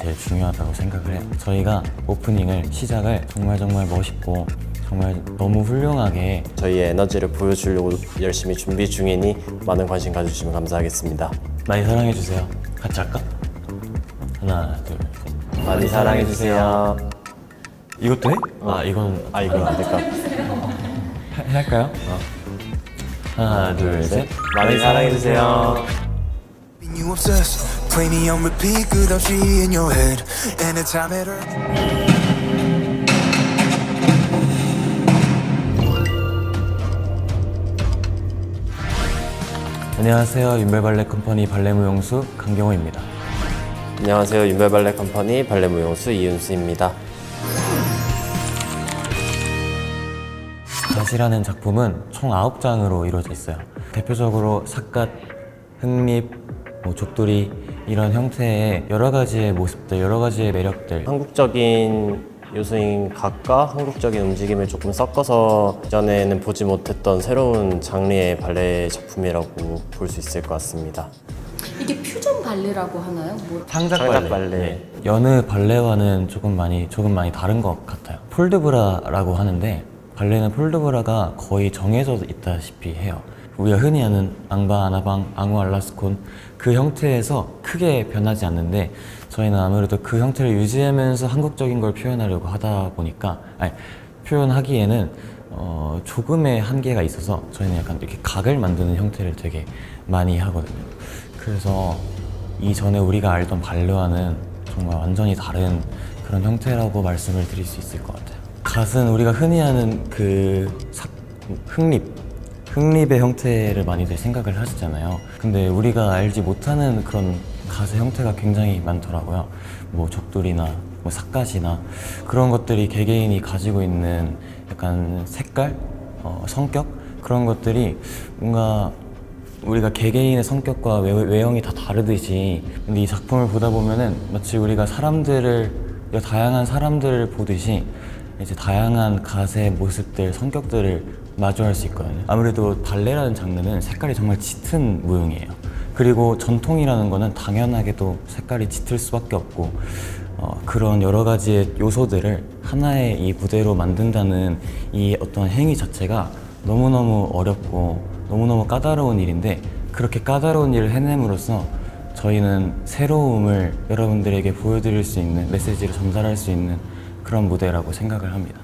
제일 중요하다고 생각을 해요. 저희가 오프닝을 시작을 정말 멋있고 정말 너무 훌륭하게 저희의 에너지를 보여주려고 열심히 준비 중이니 많은 관심 가져주시면 감사하겠습니다. 많이 사랑해주세요. 같이 할까? 하나 둘 셋. 많이 사랑해주세요. 이것도 해? 이건 이건 안 될까? 할까요? 하나 둘 셋. 많이 사랑해주세요. You obsessed, play me on repeat, 끝없이 in your head. Anytime it hurts. 안녕하세요. 윤별발레 컴퍼니 발레무용수 강경호입니다. 안녕하세요. 윤별발레 컴퍼니 발레무용수 이윤수입니다. 갓이라는 작품은 총 9장으로 이루어져 있어요. 대표적으로 삿갓, 흑립, 족두리 이런 형태의 여러 가지의 모습들, 여러 가지의 매력들. 한국적인 요소인 각과 한국적인 움직임을 조금 섞어서 이전에는 보지 못했던 새로운 장르의 발레 작품이라고 볼 수 있을 것 같습니다. 이게 퓨전 발레라고 하나요? 창작 발레. 발레. 여느 발레와는 조금 많이 다른 것 같아요. 폴드브라라고 하는데 발레는 폴드브라가 거의 정해져 있다시피 해요. 우리가 흔히 아는 앙바, 아나방, 앙우, 알라스콘 그 형태에서 크게 변하지 않는데 저희는 아무래도 그 형태를 유지하면서 한국적인 걸 표현하려고 하다 보니까 표현하기에는 조금의 한계가 있어서 저희는 약간 이렇게 각을 만드는 형태를 되게 많이 하거든요. 그래서 이전에 우리가 알던 발레와는 정말 완전히 다른 그런 형태라고 말씀을 드릴 수 있을 것 같아요. 갓은 우리가 흔히 아는 그 흑립의 형태를 많이들 생각을 하시잖아요. 근데 우리가 알지 못하는 그런 갓의 형태가 굉장히 많더라고요. 족두리나 삿갓이나 그런 것들이 개개인이 가지고 있는 약간 색깔, 성격 그런 것들이 뭔가 우리가 개개인의 성격과 외형이 다 다르듯이 근데 이 작품을 보다 보면은 마치 우리가 다양한 사람들을 보듯이 이제 다양한 갓의 모습들, 성격들을 마주할 수 있거든요. 아무래도 발레라는 장르는 색깔이 정말 짙은 무용이에요. 그리고 전통이라는 거는 당연하게도 색깔이 짙을 수밖에 없고 그런 여러 가지의 요소들을 하나의 이 무대로 만든다는 이 어떤 행위 자체가 너무너무 어렵고 너무너무 까다로운 일인데 그렇게 까다로운 일을 해냄으로써 저희는 새로움을 여러분들에게 보여드릴 수 있는 메시지를 전달할 수 있는 그런 무대라고 생각을 합니다.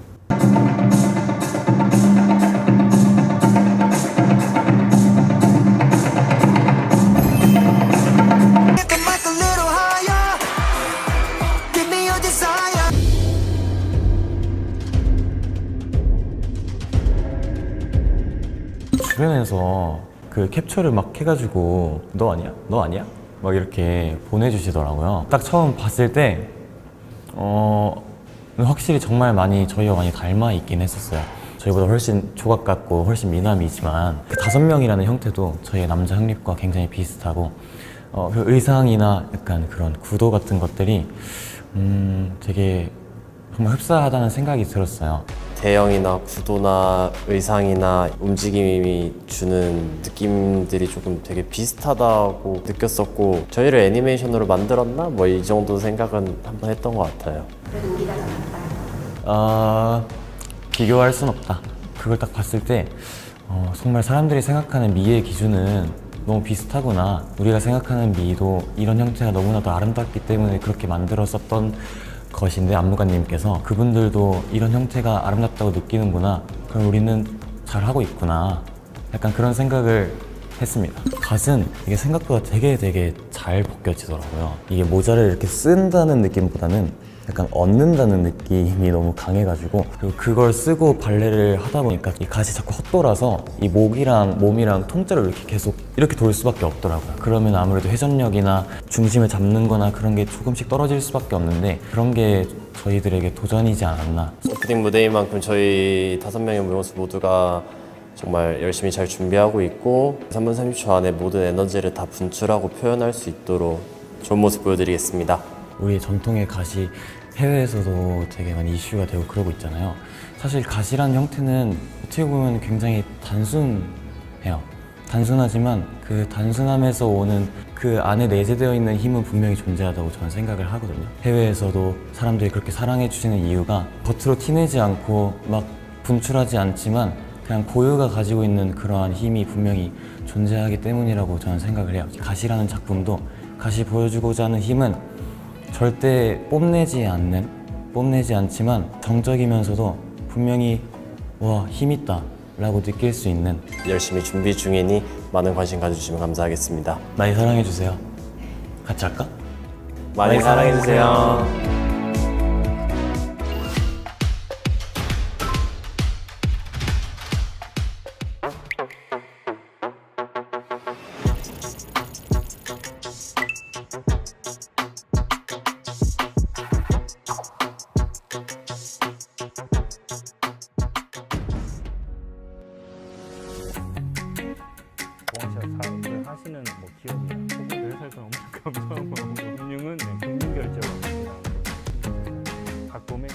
주변에서 그 캡처를 막 해가지고 너 아니야? 너 아니야? 막 이렇게 보내주시더라고요. 딱 처음 봤을 때 확실히 정말 저희와 많이 닮아 있긴 했었어요. 저희보다 훨씬 조각 같고 훨씬 미남이지만 그 5명이라는 형태도 저희의 남자 흑립과 굉장히 비슷하고 그 의상이나 약간 그런 구도 같은 것들이 되게 정말 흡사하다는 생각이 들었어요. 대형이나 구도나 의상이나 움직임이 주는 느낌들이 조금 되게 비슷하다고 느꼈었고 저희를 애니메이션으로 만들었나? 이 정도 생각은 한번 했던 것 같아요. 그래도 우리가 낫다. 비교할 순 없다. 그걸 딱 봤을 때 정말 사람들이 생각하는 미의 기준은 너무 비슷하구나. 우리가 생각하는 미도 이런 형태가 너무나도 아름답기 때문에 그렇게 만들었었던 것인데 안무가님께서 그분들도 이런 형태가 아름답다고 느끼는구나. 그럼 우리는 잘하고 있구나. 약간 그런 생각을 했습니다. 갓은 이게 생각보다 되게 잘 벗겨지더라고요. 이게 모자를 이렇게 쓴다는 느낌보다는 약간 얻는다는 느낌이 너무 강해가지고 그리고 그걸 쓰고 발레를 하다 보니까 이 갓이 자꾸 헛돌아서 이 목이랑 몸이랑 통째로 이렇게 계속 이렇게 돌 수밖에 없더라고요. 그러면 아무래도 회전력이나 중심을 잡는 거나 그런 게 조금씩 떨어질 수밖에 없는데 그런 게 저희들에게 도전이지 않았나. 오프닝 무대인 만큼 저희 5명의 무용수 모두가 정말 열심히 잘 준비하고 있고 3분 30초 안에 모든 에너지를 다 분출하고 표현할 수 있도록 좋은 모습 보여드리겠습니다. 우리의 전통의 갓이 해외에서도 되게 많이 이슈가 되고 그러고 있잖아요. 사실 갓이라는 형태는 어떻게 보면 굉장히 단순해요. 단순하지만 그 단순함에서 오는 그 안에 내재되어 있는 힘은 분명히 존재하다고 저는 생각을 하거든요. 해외에서도 사람들이 그렇게 사랑해 주시는 이유가 겉으로 티내지 않고 막 분출하지 않지만 그냥 고유가 가지고 있는 그러한 힘이 분명히 존재하기 때문이라고 저는 생각을 해요. 가시라는 작품도 가시 보여주고자 하는 힘은 절대 뽐내지 않지만 정적이면서도 분명히 와, 힘있다 라고 느낄 수 있는, 열심히 준비 중이니 많은 관심 가져주시면 감사하겠습니다. 많이 사랑해주세요. 같이 할까? 많이 사랑해주세요. 사업을 하시는 뭐 기업이나 혹은 회사에서 엄청 감사한 금융은 금융결제원입니다. 각 도메인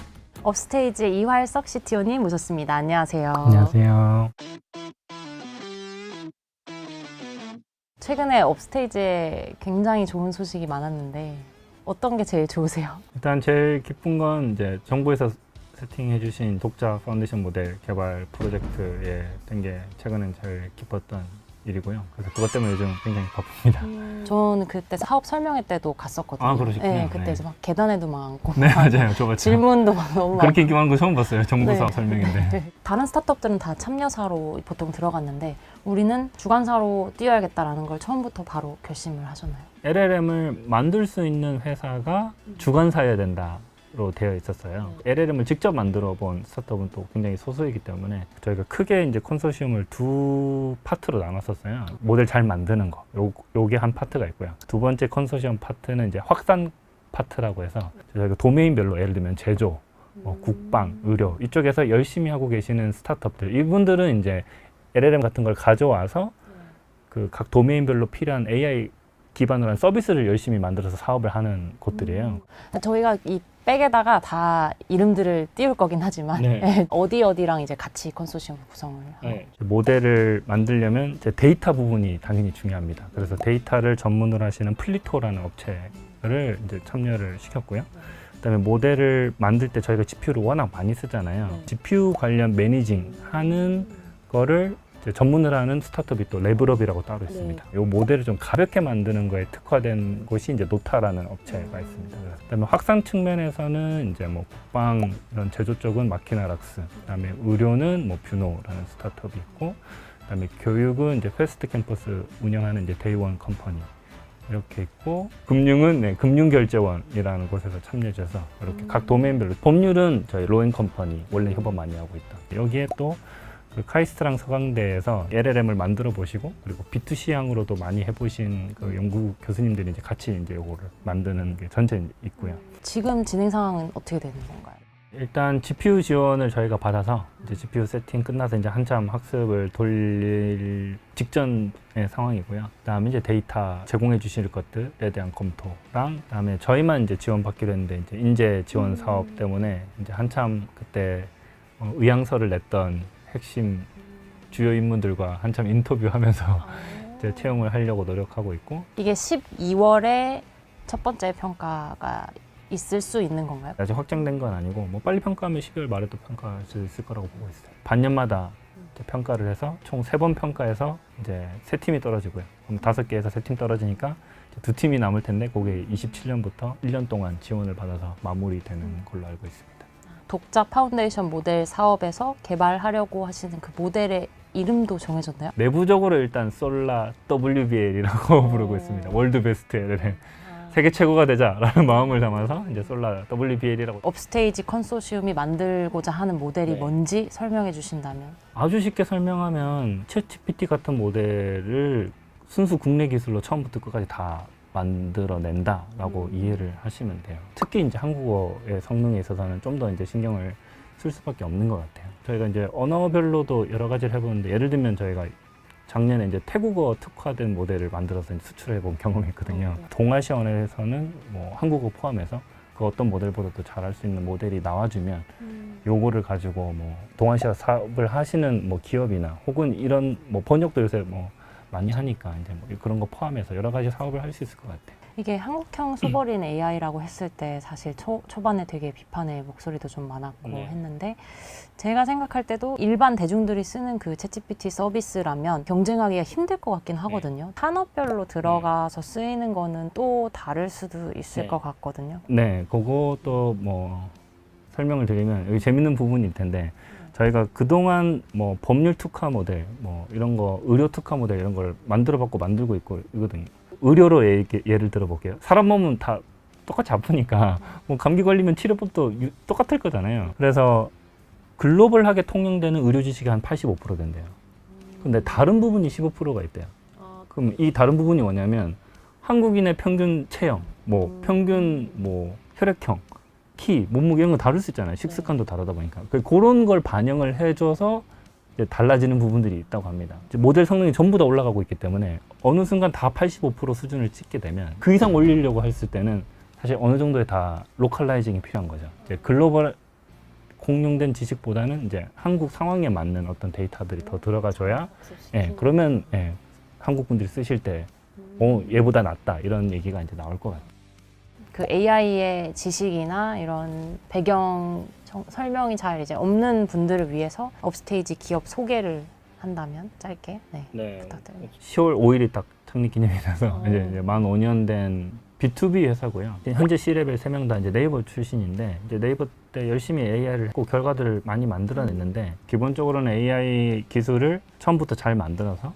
업스테이지 이활석 CTO님 모셨습니다. 안녕하세요. 안녕하세요. 최근에 업스테이지에 굉장히 좋은 소식이 많았는데 어떤 게 제일 좋으세요? 일단 제일 기쁜 건 이제 정부에서 세팅해주신 독자 파운데이션 모델 개발 프로젝트에 된 게 최근엔 제일 기뻤던 일이고요. 그래서 그것 때문에 요즘 굉장히 바쁩니다. 저는 그때 사업 설명회 때도 갔었거든요. 아, 그러셨군요. 네, 그때 네. 이제 막 계단에도 많고 네, 맞아요. 저 같죠. 질문도 막 너무 그렇게 인기 많은 거 처음 봤어요. 정부 네. 사업 설명인데. 네. 다른 스타트업들은 다 참여사로 보통 들어갔는데 우리는 주관사로 뛰어야겠다라는 걸 처음부터 바로 결심을 하셨나요? LLM을 만들 수 있는 회사가 주관사여야 된다로 되어 있었어요. LLM을 직접 만들어 본 스타트업은 또 굉장히 소수이기 때문에 저희가 크게 이제 컨소시엄을 두 파트로 나눴었어요. 모델 잘 만드는 거, 요게 한 파트가 있고요. 두 번째 컨소시엄 파트는 이제 확산 파트라고 해서 저희가 도메인별로 예를 들면 제조, 국방, 의료 이쪽에서 열심히 하고 계시는 스타트업들, 이분들은 이제 LLM 같은 걸 가져와서 그 각 도메인별로 필요한 AI 기반으로 한 서비스를 열심히 만들어서 사업을 하는 곳들이에요. 저희가 이 백에다가 다 이름들을 띄울 거긴 하지만 네. 어디랑 이제 같이 컨소시엄 구성을 하고 네. 모델을 만들려면 이제 데이터 부분이 당연히 중요합니다. 그래서 데이터를 전문으로 하시는 플리토라는 업체를 이제 참여를 시켰고요. 그다음에 모델을 만들 때 저희가 GPU를 워낙 많이 쓰잖아요. GPU 관련 매니징 하는 거를 이제 전문으로 하는 스타트업이 또 레벨업이라고 따로 있습니다. 이 모델을 좀 가볍게 만드는 거에 특화된 곳이 이제 노타라는 업체가 있습니다. 그다음에 확산 측면에서는 이제 뭐 국방 이런 제조 쪽은 마키나락스, 그다음에 의료는 뭐 뷰노라는 스타트업이 있고, 그다음에 교육은 이제 패스트 캠퍼스 운영하는 이제 데이원 컴퍼니 이렇게 있고, 금융은 금융결제원이라는 곳에서 참여해서 이렇게 각 도메인별로, 법률은 저희 로앤 컴퍼니 원래 협업 많이 하고 있다. 여기에 또 그 카이스트랑 서강대에서 LLM을 만들어 보시고 그리고 B2C향으로도 많이 해보신 그 연구 교수님들이 이제 같이 이제 이거를 만드는 게 전체 있고요. 지금 진행 상황은 어떻게 되는 건가요? 일단 GPU 지원을 저희가 받아서 이제 GPU 세팅 끝나서 이제 한참 학습을 돌릴 직전의 상황이고요. 그다음에 이제 데이터 제공해 주실 것들에 대한 검토랑, 그다음에 저희만 이제 지원받기로 했는데 이제 인재 지원 사업 때문에 이제 한참 그때 의향서를 냈던 핵심 주요 인물들과 한참 인터뷰하면서 이제 채용을 하려고 노력하고 있고. 이게 12월에 첫 번째 평가가 있을 수 있는 건가요? 아직 확정된 건 아니고 뭐 빨리 평가하면 12월 말에도 평가할 수 있을 거라고 보고 있어요. 반년마다 이제 평가를 해서 총 3번 평가해서 이제 3팀이 떨어지고요. 그럼 5개에서 3팀 떨어지니까 이제 2팀이 남을 텐데 그게 27년부터 1년 동안 지원을 받아서 마무리되는 걸로 알고 있습니다. 독자 파운데이션 모델 사업에서 개발하려고 하시는 그 모델의 이름도 정해졌나요? 내부적으로 일단 솔라 WBL이라고 부르고 있습니다. 월드 베스트 LLM. 세계 최고가 되자라는 마음을 담아서 이제 솔라 WBL이라고. 업스테이지 컨소시엄이 만들고자 하는 모델이 네. 뭔지 설명해 주신다면? 아주 쉽게 설명하면 챗GPT 같은 모델을 순수 국내 기술로 처음부터 끝까지 다 만들어낸다라고 이해를 하시면 돼요. 특히 이제 한국어의 성능에 있어서는 좀 더 이제 신경을 쓸 수밖에 없는 것 같아요. 저희가 이제 언어별로도 여러 가지를 해보는데, 예를 들면 저희가 작년에 이제 태국어 특화된 모델을 만들어서 수출해 본 경험이 있거든요. 동아시아 언어에서는 뭐 한국어 포함해서 그 어떤 모델보다도 잘할 수 있는 모델이 나와주면 요거를 가지고 뭐 동아시아 사업을 하시는 뭐 기업이나 혹은 이런 뭐 번역도 요새 뭐 많이 하니까 이제 뭐 그런 거 포함해서 여러 가지 사업을 할 수 있을 것 같아요. 이게 한국형 소버린 AI라고 했을 때 사실 초반에 되게 비판의 목소리도 좀 많았고 네. 했는데 제가 생각할 때도 일반 대중들이 쓰는 그 챗GPT 서비스라면 경쟁하기가 힘들 것 같긴 하거든요. 산업별로 들어가서 쓰이는 거는 또 다를 수도 있을 네. 것 같거든요. 네, 그것도 뭐 설명을 드리면 여기 재밌는 부분일 텐데 저희가 그동안 뭐 법률 특화 모델 뭐 이런 거 의료 특화 모델 이런 걸 만들어봤고 만들고 있거든요. 의료로 예를 들어볼게요. 사람 몸은 다 똑같이 아프니까 뭐 감기 걸리면 치료법도 똑같을 거잖아요. 그래서 글로벌하게 통용되는 의료 지식이 한 85% 된대요. 근데 다른 부분이 15%가 있대요. 그럼 이 다른 부분이 뭐냐면 한국인의 평균 체형, 뭐 평균 뭐 혈액형, 키, 몸무게 이런 거 다를 수 있잖아요. 식습관도 다르다 보니까. 그런 걸 반영을 해줘서 이제 달라지는 부분들이 있다고 합니다. 이제 모델 성능이 전부 다 올라가고 있기 때문에 어느 순간 다 85% 수준을 찍게 되면 그 이상 올리려고 했을 때는 사실 어느 정도의 다 로컬라이징이 필요한 거죠. 이제 글로벌 공용된 지식보다는 이제 한국 상황에 맞는 어떤 데이터들이 더 들어가줘야 그러면 한국 분들이 쓰실 때 얘보다 낫다 이런 얘기가 이제 나올 것 같아요. 그 AI의 지식이나 이런 배경 설명이 잘 이제 없는 분들을 위해서 업스테이지 기업 소개를 한다면 짧게 부탁드립니다. 10월 5일이 딱 창립 기념이라서 이제 만 5년 된 B2B 회사고요. 현재 C레벨 3명 다 이제 네이버 출신인데 이제 네이버 때 열심히 AI를 했고 결과들을 많이 만들어냈는데 기본적으로는 AI 기술을 처음부터 잘 만들어서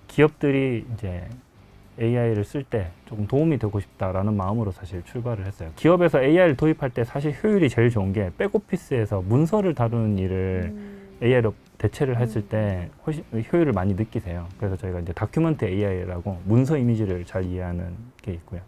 기업들이 이제 AI를 쓸 때 조금 도움이 되고 싶다라는 마음으로 사실 출발을 했어요. 기업에서 AI를 도입할 때 사실 효율이 제일 좋은 게 백오피스에서 문서를 다루는 일을 AI로 대체를 했을 때 훨씬 효율을 많이 느끼세요. 그래서 저희가 이제 다큐멘트 AI라고 문서 이미지를 잘 이해하는 게 있고요.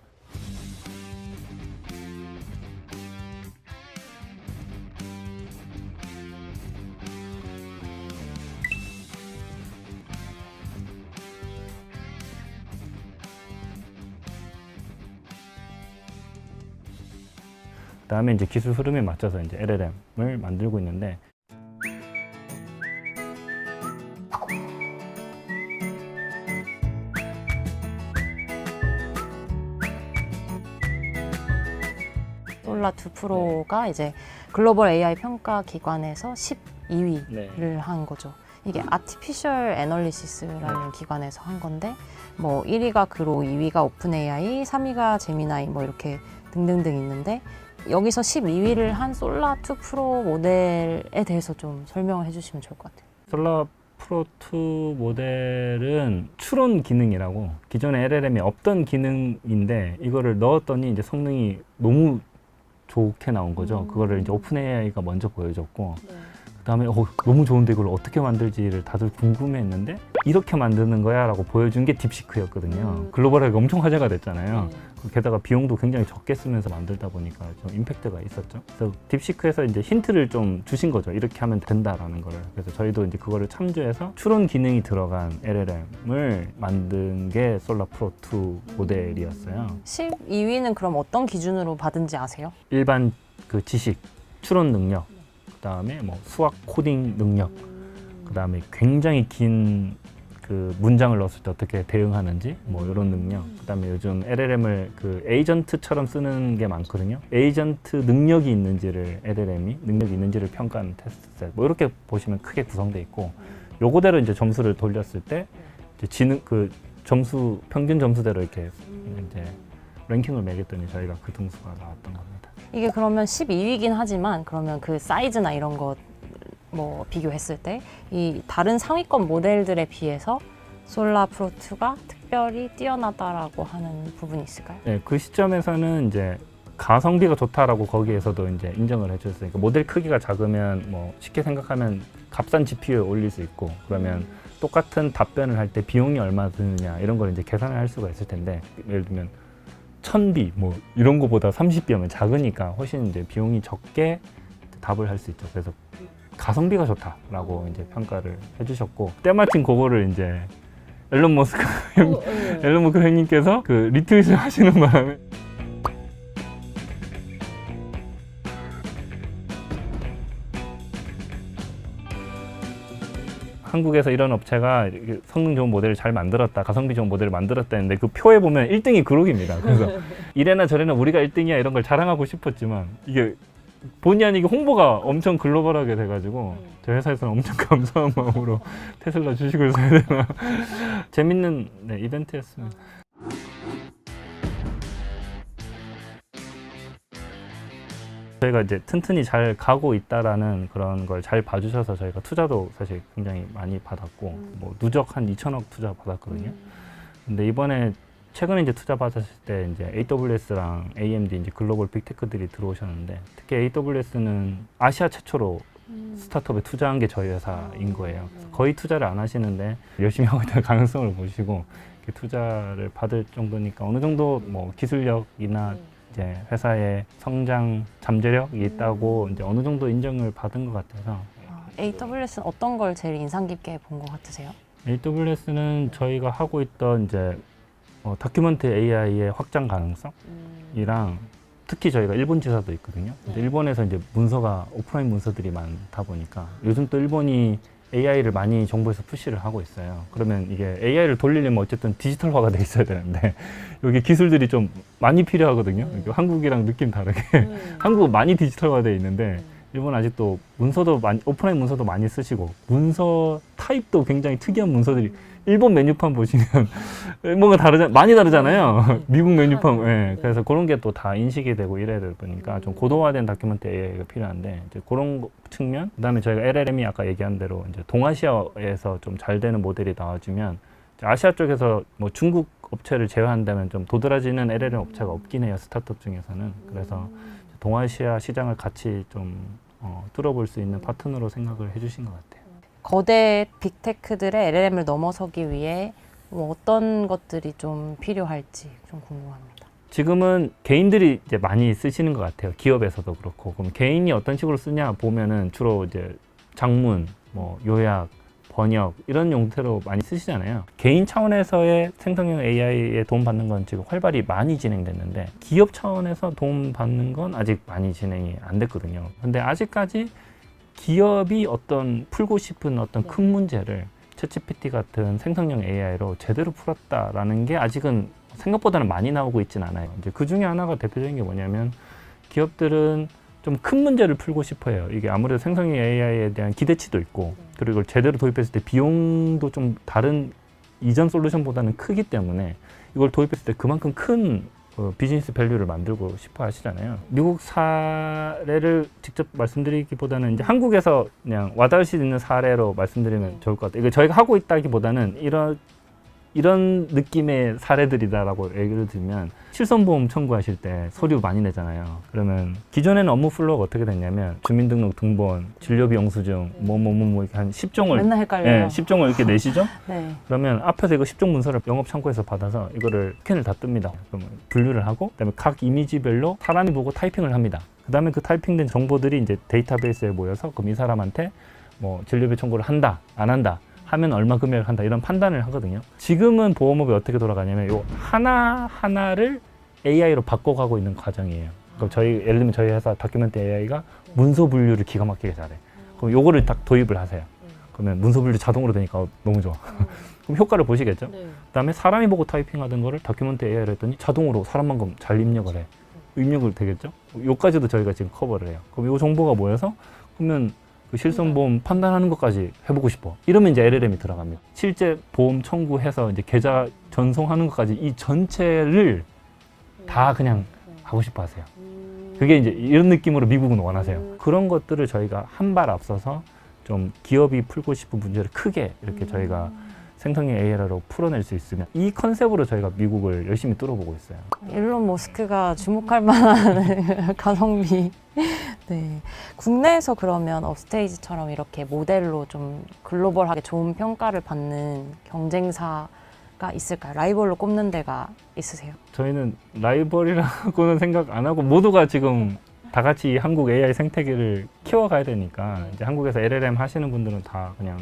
그다음에 이제 기술 흐름에 맞춰서 이제 LLM을 만들고 있는데 솔라2 프로가 이제 글로벌 AI 평가 기관에서 12위를 한 거죠. 이게 아티피셜 애널리시스라는 기관에서 한 건데 뭐 1위가 그로, 2위가 오픈 AI, 3위가 제미나이 뭐 이렇게 등등등 있는데 여기서 12위를 한 솔라2 프로 모델에 대해서 좀 설명을 해주시면 좋을 것 같아요. 솔라 프로2 모델은 추론 기능이라고 기존의 LLM에 없던 기능인데 이거를 넣었더니 이제 성능이 너무 좋게 나온 거죠. 그거를 이제 오픈 AI가 먼저 보여줬고 그다음에 너무 좋은데 이걸 어떻게 만들지를 다들 궁금해했는데 이렇게 만드는 거야 라고 보여준 게 딥시크였거든요. 글로벌하게 엄청 화제가 됐잖아요. 게다가 비용도 굉장히 적게 쓰면서 만들다 보니까 좀 임팩트가 있었죠. 그래서 딥시크에서 이제 힌트를 좀 주신 거죠. 이렇게 하면 된다라는 거를. 그래서 저희도 이제 그거를 참조해서 추론 기능이 들어간 LLM을 만든 게 솔라 프로2 모델이었어요. 12위는 그럼 어떤 기준으로 받은지 아세요? 일반 그 지식, 추론 능력, 그다음에 뭐 수학 코딩 능력, 그다음에 굉장히 긴 그 문장을 넣었을 때 어떻게 대응하는지 뭐 이런 능력, 그다음에 요즘 LLM을 그 에이전트처럼 쓰는 게 많거든요. 에이전트 능력이 있는지를 LLM이 능력이 있는지를 평가하는 테스트셋 뭐 이렇게 보시면 크게 구성돼 있고 요거대로 이제 점수를 돌렸을 때 이제 지능 그 점수 평균 점수대로 이렇게 이제 랭킹을 매겼더니 저희가 그 등수가 나왔던 겁니다. 이게 그러면 12위긴 하지만 그러면 그 사이즈나 이런 거 뭐 비교했을 때 이 다른 상위권 모델들에 비해서 솔라 프로2가 특별히 뛰어나다라고 하는 부분이 있을까요? 네, 그 시점에서는 이제 가성비가 좋다라고 거기에서도 이제 인정을 해줬으니까 모델 크기가 작으면 뭐 쉽게 생각하면 값싼 GPU에 올릴 수 있고 그러면 똑같은 답변을 할 때 비용이 얼마 드느냐 이런 걸 이제 계산을 할 수가 있을 텐데 예를 들면 1000비 뭐 이런 거보다 30비하면 작으니까 훨씬 이제 비용이 적게 답을 할 수 있죠. 그래서 가성비가 좋다라고 이제 평가를 해주셨고 때마침 그거를 이제 앨런 머스크 형님께서 그 리트윗을 하시는 바람에 한국에서 이런 업체가 이렇게 성능 좋은 모델을 잘 만들었다, 가성비 좋은 모델을 만들었다 했는데 그 표에 보면 1등이 그룹입니다. 그래서 이래나 저래나 우리가 1등이야 이런 걸 자랑하고 싶었지만 이게 본의 아니게 홍보가 엄청 글로벌하게 돼가지고 저희 회사에서는 엄청 감사한 마음으로 테슬라 주식을 사야 되나 재밌는 이벤트였습니다. 저희가 이제 튼튼히 잘 가고 있다라는 그런 걸 잘 봐주셔서 저희가 투자도 사실 굉장히 많이 받았고 뭐 누적 한 2천억 투자 받았거든요. 근데 이번에 최근에 이제 투자 받았을 때 이제 AWS랑 AMD 이제 글로벌 빅테크들이 들어오셨는데 특히 AWS는 아시아 최초로 스타트업에 투자한 게 저희 회사인 거예요. 거의 투자를 안 하시는데 열심히 하고 있다는 가능성을 보시고 이렇게 투자를 받을 정도니까 어느 정도 뭐 기술력이나 이제 회사의 성장 잠재력이 있다고 이제 어느 정도 인정을 받은 것 같아서. AWS는 어떤 걸 제일 인상 깊게 본 것 같으세요? AWS는 저희가 하고 있던 이제 다큐멘트 AI의 확장 가능성이랑 특히 저희가 일본 지사도 있거든요. 근데 일본에서 이제 문서가 오프라인 문서들이 많다 보니까 요즘 또 일본이 AI를 많이 정부에서 푸시를 하고 있어요. 그러면 이게 AI를 돌리려면 어쨌든 디지털화가 돼 있어야 되는데 여기 기술들이 좀 많이 필요하거든요. 한국이랑 느낌 다르게 한국은 많이 디지털화 돼 있는데 일본 아직도 문서도 많이 오프라인 문서도 많이 쓰시고 문서 타입도 굉장히 특이한 문서들이 일본 메뉴판 보시면 뭔가 많이 다르잖아요. 미국 메뉴판. 네. 그래서 그런 게 또 다 인식이 되고 이래야 되다 보니까 좀 고도화된 다큐멘트 AI가 필요한데 이제 그런 측면. 그다음에 저희가 LLM이 아까 얘기한 대로 이제 동아시아에서 좀 잘 되는 모델이 나와주면 아시아 쪽에서 뭐 중국 업체를 제외한다면 좀 도드라지는 LLM 업체가 없긴 해요. 스타트업 중에서는. 그래서 동아시아 시장을 같이 좀 뚫어볼 수 있는 파트너로 생각을 해주신 것 같아요. 거대 빅테크들의 LLM을 넘어서기 위해 뭐 어떤 것들이 좀 필요할지 좀 궁금합니다. 지금은 개인들이 이제 많이 쓰시는 것 같아요. 기업에서도 그렇고. 그럼 개인이 어떤 식으로 쓰냐 보면은 주로 이제 장문, 뭐 요약, 번역 이런 형태로 많이 쓰시잖아요. 개인 차원에서의 생성형 AI에 도움받는 건 지금 활발히 많이 진행됐는데 기업 차원에서 도움받는 건 아직 많이 진행이 안 됐거든요. 근데 아직까지 기업이 어떤 풀고 싶은 어떤 큰 문제를 챗GPT 같은 생성형 AI로 제대로 풀었다라는 게 아직은 생각보다는 많이 나오고 있진 않아요. 이제 그 중에 하나가 대표적인 게 뭐냐면 기업들은 좀 큰 문제를 풀고 싶어 해요. 이게 아무래도 생성형 AI에 대한 기대치도 있고 그리고 이걸 제대로 도입했을 때 비용도 좀 다른 이전 솔루션보다는 크기 때문에 이걸 도입했을 때 그만큼 큰 비즈니스 밸류를 만들고 싶어 하시잖아요. 미국 사례를 직접 말씀드리기보다는 이제 한국에서 그냥 와닿을 수 있는 사례로 말씀드리면 좋을 것 같아요. 이거 저희가 하고 있다기보다는 이런 느낌의 사례들이다라고 얘기를 드리면 실손보험 청구하실 때 서류 많이 내잖아요. 그러면 기존에는 업무 플로우가 어떻게 됐냐면 주민등록 등본, 진료비 영수증, 이렇게 한 10종을 맨날 헷갈려요. 10종을 이렇게 내시죠? 네. 그러면 앞에서 이거 10종 문서를 영업 창구에서 받아서 이거를 스캔을 다 뜹니다. 그러면 분류를 하고 그다음에 각 이미지별로 사람이 보고 타이핑을 합니다. 그다음에 그 타이핑된 정보들이 이제 데이터베이스에 모여서 그럼 이 사람한테 뭐 진료비 청구를 한다, 안 한다. 하면 얼마 금액을 한다 이런 판단을 하거든요. 지금은 보험업이 어떻게 돌아가냐면 요 하나하나를 AI로 바꿔가고 있는 과정이에요. 그럼 예를 들면 저희 회사 다큐멘트 AI가 문서 분류를 기가 막히게 잘해. 그럼 요거를 딱 도입을 하세요. 그러면 문서 분류 자동으로 되니까 너무 좋아. 그럼 효과를 보시겠죠? 그다음에 사람이 보고 타이핑하던 거를 다큐멘트 AI로 했더니 자동으로 사람만큼 잘 입력을 해. 입력을 되겠죠? 요까지도 저희가 지금 커버를 해요. 그럼 요 정보가 모여서 그러면 그 실손보험 판단하는 것까지 해보고 싶어. 이러면 이제 LLM이 들어갑니다. 실제 보험 청구해서 이제 계좌 전송하는 것까지 이 전체를 다 그냥 하고 싶어 하세요. 그게 이제 이런 느낌으로 미국은 원하세요. 그런 것들을 저희가 한 발 앞서서 좀 기업이 풀고 싶은 문제를 크게 이렇게 저희가 생성형 AI로 풀어낼 수 있으면 이 컨셉으로 저희가 미국을 열심히 뚫어보고 있어요. 일론 머스크가 주목할 만한 가성비. 네. 국내에서 그러면 업스테이지처럼 이렇게 모델로 좀 글로벌하게 좋은 평가를 받는 경쟁사가 있을까요? 라이벌로 꼽는 데가 있으세요? 저희는 라이벌이라고는 생각 안 하고 모두가 지금 다 같이 한국 AI 생태계를 키워가야 되니까 이제 한국에서 LLM 하시는 분들은 다 그냥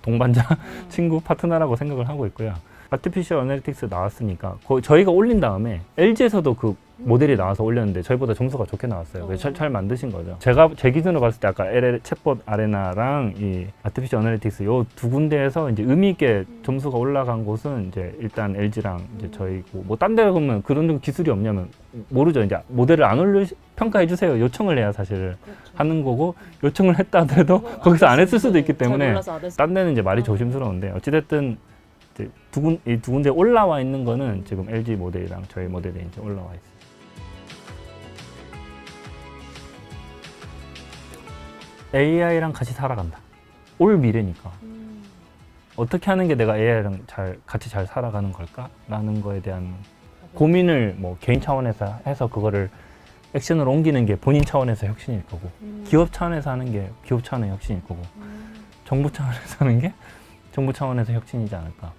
동반자, 친구, 파트너라고 생각을 하고 있고요. 아티피셜 어널리틱스 나왔으니까 저희가 올린 다음에 LG에서도 그 모델이 나와서 올렸는데 저희보다 점수가 좋게 나왔어요. 그래서 잘 만드신 거죠. 제가 제 기준으로 봤을 때 아까 챗봇 아레나랑 이 아티피셜 어널리틱스 요 두 군데에서 이제 의미 있게 점수가 올라간 곳은 이제 일단 LG랑 이제 저희고 뭐 딴 데 가면 그런 기술이 없냐면 모르죠. 이제 모델을 안 올려 평가해 주세요. 요청을 해야 사실 하는 거고 요청을 했다 하더라도 거기서 안 했을 수도 있기 때문에 딴 데는 이제 말이 조심스러운데 어찌됐든 이 두 군데 올라와 있는 거는 지금 LG 모델이랑 저희 모델이 이제 올라와 있어요. AI랑 같이 살아간다. 올 미래니까. 어떻게 하는 게 내가 AI랑 같이 잘 살아가는 걸까? 라는 거에 대한 고민을 뭐 개인 차원에서 해서 그거를 액션으로 옮기는 게 본인 차원에서 혁신일 거고 기업 차원에서 하는 게 기업 차원의 혁신일 거고 정부 차원에서 하는 게 정부 차원에서 혁신이지 않을까.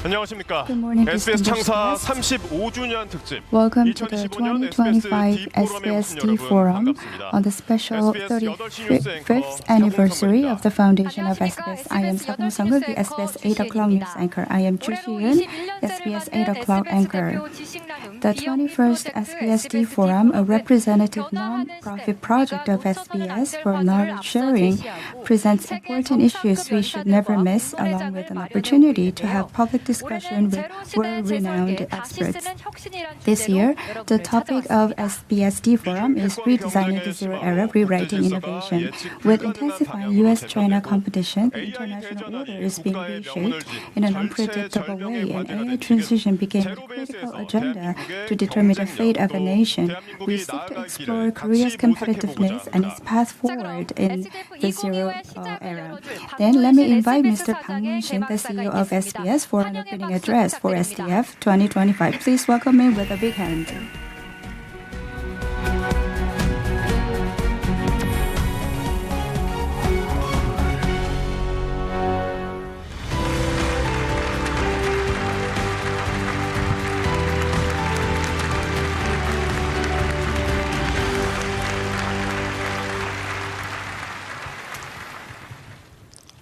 안녕하십니까. Good morning, SBS distinguished 창사 guests. 35주년 특집. Welcome to the 2025년 2025 SBSD Forum on the special 35th anniversary of the foundation of SBS. I am Sakung Sung-woo, the SBS 8 o'clock news anchor. I am Ju Shi-eun, SBS 8 o'clock anchor. The 21st SBSD Forum, a representative non-profit project of SBS for knowledge sharing, presents important issues we should never miss, along with an opportunity to have public discussion with world-renowned experts. This year, the topic of SBSD Forum is Redesigning the Zero Era, Rewriting Innovation. With intensifying US-China competition, the international order is being reshaped in an unpredictable way, and AI transition became a critical agenda to determine the fate of a nation. We seek to explore Korea's competitiveness and its path forward in the Zero Era. Then let me invite Mr. Bang Moon-shin, the CEO of SBS, for an opening address for SDF 2025. Please welcome him with a big hand.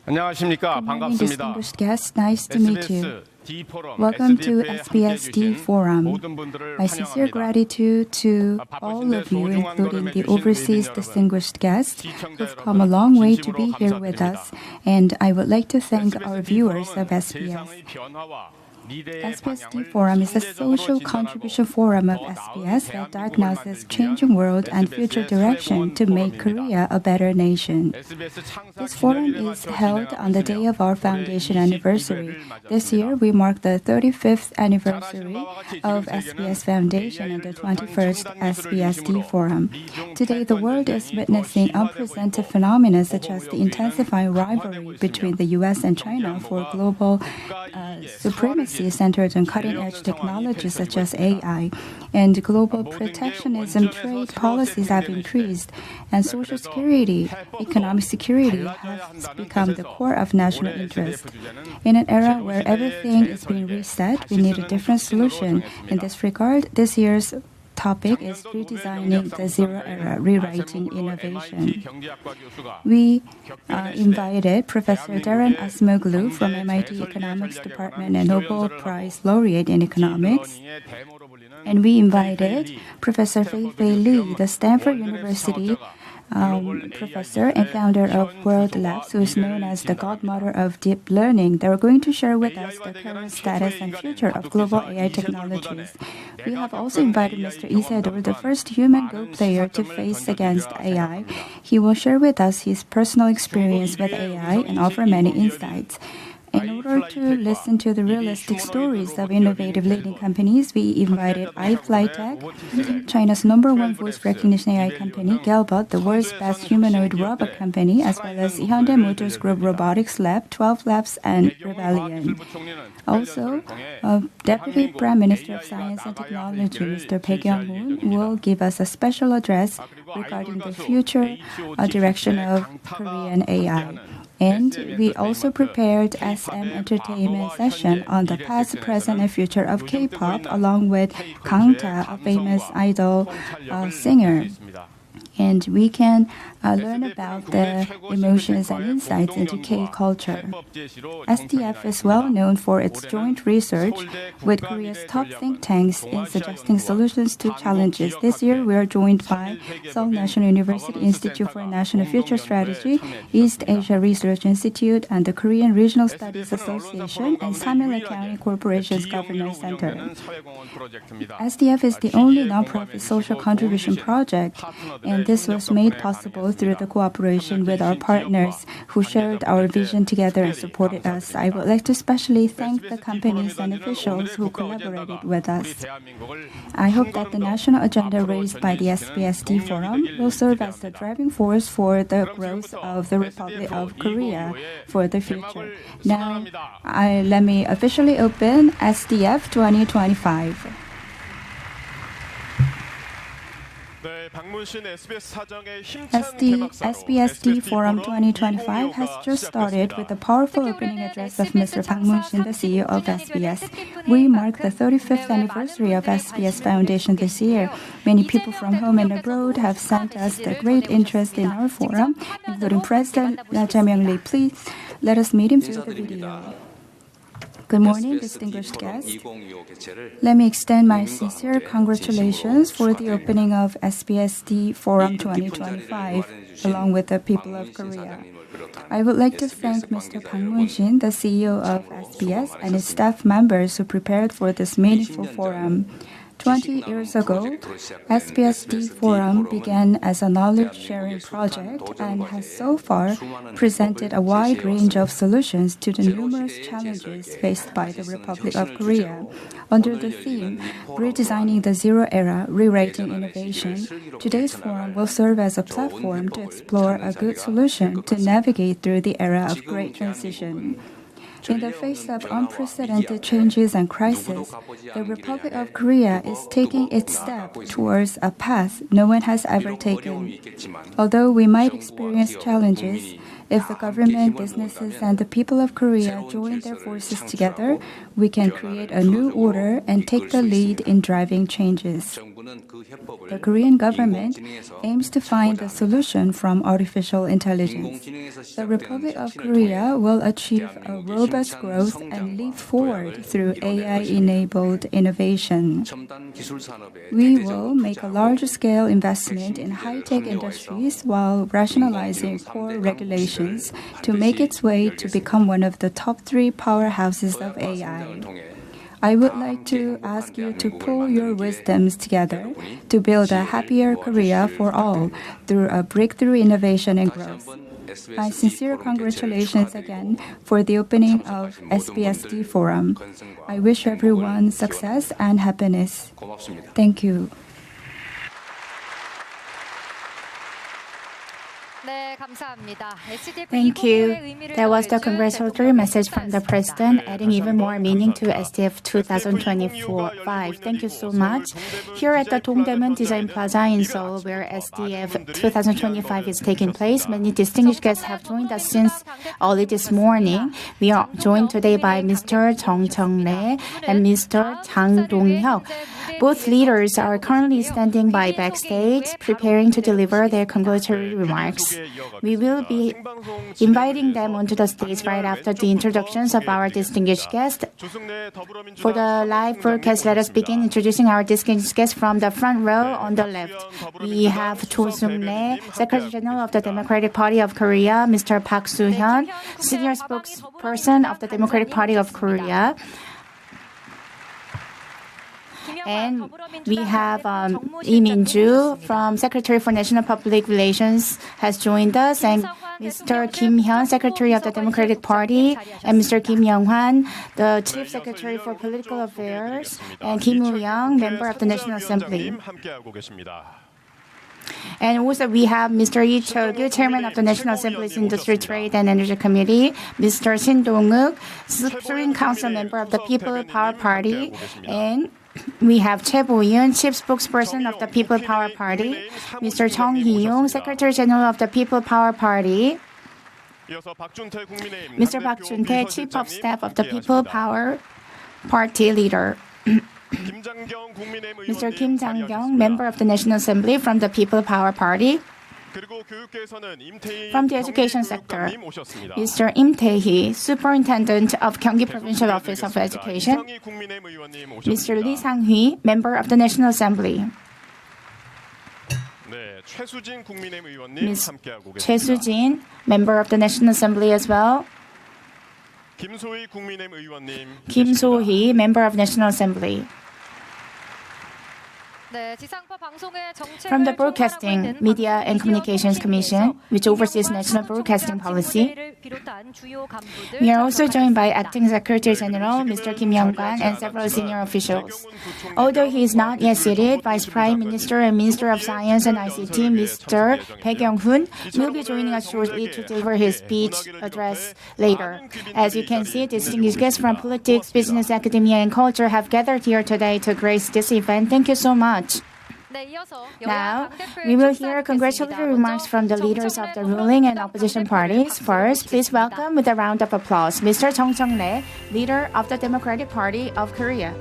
안녕하십니까. Good morning, 반갑습니다. distinguished guests. Nice to meet you. Welcome to SBSD Forum. My sincere gratitude to all of you, including the overseas distinguished guests who've come a long way to be here with us, and I would like to thank our viewers of SBS. SBSD Forum is a social contribution forum of SBS that diagnoses changing world and future direction to make Korea a better nation. This forum is held on the day of our foundation anniversary. This year, we mark the 35th anniversary of SBS Foundation and the 21st SBSD Forum. Today, the world is witnessing unprecedented phenomena such as the intensifying rivalry between the US and China for global supremacy centered on cutting-edge technologies such as AI, and global protectionism trade policies have increased, and social security, economic security has become the core of national interest. In an era where everything is being reset, we need a different solution. In this regard, this year's topic is Redesigning the Zero Era, Rewriting Innovation. We invited Professor Darren Acemoglu from MIT Economics Department and Nobel Prize laureate in economics. And we invited Professor Fei-Fei Lee, the Stanford University professor and founder of World Labs, who is known as the godmother of deep learning. They are going to share with us the current status and future of global AI technologies. We have also invited Mr. Lee Se-dol, the first human Go player to face against AI. He will share with us his personal experience with AI and offer many insights. In order to listen to the realistic stories of innovative leading companies, we invited iFlyTech, China's #1 voice recognition AI company, Galbot, the world's best humanoid robot company, as well as Hyundai Motors Group Robotics Lab, 12 Labs, and Rebellion. Also, Deputy Prime Minister of Science and Technology, Mr. Baek Young-hoon, will give us a special address regarding the future direction of Korean AI. And we also prepared SM entertainment session on the past, present, and future of K-pop, along with Kang Ta, a famous idol singer. And we can learn about the emotions and insights into K-culture. SDF is well known for its joint research with Korea's top think tanks in suggesting solutions to challenges. This year, we are joined by Seoul National University Institute for National Future Strategy, East Asia Research Institute, and the Korean Regional Studies Association, and Samil County Corporation's Governance Center. SDF is the only nonprofit social contribution project, and this was made possible through the cooperation with our partners who shared our vision together and supported us. I would like to especially thank the companies and officials who collaborated with us. I hope that the national agenda raised by the SBSD Forum will serve as the driving force for the growth of the Republic of Korea for the future. Now, let me officially open SDF 2025. The SBSD Forum 2025 has just started with the powerful opening address of Mr. Bang Moon-shin, the CEO of SBS. We mark the 35th anniversary of SBS Foundation this year. Many people from home and abroad have sent us their great interest in our forum, including President Jae Myung-lee. Please let us meet him through the video. Good morning, distinguished guests. Let me extend my sincere congratulations for the opening of SBSD Forum 2025, along with the people of Korea. I would like to thank Mr. Bang Moon-shin, the CEO of SBS, and his staff members who prepared for this meaningful forum. 20 years ago, SBSD Forum began as a knowledge-sharing project and has so far presented a wide range of solutions to the numerous challenges faced by the Republic of Korea. Under the theme, Redesigning the Zero Era, Rewriting Innovation, today's forum will serve as a platform to explore a good solution to navigate through the era of great transition. In the face of unprecedented changes and crisis, the Republic of Korea is taking its step towards a path no one has ever taken. Although we might experience challenges, if the government, businesses, and the people of Korea join their forces together, we can create a new order and take the lead in driving changes. The Korean government aims to find a solution from artificial intelligence. The Republic of Korea will achieve a robust growth and leap forward through AI-enabled innovation. We will make a large-scale investment in high-tech industries while rationalizing core regulations to make its way to become one of the top 3 powerhouses of AI. I would like to ask you to pull your wisdoms together to build a happier Korea for all through a breakthrough innovation and growth. My sincere congratulations again for the opening of SBSD Forum. I wish everyone success and happiness. Thank you. Thank you. That was the congratulatory message from the President, adding even more meaning to SDF 2025. Thank you so much. Here at the Dongdaemun Design Plaza in Seoul, where SDF 2025 is taking place, many distinguished guests have joined us since early this morning. We are joined today by Mr. Jung Cheong-rae and Mr. Jang Dong-hyuk. Both leaders are currently standing by backstage, preparing to deliver their congratulatory remarks. We will be inviting them onto the stage right after the introductions of our distinguished guests. For the live broadcast, let us begin introducing our distinguished guests from the front row on the left. We have Cho Sung-rae, Secretary General of the Democratic Party of Korea, Mr. Park Soo-hyun, Senior Spokesperson of the Democratic Party of Korea. And we have Lee Min-ju from Secretary for National Public Relations has joined us, and Mr. Kim Hyun, Secretary of the Democratic Party, and Mr. Kim Young-hwan, the Chief Secretary for Political Affairs, and Kim Woo-young, Member of the National Assembly. And also we have Mr. Lee Cheol-gyu, Chairman of the National Assembly's Industry, Trade and Energy Committee, Mr. Shin Dong-wook, Supreme Council Member of the People Power Party, and we have Choi Bo-yoon, Chief Spokesperson of the People Power Party, Mr. Chung Hee-yong, Secretary General of the People Power Party, Mr. Park Jun-tae, Chief of Staff of the People Power Party Leader, Mr. Kim Jang-kyung, Member of the National Assembly from the People Power Party. From the education sector, Mr. Im Tae-hee, Superintendent of Gyeonggi Provincial Office of Education, Mr. Lee Sang-hee, Member of the National Assembly, Ms. Choi Soo-jin, Member of the National Assembly as well, Kim So-hee, Member of National Assembly. From the Broadcasting, Media and Communications Commission, which oversees national broadcasting policy, we are also joined by Acting Secretary General Mr. Kim Young-kwan and several senior officials. Although he is not yet seated, Vice Prime Minister and Minister of Science and ICT Mr. Baek Young-hoon will be joining us shortly to deliver his speech address later. As you can see, distinguished guests from politics, business, academia, and culture have gathered here today to grace this event. Thank you so much. Now, we will hear congratulatory remarks from the leaders of the ruling and opposition parties. First, please welcome with a round of applause Mr. Jung Chang-rae, leader of the Democratic Party of Korea.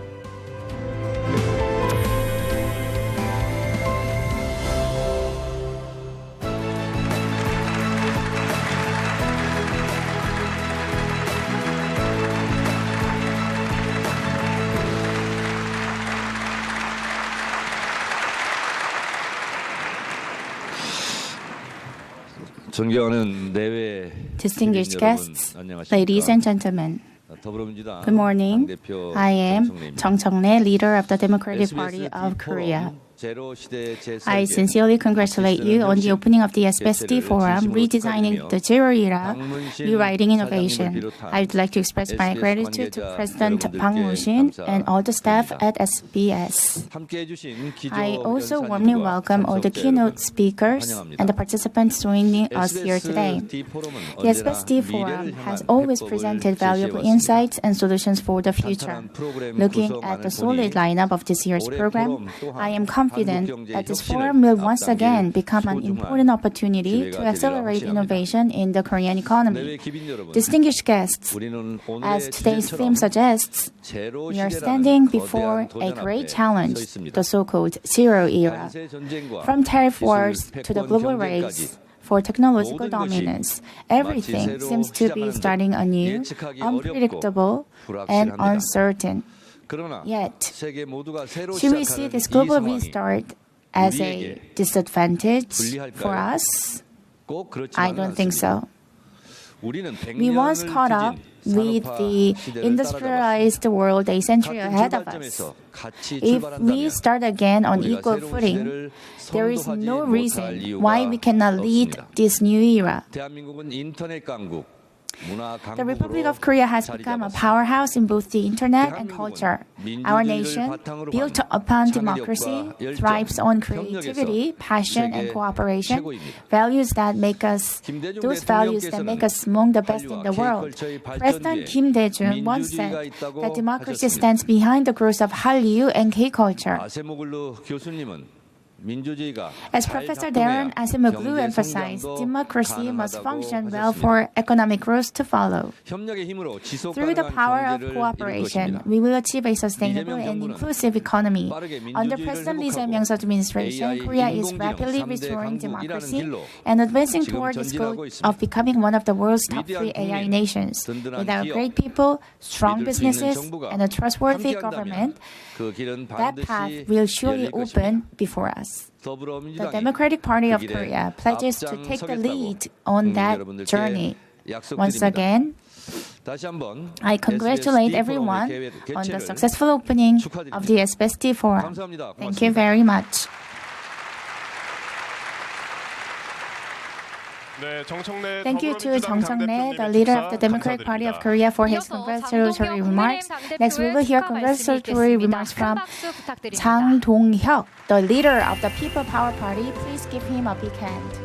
Distinguished guests, ladies and gentlemen, good morning. I am Jung Chang-rae, leader of the Democratic Party of Korea. I sincerely congratulate you on the opening of the SBSD Forum, Redesigning the Zero Era, Rewriting Innovation. I would like to express my gratitude to President Bang Moo-shin and all the staff at SBS. I also warmly welcome all the keynote speakers and the participants joining us here today. The SBSD Forum has always presented valuable insights and solutions for the future. Looking at the solid lineup of this year's program, I am confident that this forum will once again become an important opportunity to accelerate innovation in the Korean economy. Distinguished guests, as today's theme suggests, we are standing before a great challenge, the so-called zero era. From tariff wars to the global race for technological dominance, everything seems to be starting anew, unpredictable, and uncertain. Yet, should we see this global restart as a disadvantage for us? I don't think so. We once caught up with the industrialized world a century ahead of us. If we start again on equal footing, there is no reason why we cannot lead this new era. The Republic of Korea has become a powerhouse in both the internet and culture. Our nation, built upon democracy, thrives on creativity, passion, and cooperation, those values that make us among the best in the world. President Kim Dae-jung once said that democracy stands behind the growth of Hallyu and K-culture. As Professor Darren Asimoglu emphasized, democracy must function well for economic growth to follow. Through the power of cooperation, we will achieve a sustainable and inclusive economy. Under President Lee Jae-myung's administration, Korea is rapidly restoring democracy and advancing toward its goal of becoming one of the world's top 3 AI nations. With our great people, strong businesses, and a trustworthy government, that path will surely open before us. The Democratic Party of Korea pledges to take the lead on that journey. Once again, I congratulate everyone on the successful opening of the SBSD Forum. Thank you very much. Thank you to Jung Chang-rae, the leader of the Democratic Party of Korea, for his congratulatory remarks. Next, we will hear congratulatory remarks from Jang Dong-hyuk, the leader of the People Power Party. Please give him a big hand.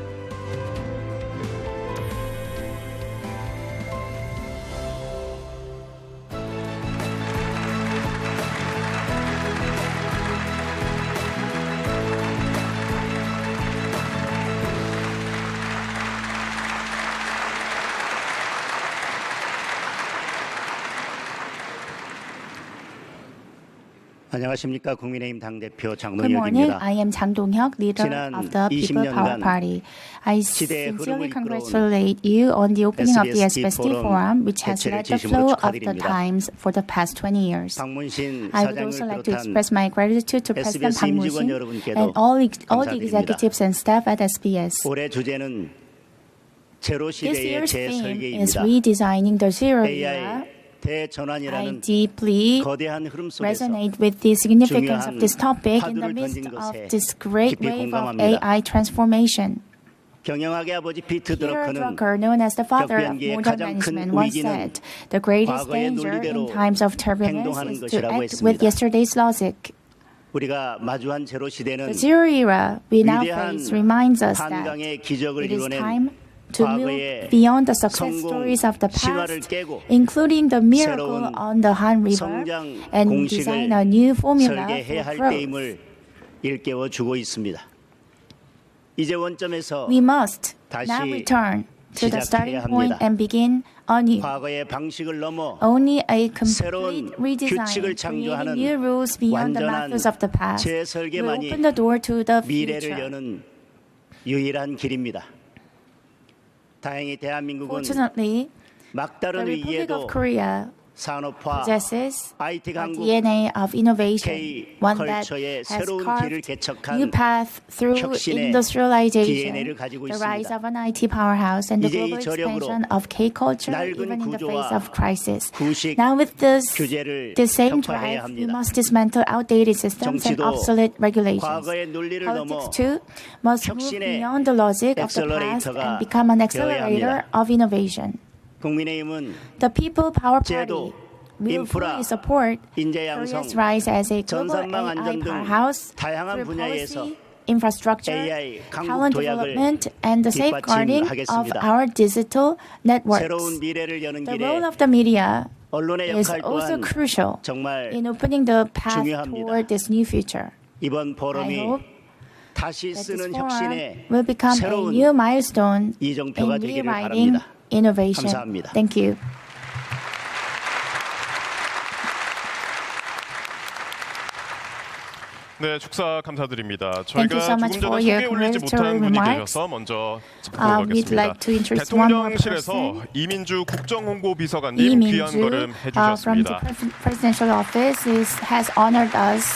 안녕하십니까 국민의힘 당대표 Good morning. 장동혁입니다. I am Jang Dong-hyuk, leader of the People Power Party. I sincerely congratulate you on the opening of the SBSD Forum, which has led the flow of the times for the past 20 years. I would also like to express my gratitude to President Bang Moo-shin and all the executives and staff at SBS. 올해 주제는 제로 This 시대의 year's theme is 재설계입니다. redesigning the zero era. AI I 대전환이라는 deeply 거대한 흐름 속에서 resonate with the significance of this topic in the 파도를 midst 던진 of 것에 this great 깊이 wave of 공감합니다. AI transformation. 경영학의 아버지 피트 Peter 드러커는 Drucker, known as the father of 격변기의 modern 가장 큰 management, once 위기는 said, "The greatest 과거의 danger 논리대로 in times of turbulence 행동하는 is to 것이라고 act with 했습니다. yesterday's logic." 우리가 마주한 제로 The 시대는 zero era we now 위대한 face reminds us that 한강의 기적을 it is 이뤄낸 time to move 과거의 beyond the success 성공 stories of the 신화를 past, 깨고 including the miracle 새로운 on the Han River, 성장 and 공식을 design a new formula 설계해야 for 할 growth. 때임을 일깨워주고 있습니다. 이제 원점에서 We must 다시 now return to the starting 시작해야 point 합니다. and begin anew. 과거의 방식을 넘어 Only a 새로운 complete redesign, 규칙을 creating 창조하는 new rules beyond the 완전한 methods of the past, will 재설계만이 open the door to the 미래를 future. 여는 유일한 길입니다. 다행히 대한민국은 Fortunately, the 막다른 Republic 위기에도 of Korea 산업화, possesses IT a 강국, DNA of innovation, K one that 컬처의 has 새로운 길을 carved 개척한 new path through 혁신의 industrialization, DNA를 가지고 the rise 있습니다. of an IT powerhouse, and the 이제 이 global 저력으로 expansion of K culture, 낡은 even in the 구조와 face of crisis. 구식 Now, with this same 격파해야 drive, we 합니다. must dismantle outdated systems and 정치도 obsolete regulations. 과거의 논리를 넘어 Politics too must move 혁신의 beyond the logic of the past 엑셀러레이터가 and become an 되어야 accelerator 합니다. of innovation. 국민의힘은 The People Power 제도, Party will 인프라, fully support 인재 양성, Korea's rise as a global 전산망 AI 안전 등 powerhouse 다양한 through 분야에서 policy, infrastructure, AI 강국 talent 도약을 development, and the safeguarding of 뒷받침하겠습니다. our digital networks. 새로운 미래를 여는 The 길에 role of the media 언론의 is 역할 also 또한 crucial 정말 in opening the path 중요합니다. toward this new future. 이번 I 포럼이 hope 다시 that this 쓰는 forum 혁신의 will become a 새로운 new milestone in 이정표가 되기를 rewriting 바랍니다. innovation. 감사합니다. Thank you. 네, 축사 감사드립니다. Thank you so 저희가 much 조금 for 전에 your 소개 올리지 못한 congratulatory 분이 remarks. 계셔서 먼저 We'd 짚어보겠습니다. like to introduce one more 대통령실에서 person. 이민주 국정홍보비서관님 이민주 귀한 걸음 from the 해주셨습니다. presidential office has honored us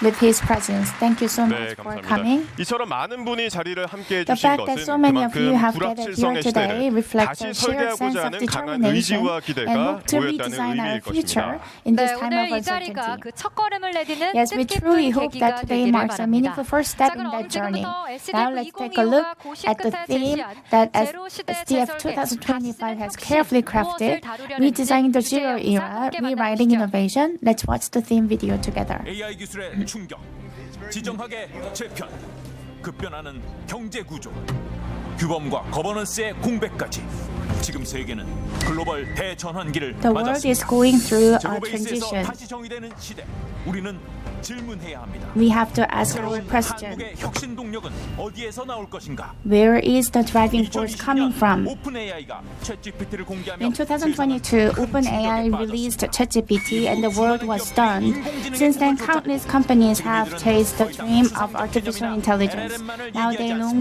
with his presence. Thank you so 네, much for 감사합니다. coming. 이처럼 많은 분이 자리를 함께 The 해주신 fact that 것은 so many of you 그만큼 have gathered here 불확실성의 today 시대를 reflects 다시 our shared sense 설계하고자 of 하는 강한 determination 의지와 and 기대가 hope to 모였다는 redesign our 의미일 future 것입니다. in 네, this time 오늘 of 이 자리가 uncertainty. 그 첫걸음을 내디는 Yes, we truly 뜻깊은 hope 계기가 that today 되기를 marks a 바랍니다. meaningful first step 자, in 그럼 that journey. 지금부터 Now let's take a look at the theme that SDF 2025 has carefully crafted, redesigning the zero era, rewriting innovation. Let's watch the theme video together. AI 기술의 충격, 지정학의 재편, 급변하는 경제 구조, 규범과 거버넌스의 공백까지. 지금 세계는 글로벌 대전환기를 The world 맞았습니다. is going through a 제로베이스에서 transition. 다시 정의되는 시대. 우리는 질문해야 합니다. We have to ask 새로운 our question. 한국의 혁신 동력은 어디에서 나올 것인가? Where is the driving force coming from? 오픈 AI가 챗GPT를 공개하며 In 2022, OpenAI released ChatGPT and the world was stunned. Since then, countless companies have chased the dream of artificial intelligence. Now they no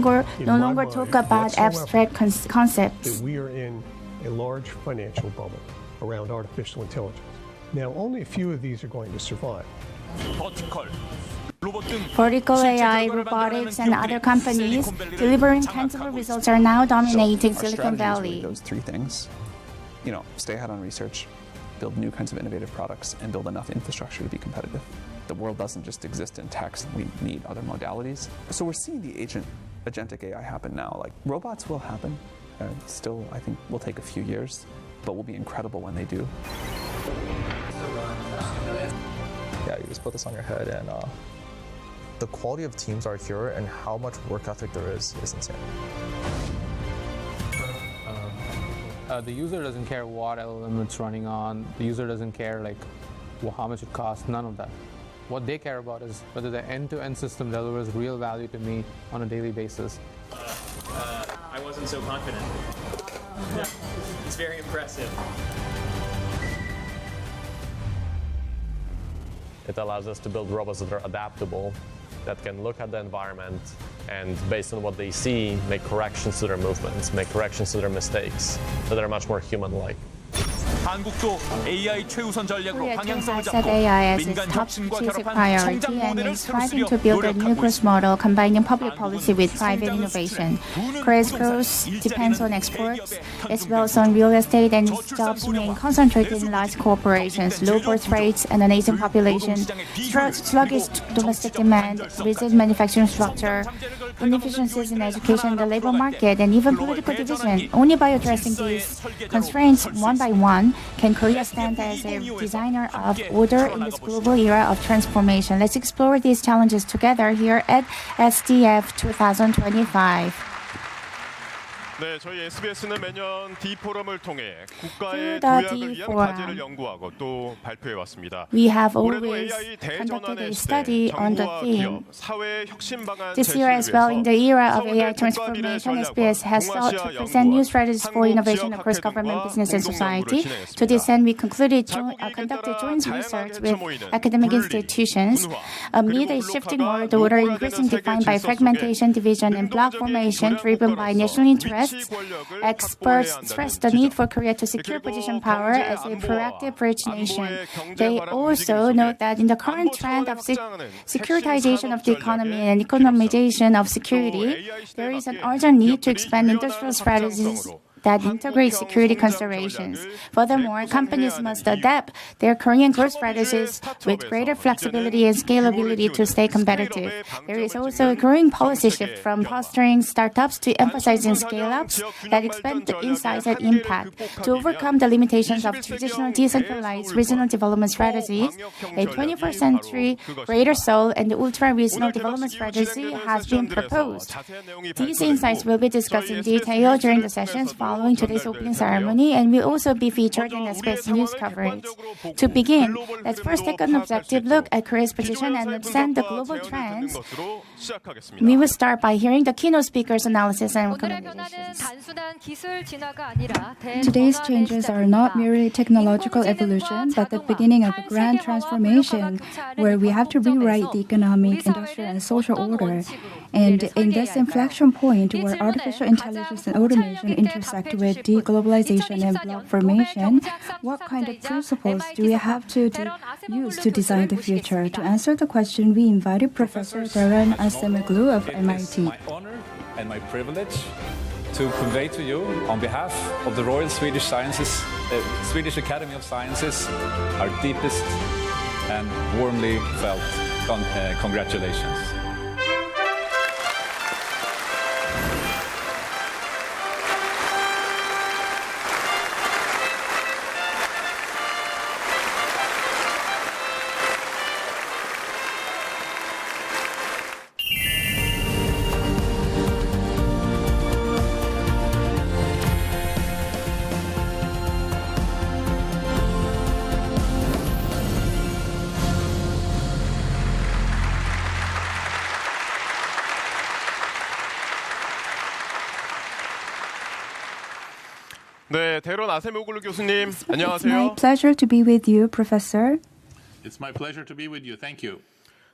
longer talk about abstract concepts. We are in a large financial bubble around artificial intelligence. Now, only a few of these are going to survive. Vertical AI, robotics, and other companies delivering tangible results are now dominating Silicon Valley. Those three things, stay ahead on research, build new kinds of innovative products, and build enough infrastructure to be competitive. The world doesn't just exist in text. We need other modalities. So we're seeing the agentic AI happen now. Like robots will happen. Still, I think will take a few years, but will be incredible when they do. Yeah, you just put this on your head, and the quality of teams are here, and how much work ethic there is insane. The user doesn't care what LLM it's running on. The user doesn't care how much it costs. None of that. What they care about is whether the end-to-end system delivers real value to me on a daily basis. I wasn't so confident. Yeah, it's very impressive. It allows us to build robots that are adaptable, that can look at the environment and based on what they see, make corrections to their movements, make corrections to their mistakes, that are much more human-like. 한국도 AI 최우선 전략으로 Korea too 방향성을 has set 잡고 AI as its 민간 top 혁신과 strategic 결합한 priority 성장 and 모델을 is 새로 striving 쓰려 to build a new 노력하고 growth 있습니다. model combining public policy with private innovation. Korea's growth depends on exports, as well as on real estate, and its jobs remain concentrated in large corporations, low birth rates, and an aging population, sluggish domestic demand, rigid manufacturing structure, inefficiencies in education, the labor market, and even political division. Only by addressing these constraints one by one can Korea stand as a designer of order in this global era of transformation. Let's explore these challenges together here at SDF 2025. 네, 저희 SBS는 매년 D 포럼을 통해 국가의 Through the 도약을 D 위한 Forum, 과제를 연구하고 또 발표해 왔습니다. We have 올해도 always AI conducted 대전환의 a 시대, study on the 정부와 theme. 기업, 사회 혁신 방안 This year 제시를 as well, in the 위해서 era of 서울대 AI 국가미래 transformation, 전략원, SBS has sought to 동아시아 present new 연구원, strategies for innovation 한국 across 지역 government, 학회들과 business, and 공동 society. 연구를 To this 진행했습니다. end, we conducted 자국이익에 joint 따라 research 다양하게 with 처모이는 academic 분리, institutions. 분화, Amid 그리고 a shifting 블록화가 world order 노골화되는 increasingly 세계 defined by 질서 속에 fragmentation, division, and bloc 능동적인 formation 교량 driven by 국가로서 national 위치 interests, 권력을 experts 확보해야 stress 한다는 the need 지적. for Korea to secure 그리고 position power 경제 as a 안보와 proactive rich nation. 안보의 경제 They 발행 also 움직임 note 속에 that in the current 안보 trend 차원의 of 확장하는 securitization of the 핵심 economy 산업 and 전략의 economization of 또 security, AI 시대에 there is an 맞게 urgent need to 기업들이 expand 유연한 industrial strategies 확장성으로 that integrate 한국형 security 성장 considerations. 전략을 Furthermore, companies 재구성해야 must 하는 adapt their Korean growth 창업 위주의 strategies with greater 스타트업에서 flexibility and 이제는 scalability 규모를 to stay 키우는 competitive. 스케일업의 There is 방점을 also a 찍는 growing policy shift 정책의 from 변화. fostering startups to emphasizing 단순 scale-ups 사냥 that 지역 expand 균형 발전 insights 전략의 and 한계를 impact. 극복하기 To overcome the limitations of 21세기형 traditional decentralized regional development strategies, a 21st century greater Seoul and ultra-regional development strategy has been proposed. These insights will be discussed in detail during the sessions following today's opening ceremony and will also be featured in SBS news coverage. To begin, let's first take an objective look at Korea's position and understand the global trends. We will start by hearing the keynote speaker's analysis and recommendations. Today's changes are not merely technological evolution, but the beginning of a grand transformation where we have to rewrite the economic, industrial, and social order. And in this inflection point where artificial intelligence and automation intersect with deglobalization and bloc formation, what kind of principles do we have to use to design the future? To answer the question, we invited Professor Darren Asemoglu of MIT. It is my honor and my privilege to convey to you, on behalf of the Royal Swedish Swedish Academy of Sciences, our deepest and warmly felt congratulations. 네, 대런 아세모글루 교수님, It's my 안녕하세요. pleasure to be with you, Professor. It's my pleasure to be with you. Thank you.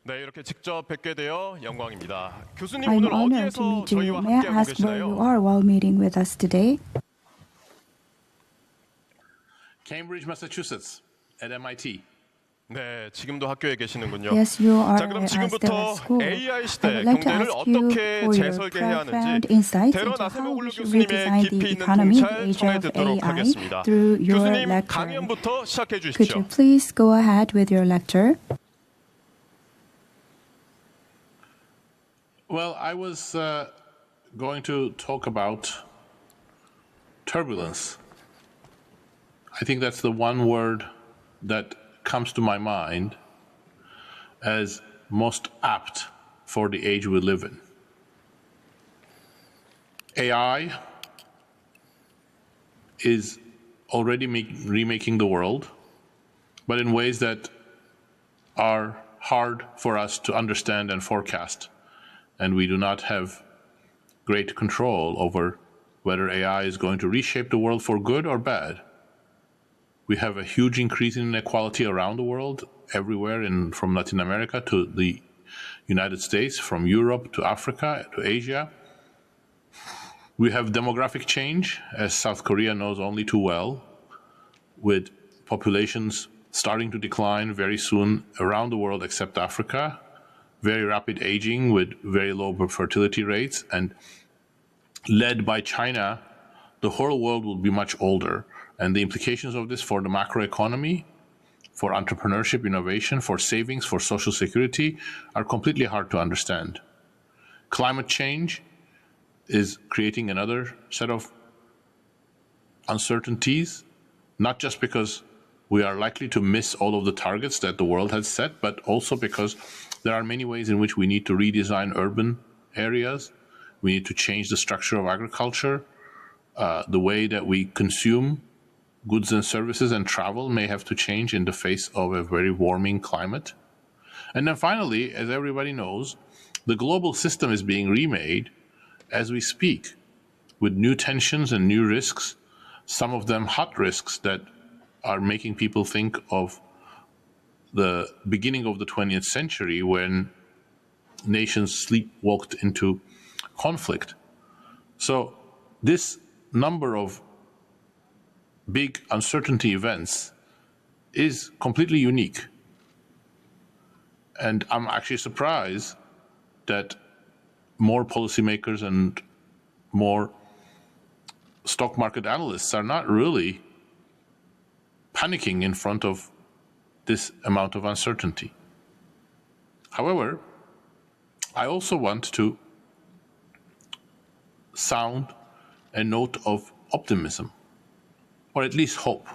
네, 이렇게 직접 뵙게 되어 영광입니다. 교수님 I'm 오늘 honored to 어디에서 meet you. 저희와 May I 함께하고 ask where you 계시나요? are while meeting with us today? Cambridge, Massachusetts, at MIT. 네, 지금도 학교에 계시는군요. Yes, you are 자, 그럼 still at 지금부터 school. AI I 시대 would like to 경제를 ask you 어떻게 for your 재설계해야 profound 하는지 insights 대런 into how we 아세모글루 should 교수님의 redesign 깊이 the 있는 economy in the 통찰 age 청해 of 듣도록 AI 하겠습니다. through your 교수님 lecture. 강연부터 시작해 Could 주십시오. you please go ahead with your lecture? Well, I was going to talk about turbulence. I think that's the one word that comes to my mind as most apt for the age we live in. AI is already remaking the world, but in ways that are hard for us to understand and forecast. And we do not have great control over whether AI is going to reshape the world for good or bad. We have a huge increase in inequality around the world, everywhere, from Latin America to the United States, from Europe to Africa to Asia. We have demographic change, as South Korea knows only too well, with populations starting to decline very soon around the world except Africa. Very rapid aging with very low fertility rates, and led by China, the whole world will be much older. And the implications of this for the macroeconomy, for entrepreneurship, innovation, for savings, for social security are completely hard to understand. Climate change is creating another set of uncertainties, not just because we are likely to miss all of the targets that the world has set, but also because there are many ways in which we need to redesign urban areas. We need to change the structure of agriculture. the way that we consume goods and services and travel may have to change in the face of a very warming climate. And then finally, as everybody knows, the global system is being remade as we speak, with new tensions and new risks, some of them hot risks that are making people think of the beginning of the 20th century when nations sleepwalked into conflict. So this number of big uncertainty events is completely unique. And I'm actually surprised that more policymakers and more stock market analysts are not really panicking in front of this amount of uncertainty. However, I also want to sound a note of optimism, or at least hope.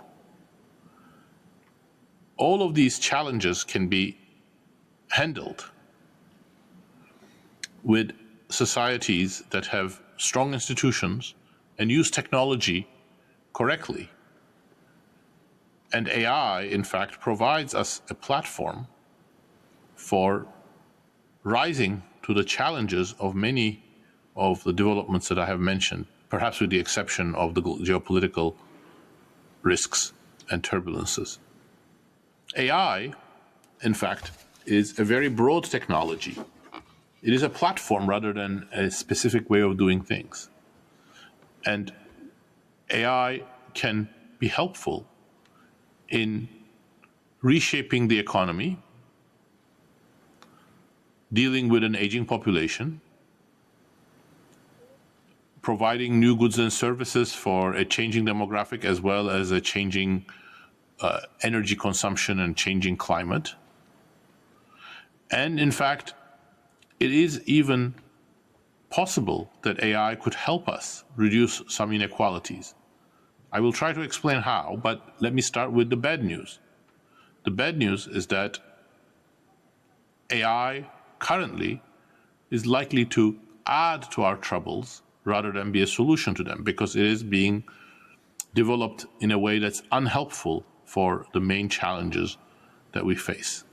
All of these challenges can be handled with societies that have strong institutions and use technology correctly. And AI, in fact, provides us a platform for rising to the challenges of many of the developments that I have mentioned, perhaps with the exception of the geopolitical risks and turbulences. AI, in fact, is a very broad technology. It is a platform rather than a specific way of doing things. And AI can be helpful in reshaping the economy, dealing with an aging population, providing new goods and services for a changing demographic as well as a changing energy consumption and changing climate. And in fact, it is even possible that AI could help us reduce some inequalities. I will try to explain how, but let me start with the bad news. The bad news is that AI currently is likely to add to our troubles rather than be a solution to them, because it is being developed in a way that's unhelpful for the main challenges that we face.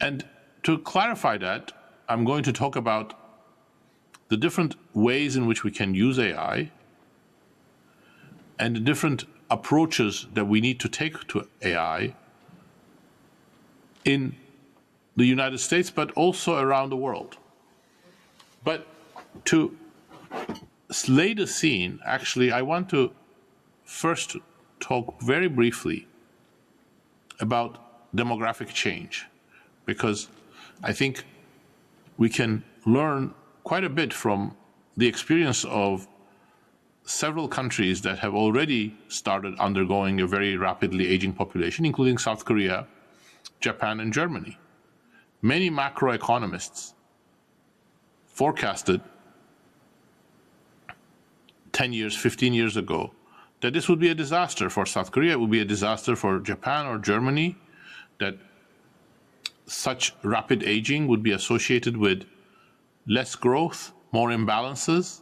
And to clarify that, I'm going to talk about the different ways in which we can use AI and the different approaches that we need to take to AI in the United States, but also around the world. But to lay the scene, actually, I want to first talk very briefly about demographic change, because I think we can learn quite a bit from the experience of several countries that have already started undergoing a very rapidly aging population, including South Korea, Japan, and Germany. Many macroeconomists forecasted 10 years, 15 years ago that this would be a disaster for South Korea, it would be a disaster for Japan or Germany, that such rapid aging would be associated with less growth, more imbalances.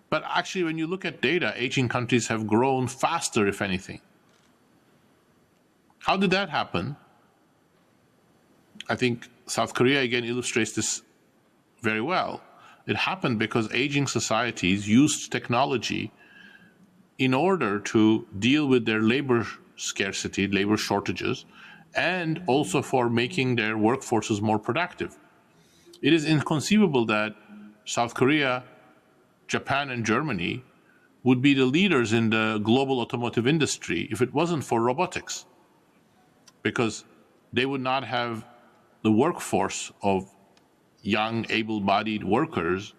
But actually, when you look at data, aging countries have grown faster, if anything. How did that happen? I think South Korea, again, illustrates this very well. It happened because aging societies used technology in order to deal with their labor scarcity, labor shortages, and also for making their workforces more productive. It is inconceivable that South Korea, Japan, and Germany would be the leaders in the global automotive industry if it wasn't for robotics, because they would not have the workforce of young, able-bodied workers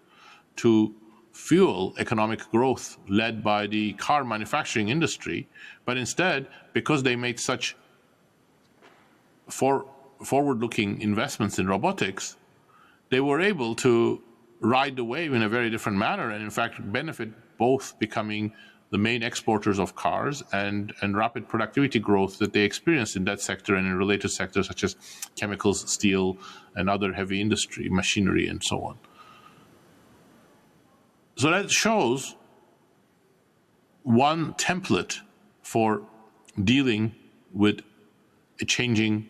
to fuel economic growth led by the car manufacturing industry, but instead, because they made such forward-looking investments in robotics, they were able to ride the wave in a very different manner and in fact benefit both becoming the main exporters of cars and rapid productivity growth that they experienced in that sector and in related sectors such as chemicals, steel, and other heavy industry, machinery, and so on. So that shows one template for dealing with a changing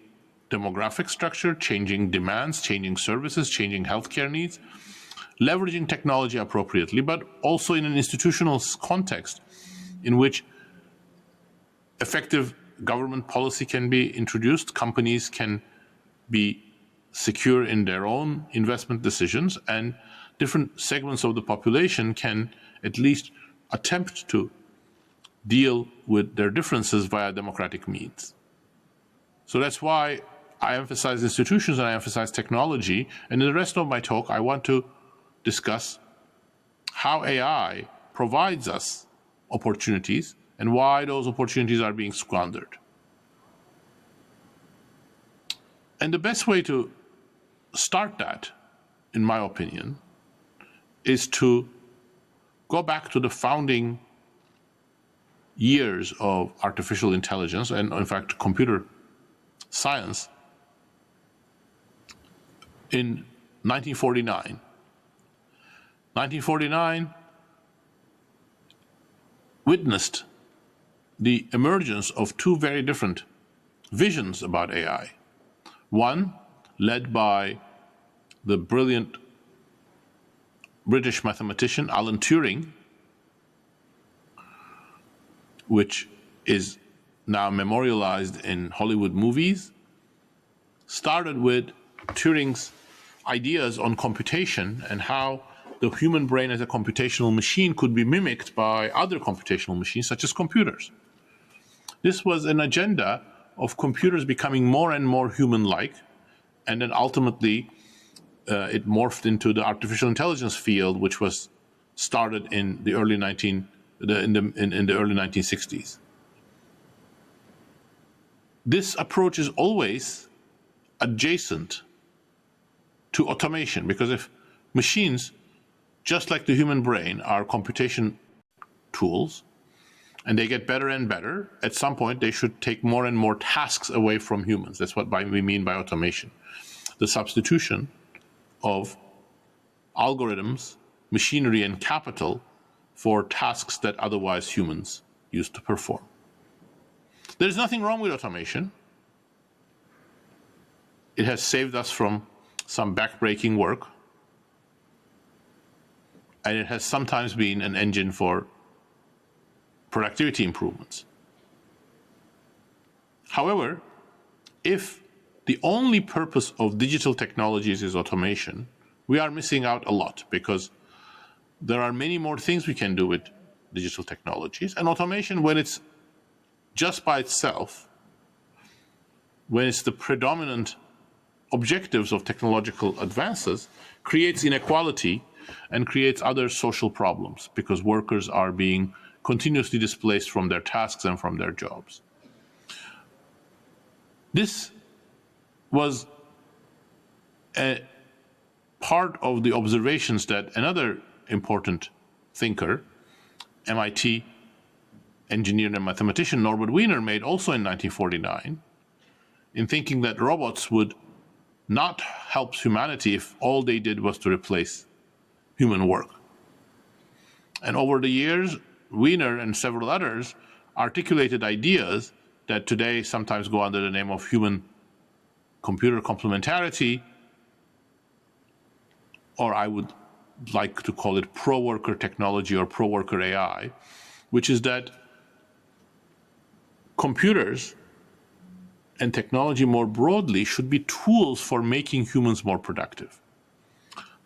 demographic structure, changing demands, changing services, changing healthcare needs, leveraging technology appropriately, but also in an institutional context in which effective government policy can be introduced, companies can be secure in their own investment decisions, and different segments of the population can at least attempt to deal with their differences via democratic means. So that's why I emphasize institutions and I emphasize technology. And in the rest of my talk, I want to discuss how AI provides us opportunities and why those opportunities are being squandered. And the best way to start that, in my opinion, is to go back to the founding years of artificial intelligence and, in fact, computer science in 1949. 1949 witnessed the emergence of two very different visions about AI. One, led by the brilliant British mathematician Alan Turing, which is now memorialized in Hollywood movies, started with Turing's ideas on computation and how the human brain as a computational machine could be mimicked by other computational machines, such as computers. This was an agenda of computers becoming more and more human-like, and then ultimately it morphed into the artificial intelligence field, which was started in the early 1960s. This approach is always adjacent to automation, because if machines, just like the human brain, are computation tools, and they get better and better, at some point they should take more and more tasks away from humans. That's what we mean by automation. The substitution of algorithms, machinery, and capital for tasks that otherwise humans used to perform. There's nothing wrong with automation. It has saved us from some backbreaking work, and it has sometimes been an engine for productivity improvements. However, if the only purpose of digital technologies is automation, we are missing out a lot, because there are many more things we can do with digital technologies. And automation, when it's just by itself, when it's the predominant objectives of technological advances, creates inequality and creates other social problems, because workers are being continuously displaced from their tasks and from their jobs. This was a part of the observations that another important thinker, MIT engineer and mathematician Norbert Wiener, made also in 1949, in thinking that robots would not help humanity if all they did was to replace human work. And over the years, Wiener and several others articulated ideas that today sometimes go under the name of human-computer complementarity, or I would like to call it pro-worker technology or pro-worker AI, which is that computers and technology more broadly should be tools for making humans more productive.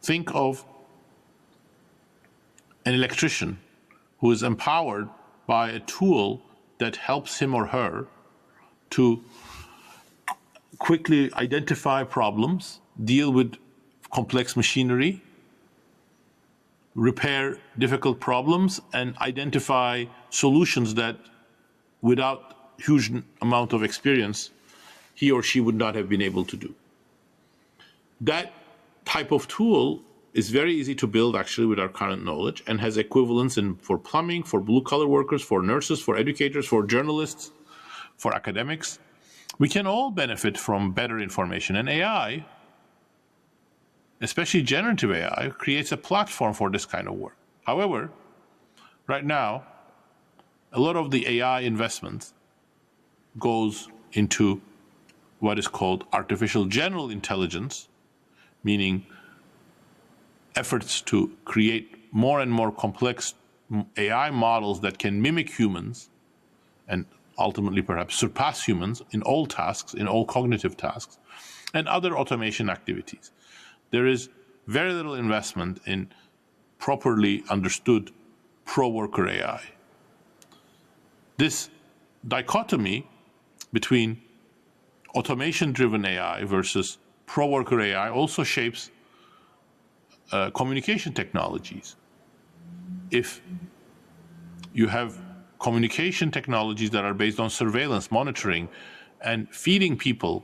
Think of an electrician who is empowered by a tool that helps him or her to quickly identify problems, deal with complex machinery, repair difficult problems, and identify solutions that, without huge amount of experience, he or she would not have been able to do. That type of tool is very easy to build, actually, with our current knowledge, and has equivalents for plumbing, for blue-collar workers, for nurses, for educators, for journalists, for academics. We can all benefit from better information, and AI, especially generative AI, creates a platform for this kind of work. However, right now, a lot of the AI investment goes into what is called artificial general intelligence, meaning efforts to create more and more complex AI models that can mimic humans and ultimately perhaps surpass humans in all tasks, in all cognitive tasks, and other automation activities. There is very little investment in properly understood pro-worker AI. This dichotomy between automation-driven AI versus pro-worker AI also shapes communication technologies. If you have communication technologies that are based on surveillance, monitoring, and feeding people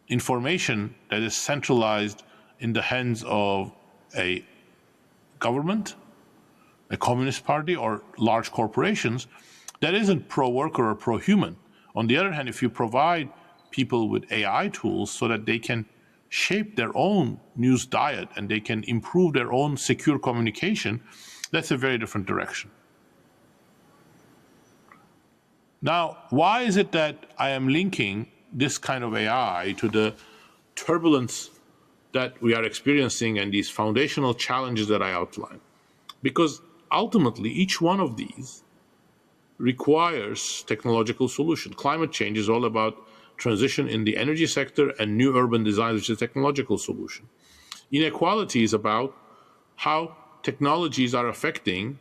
information that is centralized in the hands of a government, a communist party, or large corporations, that isn't pro-worker or pro-human. On the other hand, if you provide people with AI tools so that they can shape their own news diet and they can improve their own secure communication, that's a very different direction. Now, why is it that I am linking this kind of AI to the turbulence that we are experiencing and these foundational challenges that I outlined? Because ultimately, each one of these requires technological solution. Climate change is all about transition in the energy sector and new urban design, which is a technological solution. Inequality is about how technologies are affecting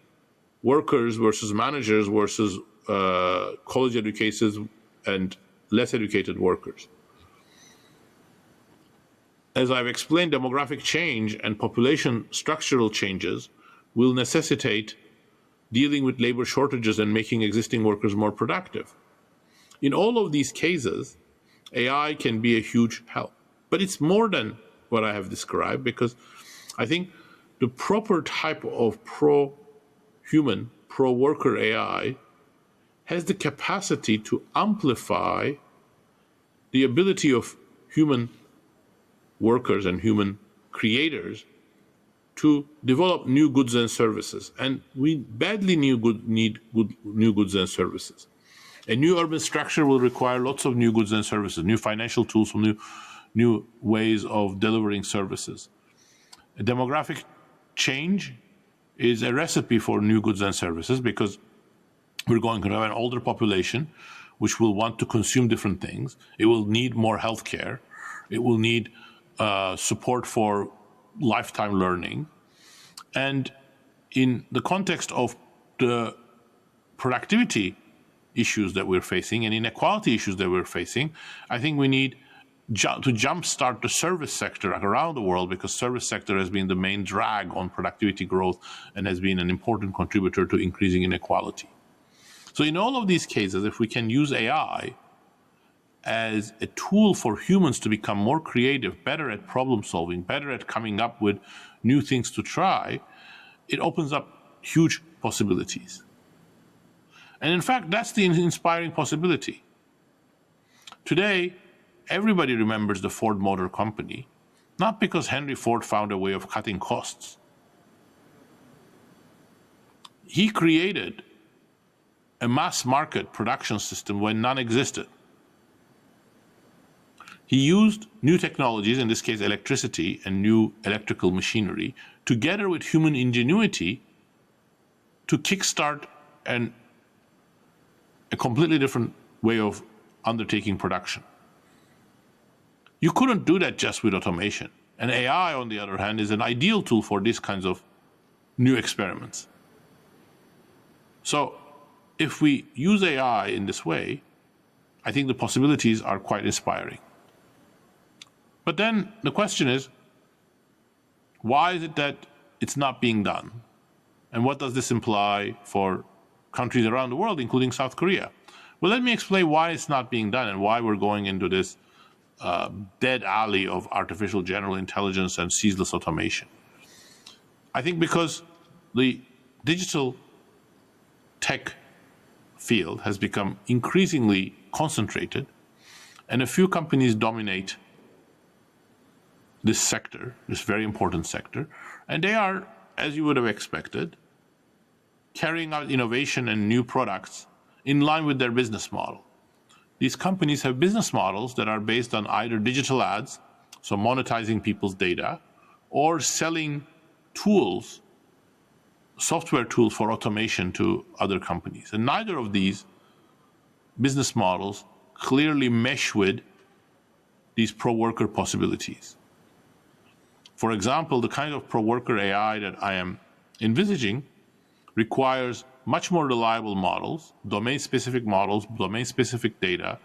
workers versus managers versus college educated and less educated workers. As I've explained, demographic change and population structural changes will necessitate dealing with labor shortages and making existing workers more productive. In all of these cases, AI can be a huge help. But it's more than what I have described, because I think the proper type of pro-human, pro-worker AI has the capacity to amplify the ability of human workers and human creators to develop new goods and services. And we badly need new goods and services. A new urban structure will require lots of new goods and services, new financial tools, new ways of delivering services. A demographic change is a recipe for new goods and services, because we're going to have an older population which will want to consume different things. It will need more healthcare. It will need support for lifetime learning. And in the context of the productivity issues that we're facing and inequality issues that we're facing, I think we need to jumpstart the service sector around the world, because service sector has been the main drag on productivity growth and has been an important contributor to increasing inequality. So in all of these cases, if we can use AI as a tool for humans to become more creative, better at problem solving, better at coming up with new things to try, it opens up huge possibilities. And in fact, that's the inspiring possibility. Today, everybody remembers the Ford Motor Company, not because Henry Ford found a way of cutting costs. He created a mass market production system when none existed. He used new technologies, in this case electricity and new electrical machinery, together with human ingenuity to kickstart a completely different way of undertaking production. You couldn't do that just with automation. And AI, on the other hand, is an ideal tool for these kinds of new experiments. So if we use AI in this way, I think the possibilities are quite inspiring. But then the question is, why is it that it's not being done? And what does this imply for countries around the world, including South Korea? Well, let me explain why it's not being done and why we're going into this dead alley of artificial general intelligence and ceaseless automation. I think because the digital tech field has become increasingly concentrated, and a few companies dominate this sector, this very important sector, and they are as you would have expected, carrying out innovation and new products in line with their business model. These companies have business models that are based on either digital ads, so monetizing people's data, or selling tools, software tools for automation to other companies. And neither of these business models clearly mesh with these pro-worker possibilities. For example, the kind of pro-worker AI that I am envisaging requires much more reliable models, domain-specific models, domain-specific data,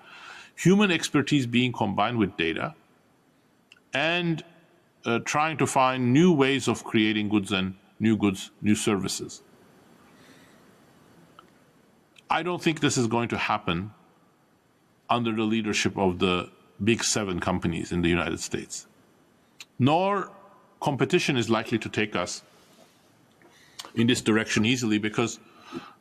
human expertise being combined with data, and trying to find new ways of creating goods, new services. I don't think this is going to happen under the leadership of the big 7 companies in the United States. Nor competition is likely to take us in this direction easily, because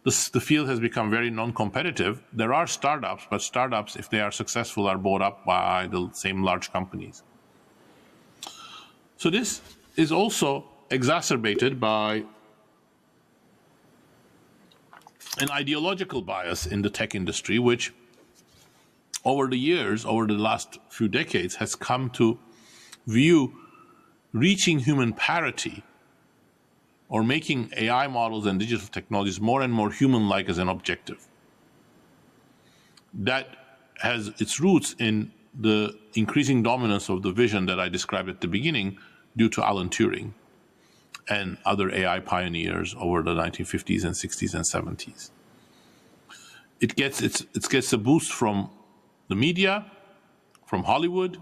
the field has become very non-competitive. There are startups, but startups, if they are successful, are bought up by the same large companies. So this is also exacerbated by an ideological bias in the tech industry, which over the years, over the last few decades, has come to view reaching human parity or making AI models and digital technologies more and more human-like as an objective. That has its roots in the increasing dominance of the vision that I described at the beginning due to Alan Turing and other AI pioneers over the 1950s and 60s and 70s. It gets a boost from the media, from Hollywood.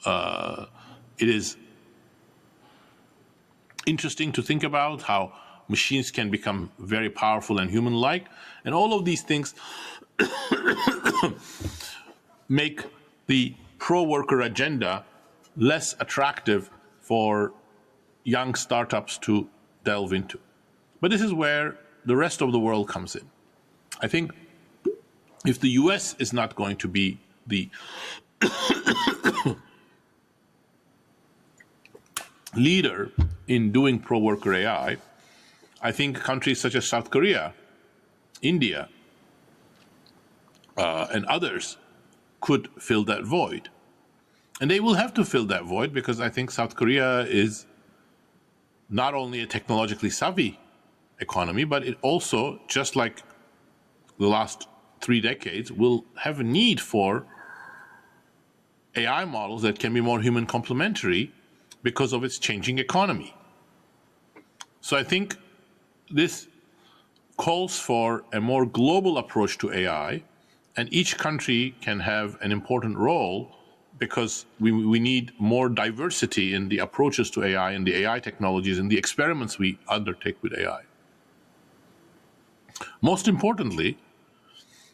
It is interesting to think about how machines can become very powerful and human-like, and all of these things make the pro-worker agenda less attractive for young startups to delve into. But this is where the rest of the world comes in. I think if the US is not going to be the leader in doing pro-worker AI, I think countries such as South Korea, India, and others could fill that void. And they will have to fill that void, because I think South Korea is not only a technologically savvy economy, but it also, just like the last 3 decades, will have a need for AI models that can be more human complementary because of its changing economy. So I think this calls for a more global approach to AI, and each country can have an important role, because we need more diversity in the approaches to AI and the AI technologies and the experiments we undertake with AI. Most importantly,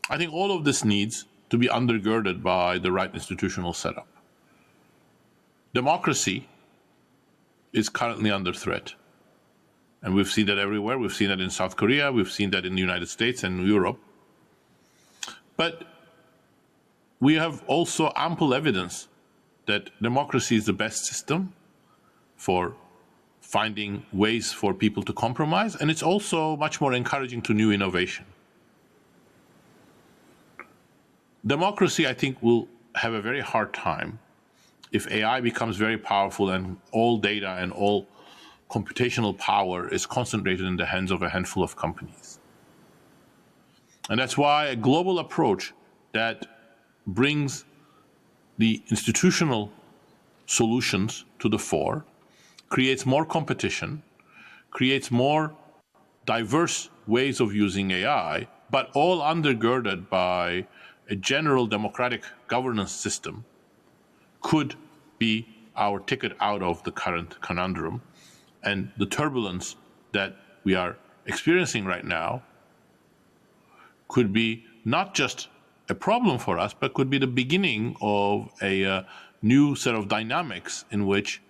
I think all of this needs to be undergirded by the right institutional setup. Democracy is currently under threat. And we've seen that everywhere. We've seen that in South Korea. We've seen that in the United States and Europe. But we have also ample evidence that democracy is the best system for finding ways for people to compromise, and it's also much more encouraging to new innovation. Democracy, I think, will have a very hard time if AI becomes very powerful and all data and all computational power is concentrated in the hands of a handful of companies. And that's why a global approach that brings the institutional solutions to the fore, creates more competition, creates more diverse ways of using AI, but all undergirded by a general democratic governance system, could be our ticket out of the current conundrum. And the turbulence that we are experiencing right now could be not just a problem for us, but could be the beginning of a new set of dynamics in which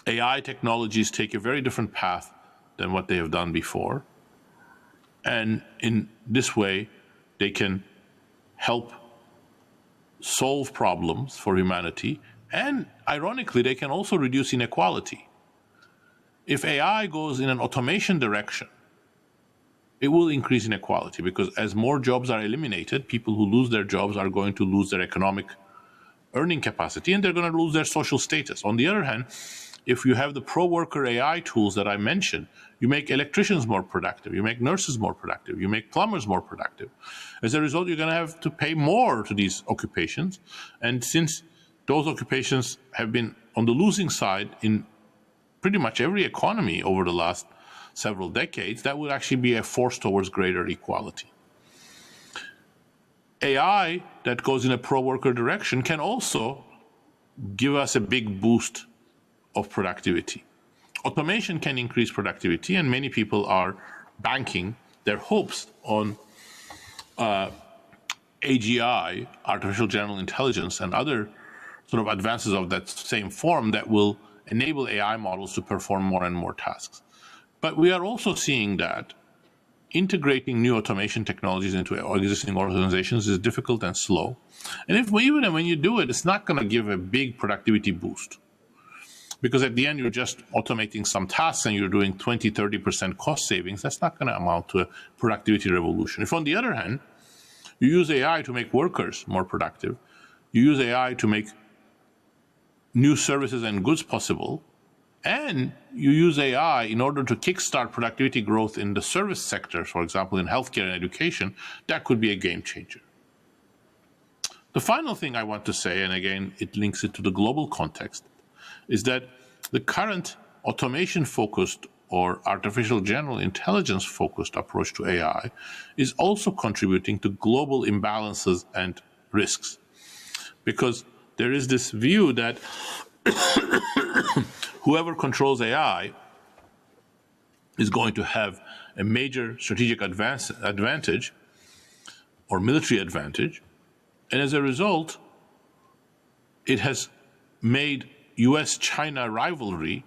AI technologies take a very different path than what they have done before. And in this way, they can help solve problems for humanity. And ironically, they can also reduce inequality. if AI goes in an automation direction, it will increase inequality because as more jobs are eliminated, people who lose their jobs are going to lose their economic earning capacity and they're going to lose their social status. On the other hand, if you have the pro-worker AI tools that I mentioned, you make electricians more productive, you make nurses more productive, you make plumbers more productive. As a result, you're going to have to pay more to these occupations. And since those occupations have been on the losing side in pretty much every economy over the last several decades, that would actually be a force towards greater equality. AI that goes in a pro-worker direction can also give us a big boost of productivity. Automation can increase productivity, and many people are banking their hopes on AGI, artificial general intelligence, and other sort of advances of that same form that will enable AI models to perform more and more tasks. But we are also seeing that integrating new automation technologies into existing organizations is difficult and slow. And even when you do it, it's not going to give a big productivity boost. Because at the end, you're just automating some tasks and you're doing 20, 30% cost savings. That's not going to amount to a productivity revolution. If, on the other hand, you use AI to make workers more productive, you use AI to make new services and goods possible, and you use AI in order to kickstart productivity growth in the service sector, for example, in healthcare and education, that could be a game changer. The final thing I want to say, and again, it links it to the global context, is that the current automation-focused or artificial general intelligence-focused approach to AI is also contributing to global imbalances and risks. Because there is this view that whoever controls AI is going to have a major strategic advantage or military advantage. And as a result, it has made US-China rivalry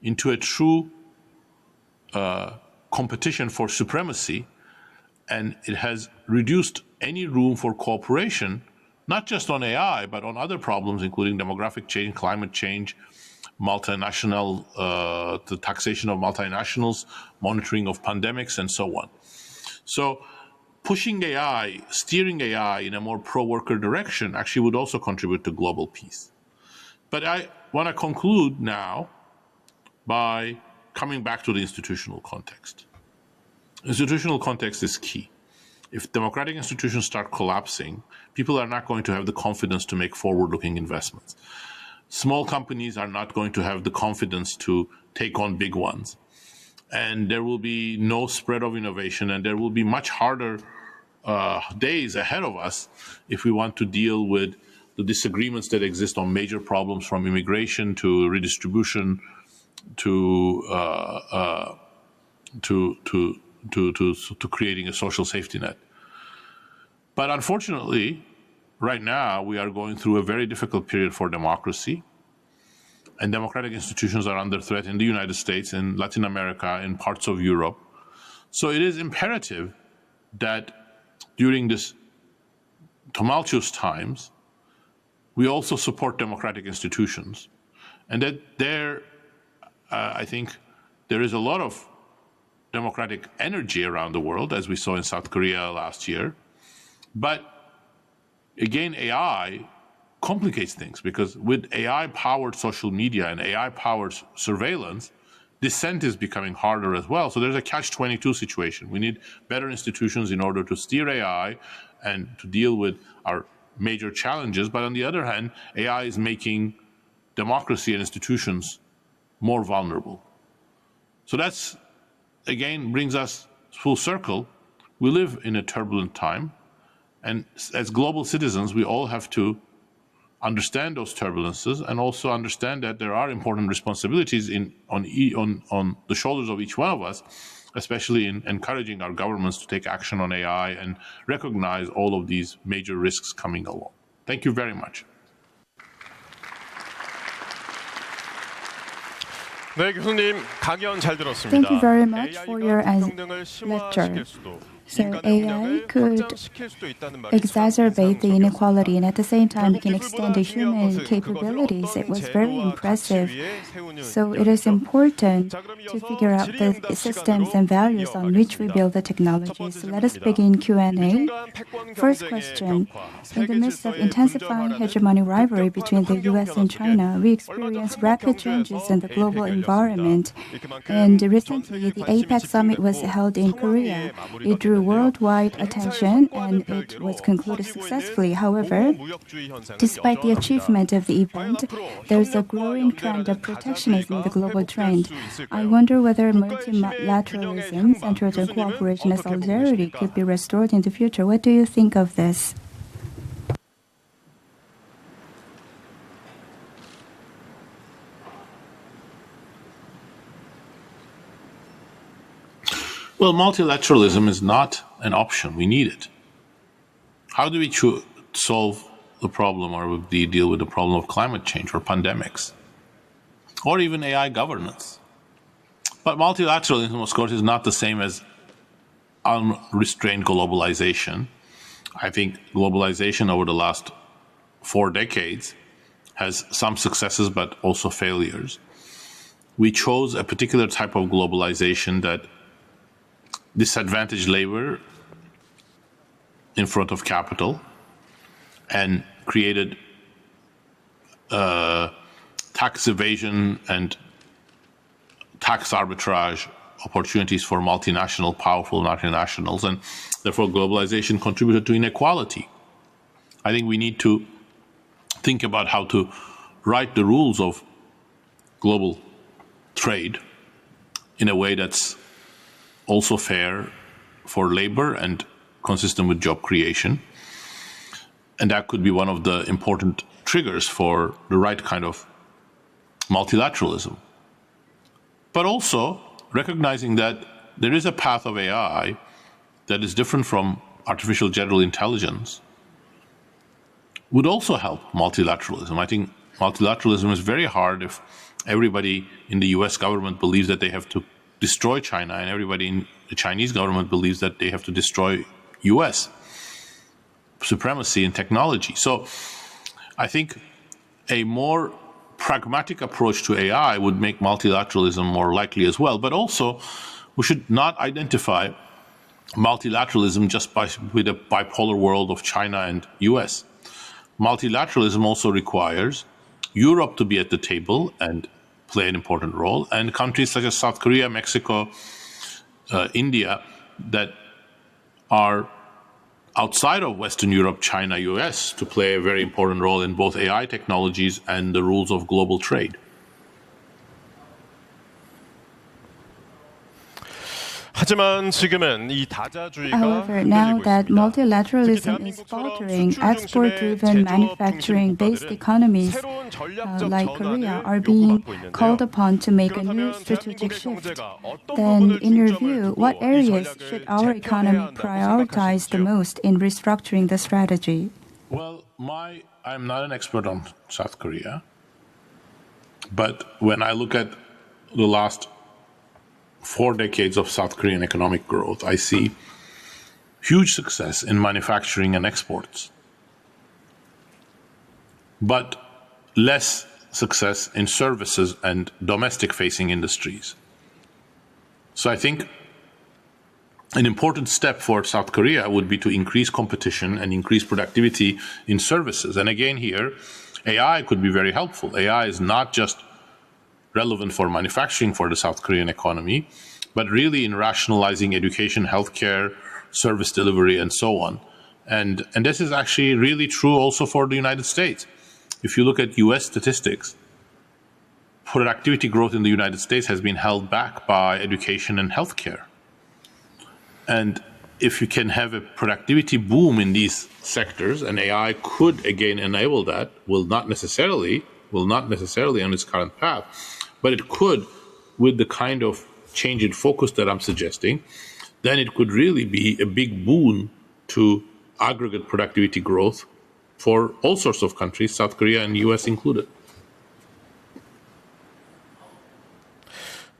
into a true competition for supremacy, and it has reduced any room for cooperation, not just on AI, but on other problems, including demographic change, climate change, multinational, the taxation of multinationals, monitoring of pandemics, and so on. So pushing AI, steering AI in a more pro-worker direction actually would also contribute to global peace. But I want to conclude now by coming back to the institutional context. Institutional context is key. If democratic institutions start collapsing, people are not going to have the confidence to make forward-looking investments. Small companies are not going to have the confidence to take on big ones. And there will be no spread of innovation, and there will be much harder days ahead of us if we want to deal with the disagreements that exist on major problems, from immigration to redistribution to creating a social safety net. But unfortunately, right now we are going through a very difficult period for democracy, and democratic institutions are under threat in the United States, in Latin America, in parts of Europe. So it is imperative that during this tumultuous times, we also support democratic institutions. And that I think there is a lot of democratic energy around the world, as we saw in South Korea last year. But again, AI complicates things, because with AI-powered social media and AI-powered surveillance, dissent is becoming harder as well. So there's a catch-22 situation. We need better institutions in order to steer AI and to deal with our major challenges. But on the other hand, AI is making democracy and institutions more vulnerable. So that's, again, brings us full circle. We live in a turbulent time, and as global citizens, we all have to understand those turbulences and also understand that there are important responsibilities on the shoulders of each one of us, especially in encouraging our governments to take action on AI and recognize all of these major risks coming along. Thank you very much. 네, 교수님 강연 잘 들었습니다. Thank you very much for your lecture. So AI could exacerbate the inequality and at the same time it can extend the human capabilities. It was very impressive. So it is important to figure out the systems and values on which we build the technologies. So let us begin Q&A. First question. In the midst of intensifying hegemonic rivalry between the US and China, we experience rapid changes in the global environment. And recently, the APEC summit was held in Korea. It drew worldwide attention and it was concluded successfully. However, despite the achievement of the event, there's a growing trend of protectionism in the global trend. I wonder whether multilateralism, centered on cooperation and solidarity, could be restored in the future. What do you think of this? Well, multilateralism is not an option. We need it. How do we solve the problem or deal with the problem of climate change or pandemics or even AI governance? But multilateralism, of course, is not the same as unrestrained globalization. I think globalization over the last 4 decades has some successes but also failures. We chose a particular type of globalization that disadvantaged labor in front of capital and created tax evasion and tax arbitrage opportunities for multinational, powerful multinationals, and therefore globalization contributed to inequality. I think we need to think about how to write the rules of global trade in a way that's also fair for labor and consistent with job creation. And that could be one of the important triggers for the right kind of multilateralism. But also recognizing that there is a path of AI that is different from artificial general intelligence would also help multilateralism. I think multilateralism is very hard if everybody in the US government believes that they have to destroy China and everybody in the Chinese government believes that they have to destroy US supremacy in technology. So I think a more pragmatic approach to AI would make multilateralism more likely as well. But also, we should not identify multilateralism just with a bipolar world of China and US. Multilateralism also requires Europe to be at the table and play an important role, and countries such as South Korea, Mexico, India, that are outside of Western Europe, China, US, to play a very important role in both AI technologies and the rules of global trade. However, now that multilateralism is faltering, export-driven manufacturing-based economies like Korea are being called upon to make a new strategic shift. Then, in your view, what areas should our economy prioritize the most in restructuring the strategy? Well, I'm not an expert on South Korea, but when I look at the last 4 decades of South Korean economic growth, I see huge success in manufacturing and exports, but less success in services and domestic-facing industries. So I think an important step for South Korea would be to increase competition and increase productivity in services. And again here, AI could be very helpful. AI is not just relevant for manufacturing for the South Korean economy, but really in rationalizing education, healthcare, service delivery, and so on. And this is actually really true also for the United States. If you look at US statistics, productivity growth in the United States has been held back by education and healthcare. And if you can have a productivity boom in these sectors, and AI could again enable that, will not necessarily on its current path, but it could, with the kind of change in focus that I'm suggesting, then it could really be a big boon to aggregate productivity growth for all sorts of countries, South Korea and US included.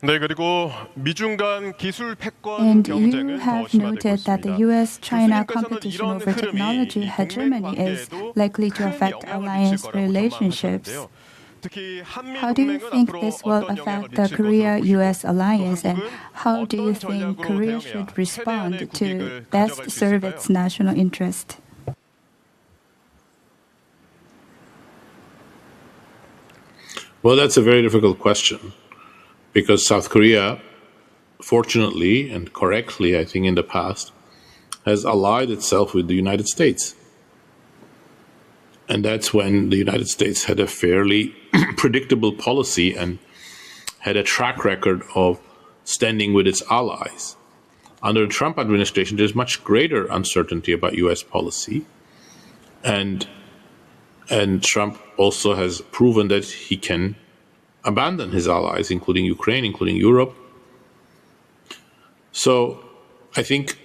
네, 그리고 미중 간 기술 패권 And you 경쟁은 더 have 심화되고 noted that the 있습니다. US-China 교수님께서는 competition 이런 over technology 흐름이 hegemony is 동맹 likely to 관계에도 affect 큰 영향을 alliance 미칠 거라고 relationships. 전망하셨는데요. 특히 한미 How do you 동맹은 think 앞으로 this will 어떤 영향을 affect the 미칠 것으로 Korea-US 보시고 alliance, and 한국은 how do you 어떤 think 전략으로 Korea 대응해야 should respond 최대한의 to 국익을 best 가져갈 수 serve 있을까요? its national interest? Well, that's a very difficult question because South Korea, fortunately and correctly, I think in the past, has allied itself with the United States. And that's when the United States had a fairly predictable policy and had a track record of standing with its allies. Under the Trump administration, there's much greater uncertainty about US policy. And Trump also has proven that he can abandon his allies, including Ukraine, including Europe. So I think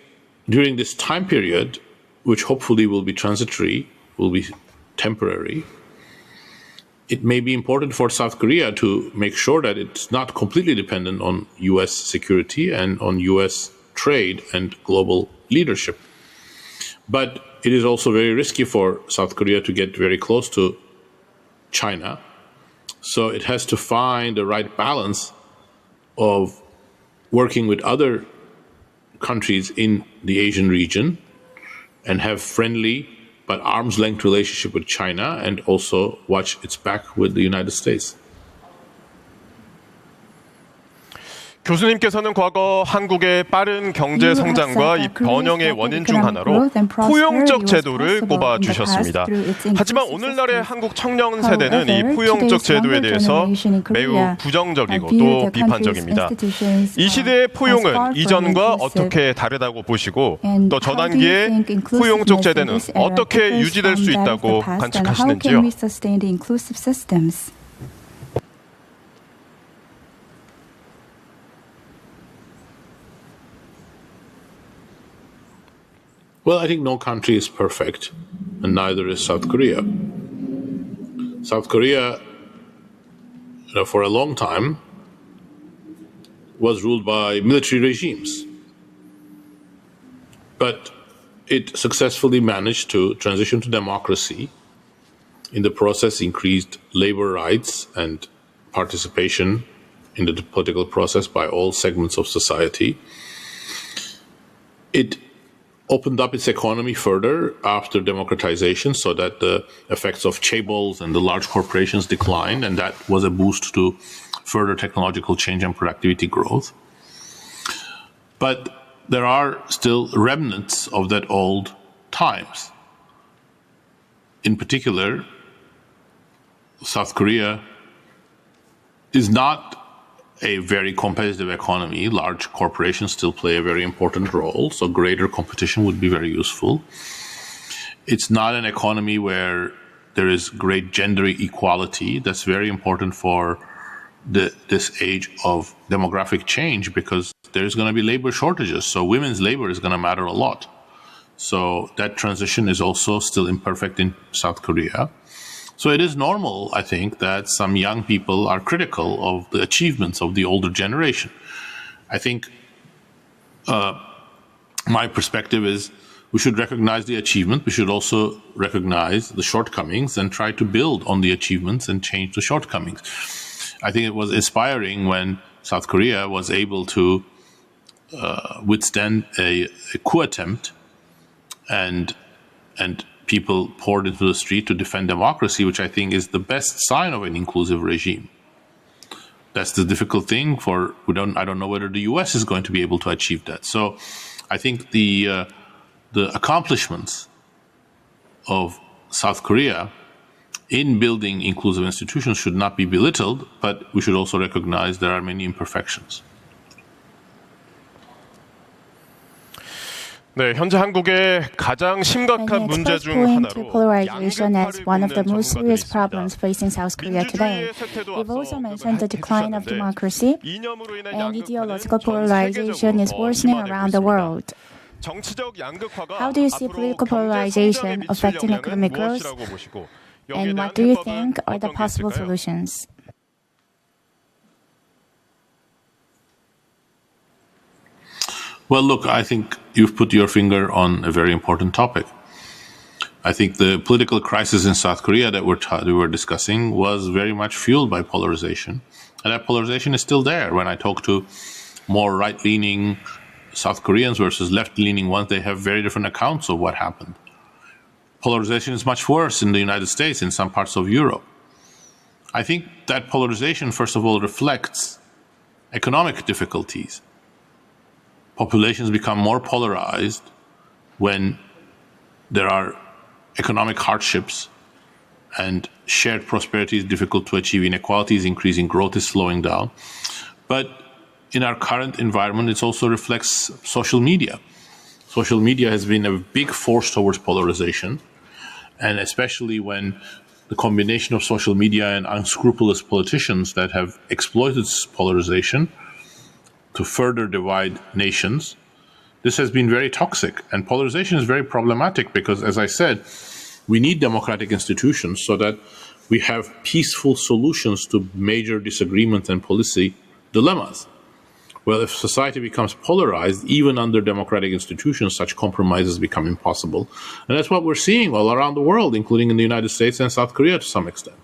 during this time period, which hopefully will be transitory, will be temporary, it may be important for South Korea to make sure that it's not completely dependent on US security and on US trade and global leadership. But it is also very risky for South Korea to get very close to China. So it has to find the right balance of working with other countries in the Asian region and have friendly but arm's length relationship with China and also watch its back with the United States. 교수님께서는 과거 한국의 빠른 경제 성장과 이 번영의 원인 중 하나로 포용적 제도를 꼽아 주셨습니다. 하지만 오늘날의 한국 청년 세대는 이 포용적 제도에 대해서 매우 부정적이고 또 비판적입니다. 이 시대의 포용은 이전과 어떻게 다르다고 보시고 또 전환기에 포용적 제도는 어떻게 유지될 수 있다고 관측하시는지요? Well, I think no country is perfect, and neither is South Korea. South Korea, for a long time, was ruled by military regimes. But it successfully managed to transition to democracy. In the process, increased labor rights and participation in the political process by all segments of society. It opened up its economy further after democratization so that the effects of chaebols and the large corporations declined, and that was a boost to further technological change and productivity growth. But there are still remnants of that old times. In particular, South Korea is not a very competitive economy. Large corporations still play a very important role, so greater competition would be very useful. It's not an economy where there is great gender equality. That's very important for this age of demographic change because there's going to be labor shortages, so women's labor is going to matter a lot. So that transition is also still imperfect in South Korea. So it is normal, I think, that some young people are critical of the achievements of the older generation. I think my perspective is we should recognize the achievement. We should also recognize the shortcomings and try to build on the achievements and change the shortcomings. I think it was inspiring when South Korea was able to withstand a coup attempt and people poured into the street to defend democracy, which I think is the best sign of an inclusive regime. That's the difficult thing I don't know whether the US is going to be able to achieve that. So I think the accomplishments of South Korea in building inclusive institutions should not be belittled, but we should also recognize there are many imperfections. 네, 현재 한국의 가장 심각한 문제 중 하나로 polarization as one of the most serious problems facing South Korea today. You've also mentioned the decline of democracy, and ideological polarization is worsening around the world. How do you see political polarization affecting economic growth, and what do you think are the possible solutions? Well, look, I think you've put your finger on a very important topic. I think the political crisis in South Korea that we were discussing was very much fueled by polarization. And that polarization is still there. When I talk to more right-leaning South Koreans versus left-leaning ones, they have very different accounts of what happened. Polarization is much worse in the United States, in some parts of Europe. I think that polarization, first of all, reflects economic difficulties. Populations become more polarized when there are economic hardships and shared prosperity is difficult to achieve. Inequality is increasing, growth is slowing down. But in our current environment, it also reflects social media. Social media has been a big force towards polarization, and especially when the combination of social media and unscrupulous politicians that have exploited polarization to further divide nations, this has been very toxic. And polarization is very problematic because, as I said, we need democratic institutions so that we have peaceful solutions to major disagreements and policy dilemmas. Well, if society becomes polarized, even under democratic institutions, such compromises become impossible. And that's what we're seeing all around the world, including in the United States and South Korea to some extent.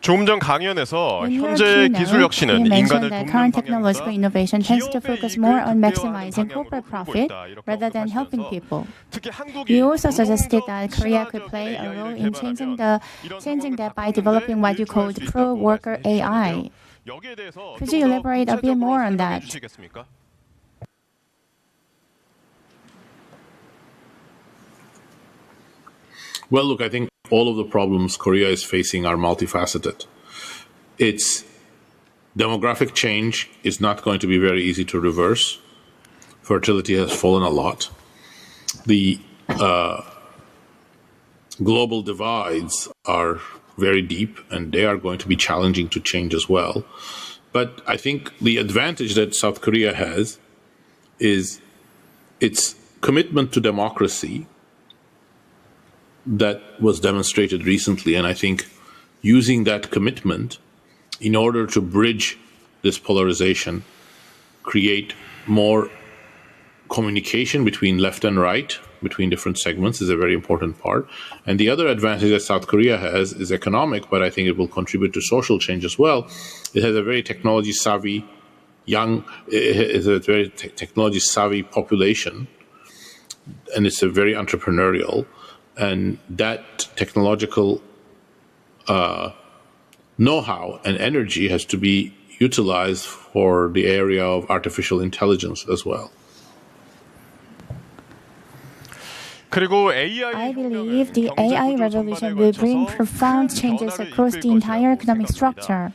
조금 전 강연에서 In your 현재 keynote, 기술 you 혁신은 mentioned 인간을 that 돕는 current technological 방향보다 innovation tends to focus more on maximizing 방향으로 corporate 흐르고 profit 있다, 이렇게 rather than helping 언급하시면서 people. 특히 한국이 You also suggested that 노동적 Korea could 친화적 play a AI를 role in changing 개발하면 that by developing what you called pro-worker AI. 여기에 대해서 Could you elaborate a bit more on that? 주시겠습니까? Well, look, I think all of the problems Korea is facing are multifaceted. Its demographic change is not going to be very easy to reverse. Fertility has fallen a lot. The global divides are very deep, and they are going to be challenging to change as well. But I think the advantage that South Korea has is its commitment to democracy that was demonstrated recently. And I think using that commitment in order to bridge this polarization, create more communication between left and right, between different segments, is a very important part. And the other advantage that South Korea has is economic, but I think it will contribute to social change as well. It has a very technology savvy technology savvy population, and it's a very entrepreneurial. And that technological know-how and energy has to be utilized for the area of artificial intelligence as well. I believe the AI revolution will bring profound changes across the entire economic structure.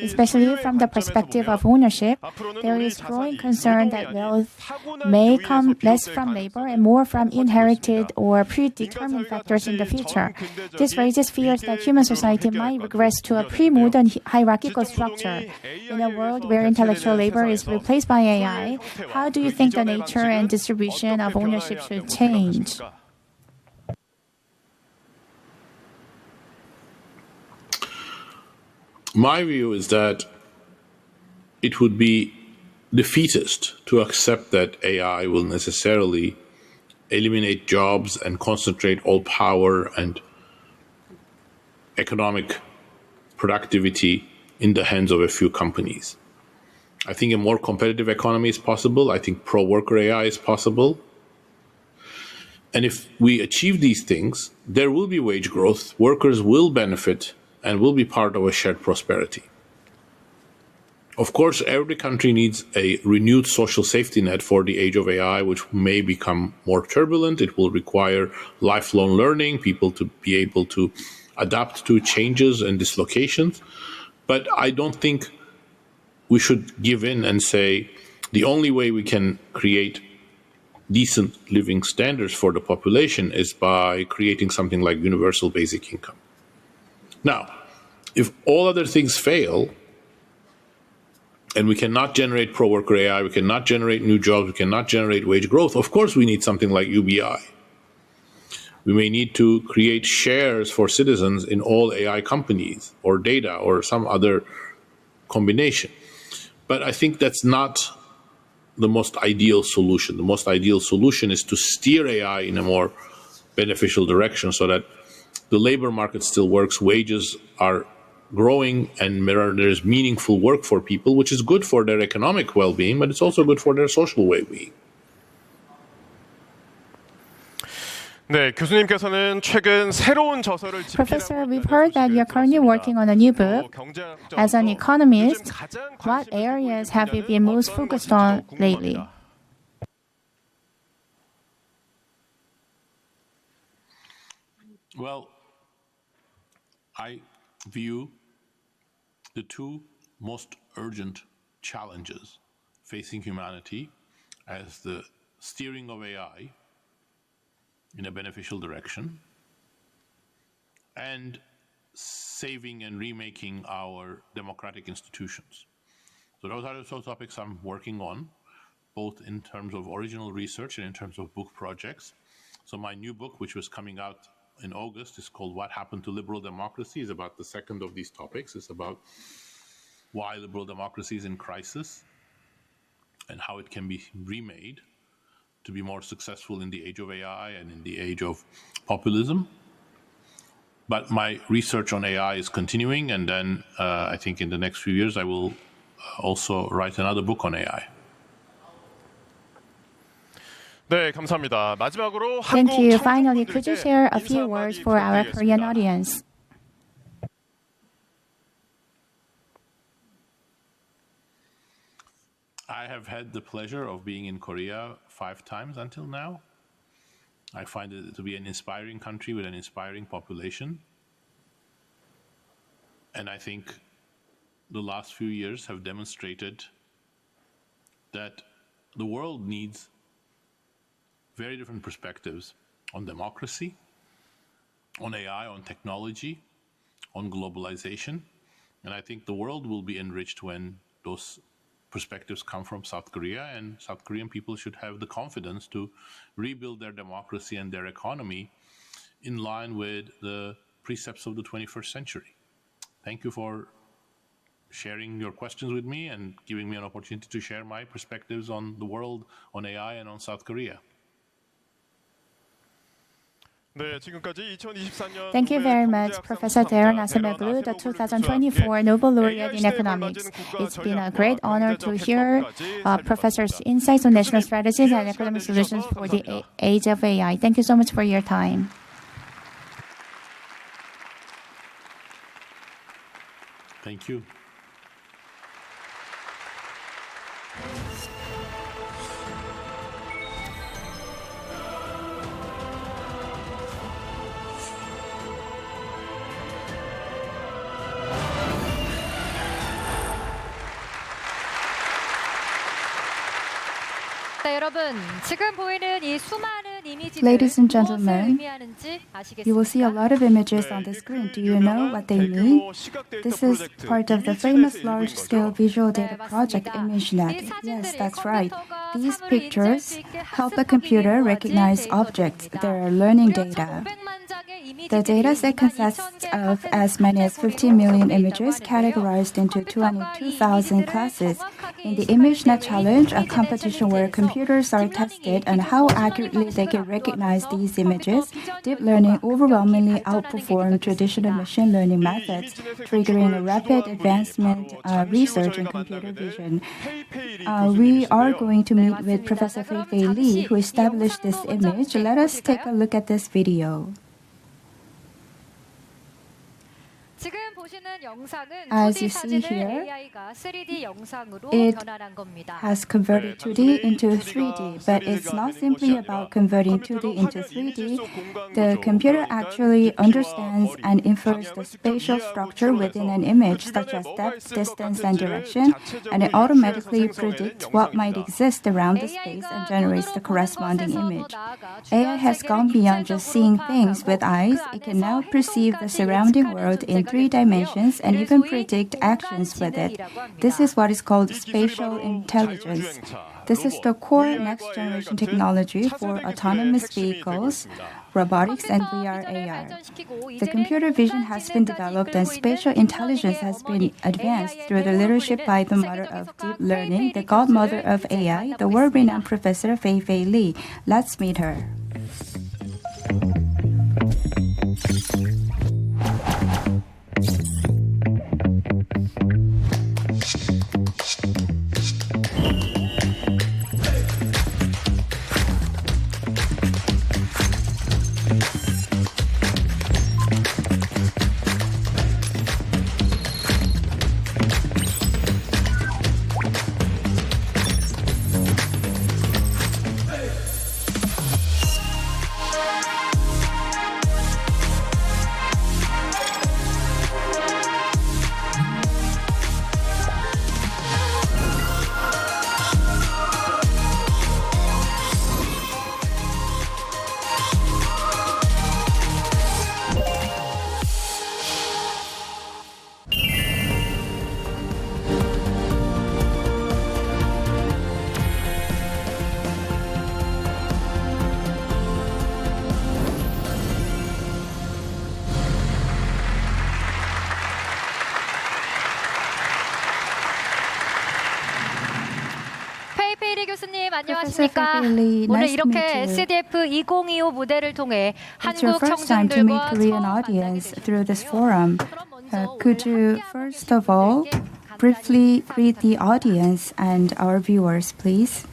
Especially from the perspective of ownership, there is growing concern that wealth may come less from labor and more from inherited or predetermined factors in the future. This raises fears that human society might regress to a pre-modern hierarchical structure. In a world where intellectual labor is replaced by AI, how do you think the nature and distribution of ownership should change? My view is that it would be defeatist to accept that AI will necessarily eliminate jobs and concentrate all power and economic productivity in the hands of a few companies. I think a more competitive economy is possible. I think pro-worker AI is possible. And if we achieve these things, there will be wage growth, workers will benefit, and will be part of a shared prosperity. Of course, every country needs a renewed social safety net for the age of AI, which may become more turbulent. It will require lifelong learning, people to be able to adapt to changes and dislocations. But I don't think we should give in and say the only way we can create decent living standards for the population is by creating something like universal basic income. Now, if all other things fail, and we cannot generate pro-worker AI, we cannot generate new jobs, we cannot generate wage growth, of course we need something like UBI. We may need to create shares for citizens in all AI companies, or data, or some other combination. But I think that's not the most ideal solution. The most ideal solution is to steer AI in a more beneficial direction so that the labor market still works, wages are growing, and there's meaningful work for people, which is good for their economic well-being, but it's also good for their social well-being. 네, 교수님께서는 최근 새로운 저서를 Professor, we've heard that you're currently working on a new book. As an economist, what areas have you been most focused on lately? Well, I view the two most urgent challenges facing humanity as the steering of AI in a beneficial direction and saving and remaking our democratic institutions. So those are the two topics I'm working on, both in terms of original research and in terms of book projects. So my new book, which was coming out in August, is called What Happened to Liberal Democracy. It's about the second of these topics. It's about why liberal democracy is in crisis and how it can be remade to be more successful in the age of AI and in the age of populism. But my research on AI is continuing, and then I think in the next few years I will also write another book on AI. 네, 감사합니다. 마지막으로 Thank you. Finally, could you share a few words for our Korean audience? I have had the pleasure of being in Korea 5 times until now. I find it to be an inspiring country with an inspiring population. And I think the last few years have demonstrated that the world needs very different perspectives on democracy, on AI, on technology, on globalization. And I think the world will be enriched when those perspectives come from South Korea, and South Korean people should have the confidence to rebuild their democracy and their economy in line with the precepts of the 21st century. Thank you for sharing your questions with me and giving me an opportunity to share my perspectives on the world, on AI, and on South Korea. Thank you very much, Professor Daron Acemoglu, the 2024 Nobel Laureate in Economics. It's been a great honor to hear Professor's insights on national strategies and economic solutions for the age of AI. Thank you so much for your time. Thank you. Ladies and gentlemen, you will see a lot of images on the screen. Do you know what they mean? This is part of the famous large-scale visual data project ImageNet. Yes, that's right. These pictures help a computer recognize objects. They're learning data. The dataset consists of as many as 15 million images categorized into 22,000 classes. In the ImageNet Challenge, a competition where computers are tested on how accurately they can recognize these images, deep learning overwhelmingly outperformed traditional machine learning methods, triggering a rapid advancement research in computer vision. We are going to meet with Professor Fei-Fei Lee, who established this image. Let us take a look at this video. As you see here, it has converted 2D into 3D, but it's not simply about converting 2D into 3D. The computer actually understands and infers the spatial structure within an image, such as depth, distance, and direction, and it automatically predicts what might exist around the space and generates the corresponding image. AI has gone beyond just seeing things with eyes. It can now perceive the surrounding world in 3 dimensions and even predict actions with it. This is what is called spatial intelligence. This is the core next-generation technology for autonomous vehicles. robotics, and VR AR. The computer vision has been developed and spatial intelligence has been advanced through the leadership by the mother of deep learning, the godmother of AI, the world-renowned Professor Fei-Fei Li. Let's meet her. 교수님 안녕하십니까? 오늘 이렇게 SDF 2025 무대를 통해 한국 청중들과 Korean audience through this forum. Could you first of all briefly greet the audience and our viewers, please?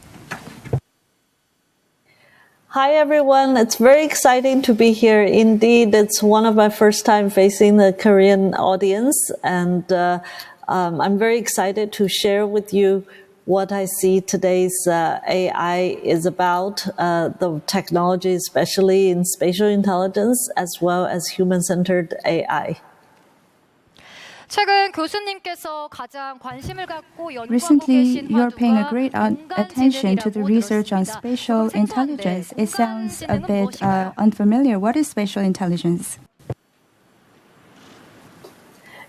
Hi everyone, it's very exciting to be here. Indeed, it's one of my first time facing the Korean audience, and I'm very excited to share with you what I see today's AI is about, the technology, especially in spatial intelligence, as well as human-centered AI. 최근 교수님께서 가장 관심을 갖고 연구하고 Recently, 계신 you're paying a 화두가 great attention to the research on spatial intelligence. It sounds a bit unfamiliar. What is spatial intelligence?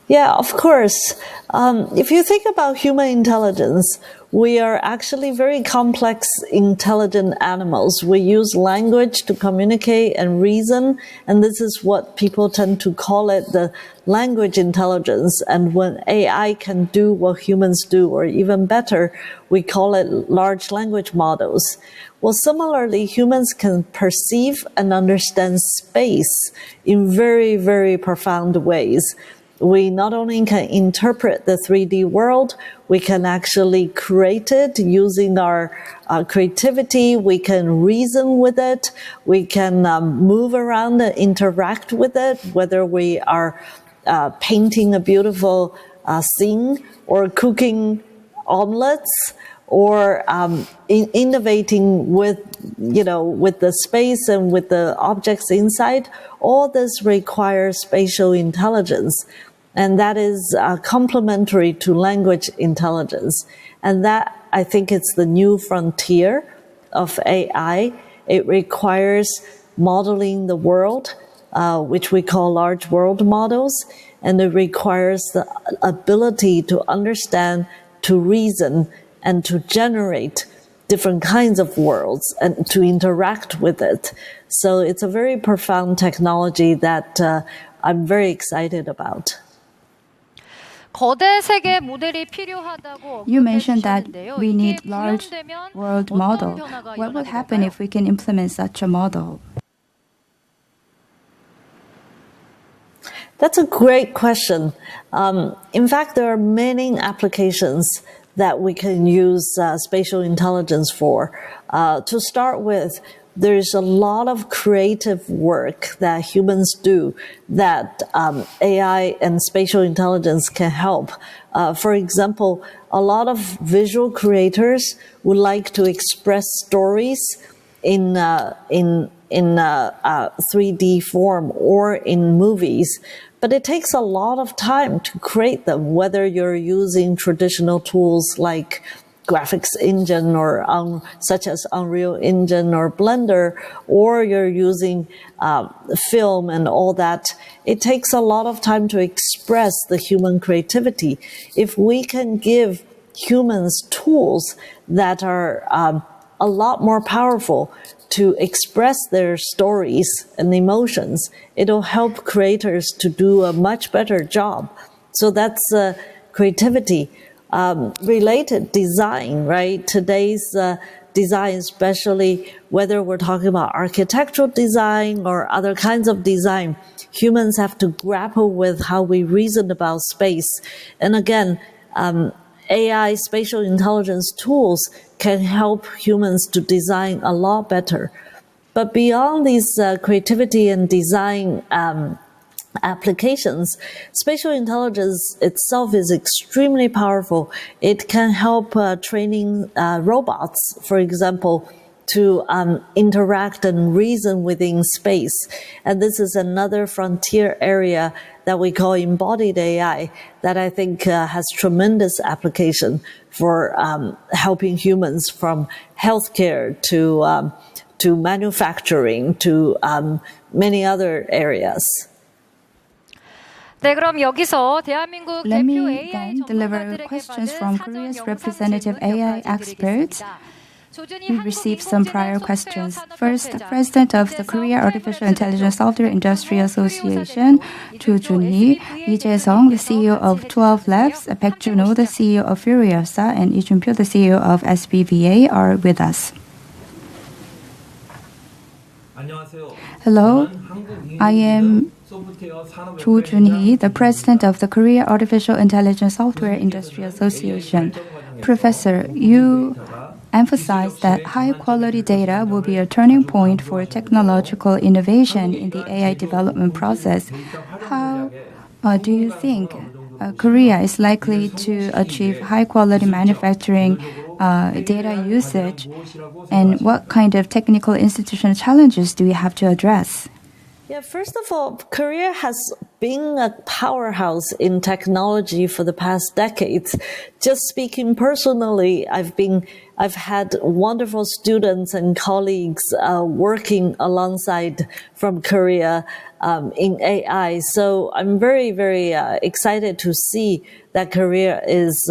Yeah, of course. If you think about human intelligence, we are actually very complex, intelligent animals. We use language to communicate and reason, and this is what people tend to call it the language intelligence. And when AI can do what humans do, or even better, we call it large language models. Well, similarly, humans can perceive and understand space in very, very profound ways. We not only can interpret the 3D world, we can actually create it using our creativity. We can reason with it. We can move around and interact with it, whether we are painting a beautiful scene or cooking omelets or innovating with the space and with the objects inside. All this requires spatial intelligence. And that is complementary to language intelligence. And that, I think, it's the new frontier of AI. It requires modeling the world, which we call large world models. And it requires the ability to understand, to reason, and to generate different kinds of worlds and to interact with it. So it's a very profound technology that I'm very excited about. You mentioned that we need large world model. What would happen if we can implement such a model? That's a great question. In fact, there are many applications that we can use spatial intelligence for. To start with, there's a lot of creative work that humans do that AI and spatial intelligence can help. For example, a lot of visual creators would like to express stories in 3D form or in movies. But it takes a lot of time to create them, whether you're using traditional tools like graphics engine or such as Unreal Engine or Blender, or you're using film and all that. It takes a lot of time to express the human creativity. If we can give humans tools that are a lot more powerful to express their stories and emotions. It'll help creators to do a much better job. So that's creativity. Related design, right? Today's design, especially whether we're talking about architectural design or other kinds of design, humans have to grapple with how we reason about space. And again, AI, spatial intelligence tools can help humans to design a lot better. But beyond these creativity and design applications, spatial intelligence itself is extremely powerful. It can help training robots, for example, to interact and reason within space. And this is another frontier area that we call embodied AI that I think has tremendous application for helping humans from healthcare to manufacturing to many other areas. 네, 그럼 여기서 대한민국 Let 대표 me AI then deliver questions from Korea's representative AI experts. We received some prior questions. First, the president of the Korea Artificial Intelligence Software Industry Association, Cho Jun-hee, Lee Jae-sung, the CEO of 12 Labs, Baek Jun-ho, the CEO of Furiosa, and Lee Jun-pyo, the CEO of SBVA, are with us. Hello, I am Cho Jun-hee, the president of the Korea Artificial Intelligence Software Industry Association. Professor, you emphasized that high-quality data will be a turning point for technological innovation in the AI development process. How do you think Korea is likely to achieve high-quality manufacturing data usage, and what kind of technical institutional challenges do we have to address? Yeah, first of all, Korea has been a powerhouse in technology for the past decades. Just speaking personally, I've had wonderful students and colleagues working alongside from Korea in AI. So I'm very, very excited to see that Korea is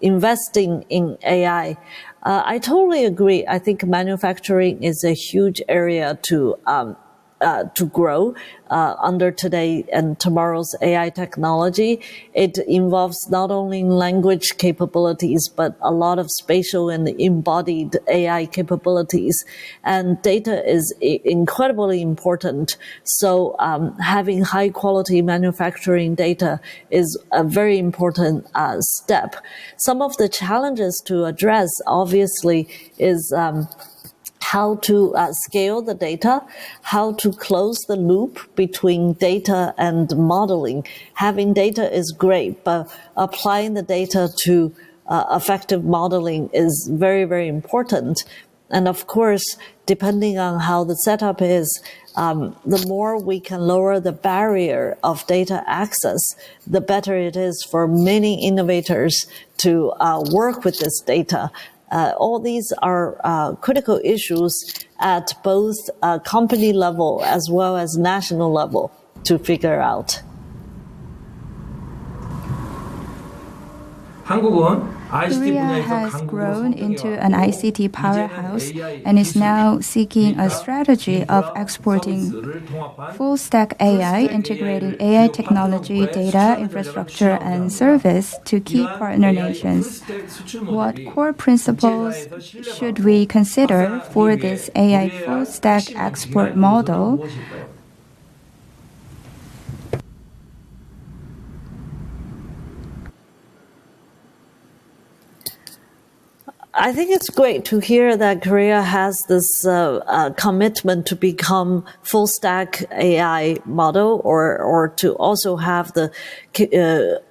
investing in AI. I totally agree. I think manufacturing is a huge area to grow under today and tomorrow's AI technology. It involves not only language capabilities, but a lot of spatial and embodied AI capabilities. And data is incredibly important. So having high quality manufacturing data is a very important step. Some of the challenges to address, obviously, is how to scale the data, how to close the loop between data and modeling. Having data is great, but applying the data to effective modeling is very, very important. And of course, depending on how the setup is, the more we can lower the barrier of data access, the better it is for many innovators to work with this data. All these are critical issues at both company level as well as national level to figure out. Korea has grown into an ICT powerhouse and is now seeking a strategy of exporting full-stack AI, integrating AI technology, data, infrastructure, and service to key partner nations. What core principles should we consider for this AI full-stack export model? I think it's great to hear that Korea has this commitment to become full stack AI model or to also have the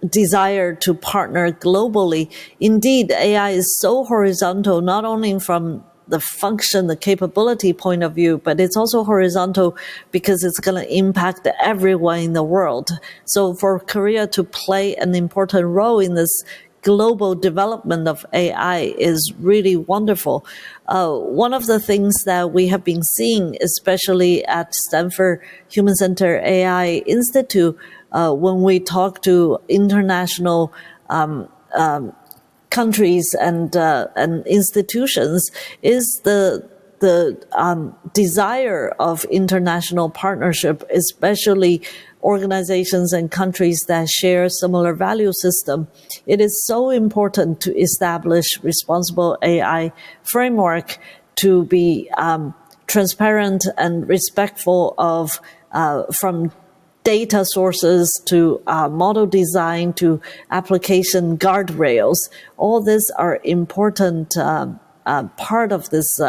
desire to partner globally. Indeed, AI is so horizontal, not only from the function, the capability point of view, but it's also horizontal because it's going to impact everyone in the world. So for Korea to play an important role in this global development of AI is really wonderful. One of the things that we have been seeing, especially at Stanford Human Centered AI Institute, when we talk to international countries and institutions is the desire of international partnership, especially organizations and countries that share similar value system. It is so important to establish responsible AI framework to be transparent and respectful of from data sources to model design to application guardrails. All these are important part of this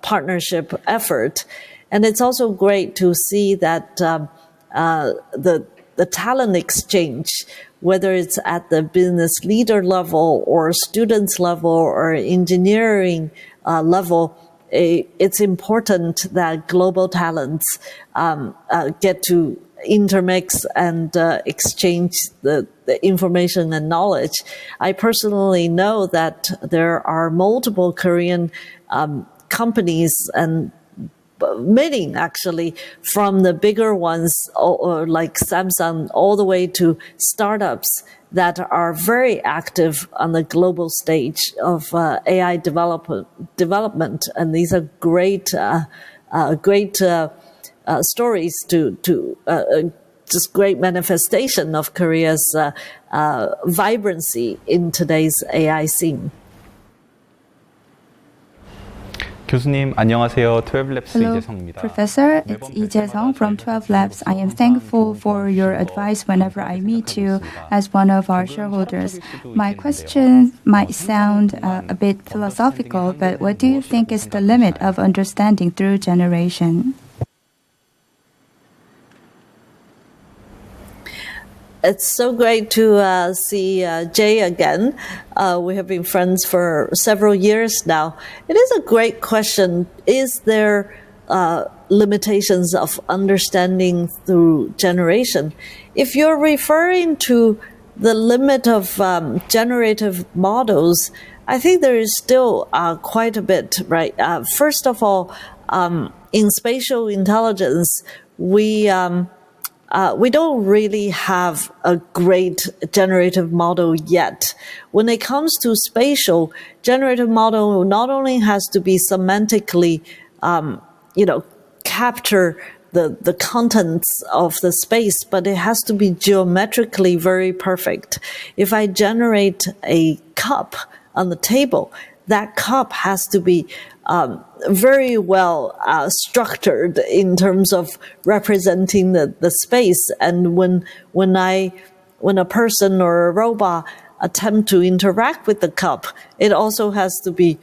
partnership effort. And it's also great to see that the talent exchange, whether it's at the business leader level or students level or engineering level, it's important that global talents get to intermix and exchange the information and knowledge. I personally know that there are multiple Korean companies and many actually, from the bigger ones or like Samsung all the way to startups that are very active on the global stage of AI development. And these are great stories to just great manifestation of Korea's vibrancy in today's AI scene. 교수님 안녕하세요. 12labs Hello, 이재성입니다. Professor. It's 이재성 from 12 Labs. I am thankful for your advice whenever I meet you as one of our shareholders. My question might sound a bit philosophical, but what do you think is the limit of understanding through generation? It's so great to see Jay again. We have been friends for several years now. It is a great question. Is there limitations of understanding through generation? If you're referring to the limit of generative models, I think there is still quite a bit, right? First of all, in spatial intelligence, we don't really have a great generative model yet. When it comes to spatial, generative model not only has to be semantically, capture the contents of the space, but it has to be geometrically very perfect. If I generate a cup on the table, that cup has to be very well structured in terms of representing the space. And when a person or a robot attempt to interact with the cup, it also has to be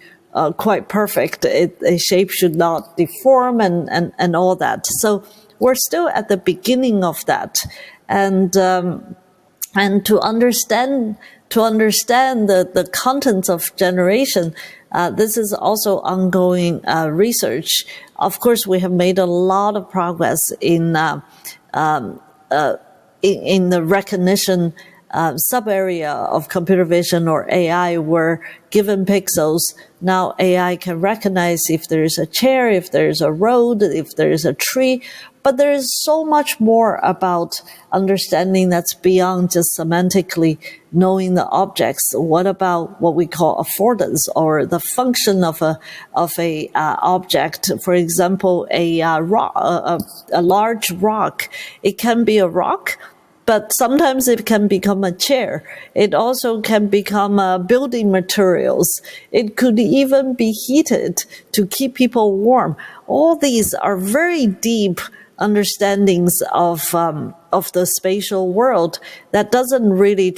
quite perfect. A shape should not deform and all that. So we're still at the beginning of that. And to understand the contents of generation, this is also ongoing research. Of course, we have made a lot of progress in the recognition sub-area of computer vision or AI, where given pixels, now AI can recognize if there is a chair, if there is a road, if there is a tree. But there is so much more about understanding that's beyond just semantically knowing the objects. What about what we call affordance, or the function of a object? For example, a large rock. It can be a rock, but sometimes it can become a chair. It also can become building materials. It could even be heated to keep people warm. All these are very deep understandings of the spatial world that doesn't really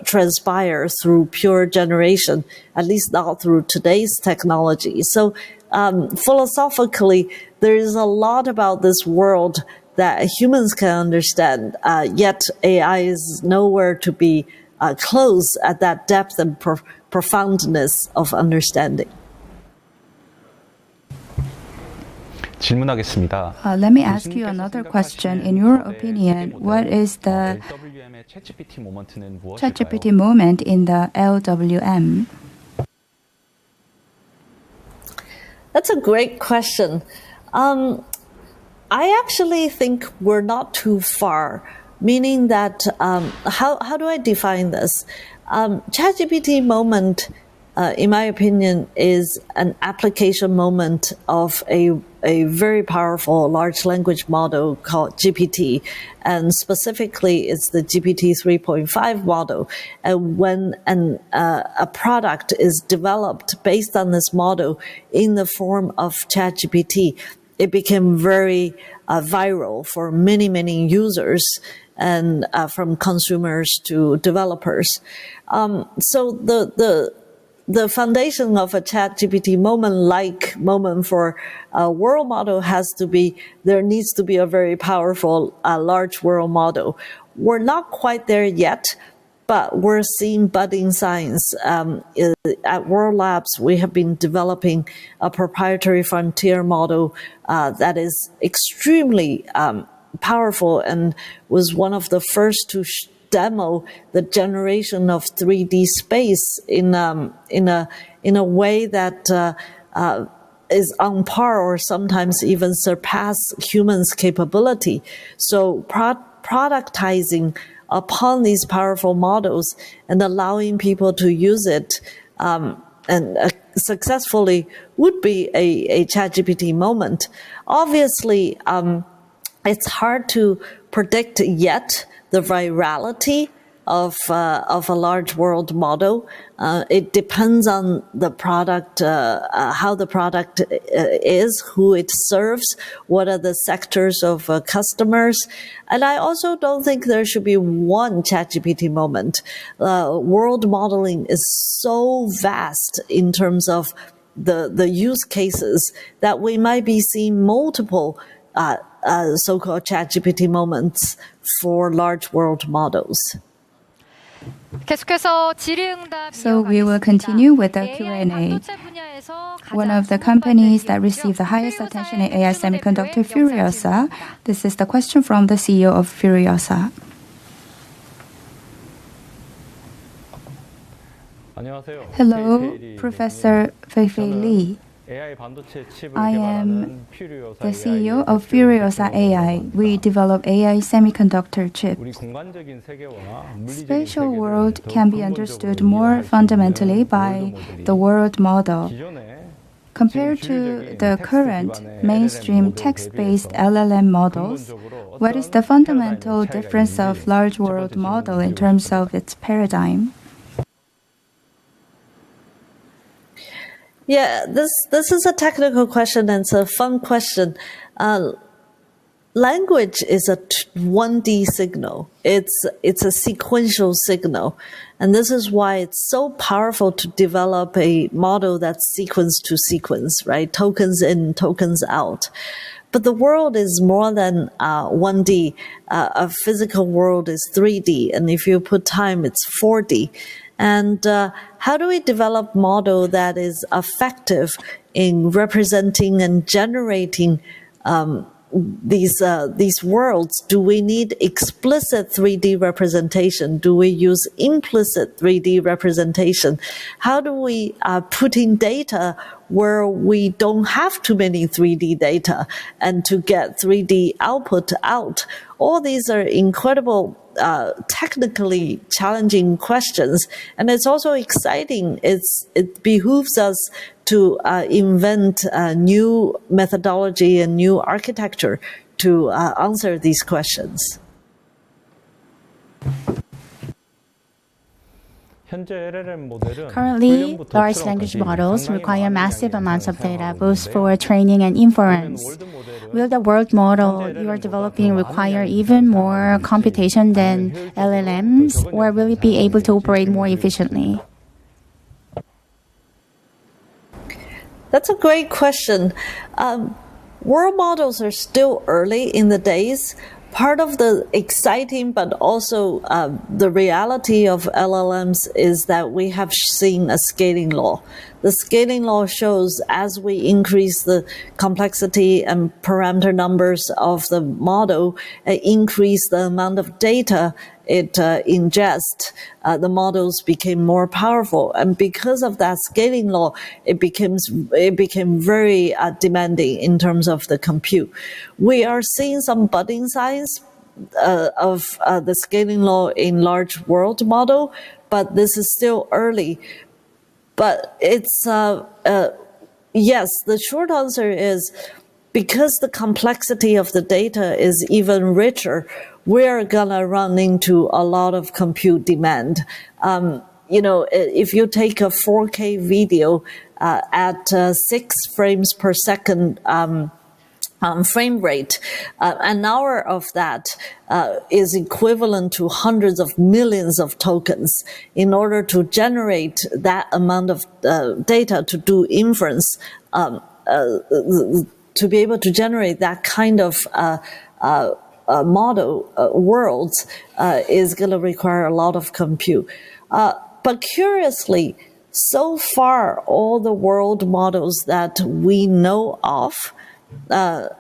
transpire through pure generation, at least not through today's technology. So philosophically, there is a lot about this world that humans can understand, yet AI is nowhere to be close at that depth and profoundness of understanding. 질문하겠습니다. Let me ask you another question. In your opinion, what is the ChatGPT moment in the LWM? That's a great question. I actually think we're not too far, meaning that how do I define this? ChatGPT moment, in my opinion, is an application moment of a very powerful large language model called GPT, and specifically it's the GPT 3.5 model. And when a product is developed based on this model in the form of ChatGPT, it became very viral for many users, and from consumers to developers. So the foundation of a ChatGPT moment for a world model there needs to be a very powerful large world model. We're not quite there yet, but we're seeing budding signs. At World Labs, we have been developing a proprietary frontier model that is extremely powerful and was one of the first to demo the generation of 3D space in a way that is on par or sometimes even surpass humans' capability. So productizing upon these powerful models and allowing people to use it successfully would be a ChatGPT moment. Obviously, it's hard to predict yet the virality of a large world model. It depends on the product, how the product is, who it serves, what are the sectors of customers. And I also don't think there should be one ChatGPT moment. World modeling is so vast in terms of the use cases that we might be seeing multiple so-called ChatGPT moments for large world models. So we will continue with the Q&A. One of the companies that received the highest attention in AI semiconductor, Furiosa. This is the question from the CEO of Furiosa. Hello, Professor Fei-Fei Li. I am the CEO of Furiosa AI. We develop AI semiconductor chips. Spatial world can be understood more fundamentally by the world model. Compared to the current mainstream text-based LLM models, what is the fundamental difference of large world model in terms of its paradigm? Yeah, this is a technical question and it's a fun question. Language is a 1D signal. It's a sequential signal. And this is why it's so powerful to develop a model that's sequence to sequence, right? Tokens in, tokens out. But the world is more than 1D. A physical world is 3D. And if you put time, it's 4D. And how do we develop model that is effective in representing and generating these worlds? Do we need explicit 3D representation? Do we use implicit 3D representation? How do we put in data where we don't have too many 3D data and to get 3D output out? All these are incredible technically challenging questions, and it's also exciting. It behooves us to invent new methodology and new architecture to answer these questions. Currently, large language models require massive amounts of data, both for training and inference. Will the world model you are developing require even more computation than LLMs, or will it be able to operate more efficiently? That's a great question. World models are still early in the days. Part of the exciting but also the reality of LLMs is that we have seen a scaling law. The scaling law shows as we increase the complexity and parameter numbers of the model, increase the amount of data it ingests, the models became more powerful. And because of that scaling law, it became very demanding in terms of the compute. We are seeing some budding signs of the scaling law in large world model, but this is still early. But it's, yes, the short answer is because the complexity of the data is even richer, we're gonna run into a lot of compute demand. If you take a 4K video at 6 frames per second frame rate, an hour of that is equivalent to hundreds of millions of tokens. In order to generate that amount of data to do inference, to be able to generate that kind of model worlds is going to require a lot of compute. But curiously, so far, all the world models that we know of that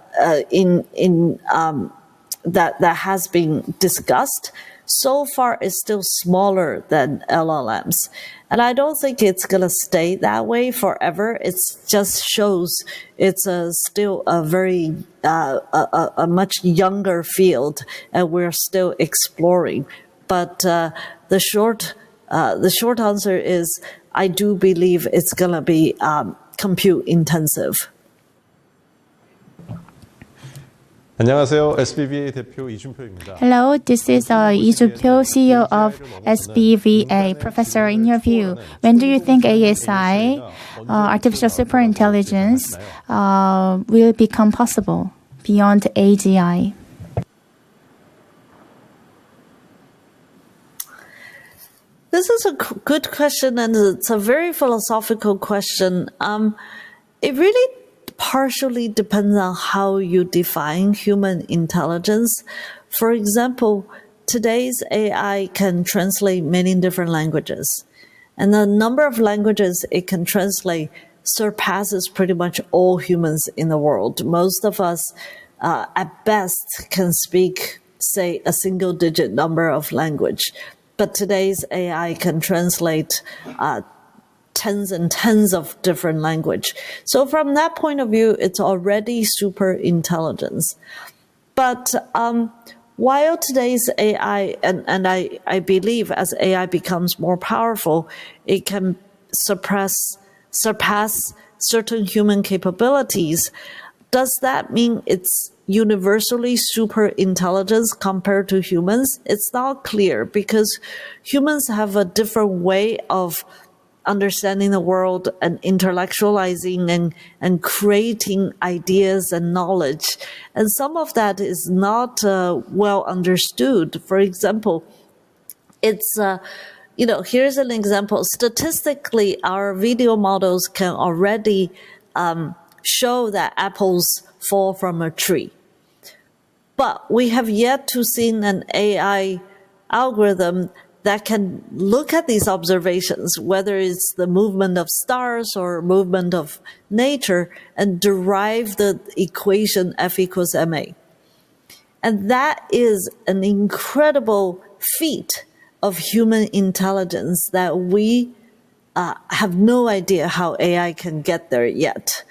has been discussed so far is still smaller than LLMs. And I don't think it's going to stay that way forever. It just shows it's still a very, a much younger field, and we're still exploring. But the short answer is I do believe it's going to be compute intensive. 안녕하세요. SBVA 대표 이준표입니다. Hello, this is Lee Joo-pyo, CEO of SBVA. Professor, in your view, when do you think ASI, artificial superintelligence, will become possible beyond AGI? This is a good question, and it's a very philosophical question. It really partially depends on how you define human intelligence. For example, today's AI can translate many different languages, and the number of languages it can translate surpasses pretty much all humans in the world. Most of us, at best, can speak, say, a single-digit number of language, but today's AI can translate tens and tens of different language. So from that point of view, it's already super intelligence. But while today's AI, and I believe as AI becomes more powerful, it can surpass certain human capabilities, does that mean it's universally super intelligence compared to humans? It's not clear, because humans have a different way of understanding the world and intellectualizing and creating ideas and knowledge. And some of that is not well understood. For example, it's, here's an example. Statistically, our video models can already show that apples fall from a tree. But we have yet to see an AI algorithm that can look at these observations, whether it's the movement of stars or movement of nature, and derive the equation F equals ma. And that is an incredible feat of human intelligence that we have no idea how AI can get there yet.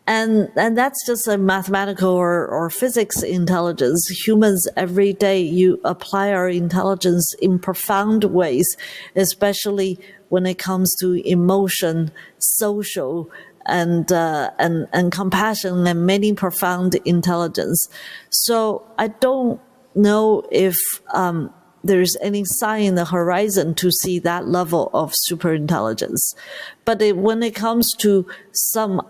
And that's just a mathematical or physics intelligence. Humans, every day, you apply our intelligence in profound ways, especially when it comes to emotion, social, and compassion, and many profound intelligence. So I don't know if there's any sign in the horizon to see that level of superintelligence. But when it comes to some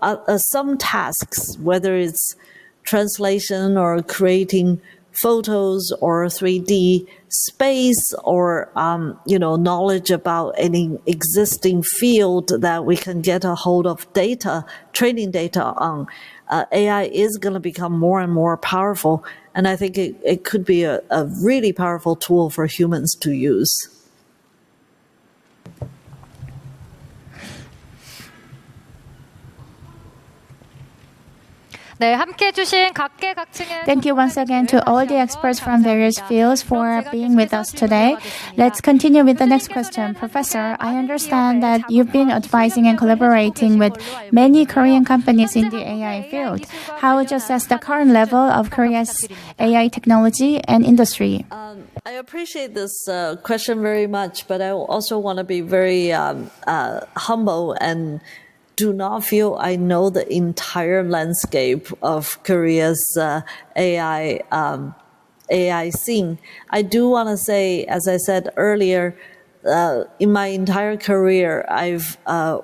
tasks, whether it's translation or creating photos or 3D space or knowledge about any existing field that we can get a hold of data, training data on, AI is going to become more and more powerful. And I think it could be a really powerful tool for humans to use. 네, 함께 해주신 각계각층의 Thank you once again to all the experts from various fields for being with us today. Let's continue with the next question. Professor, I understand that you've been advising and collaborating with many Korean companies in the AI field. How would you assess the current level of Korea's AI technology and industry? I appreciate this question very much, but I also want to be very humble and do not feel I know the entire landscape of Korea's AI scene. I do want to say, as I said earlier, in my entire career, I've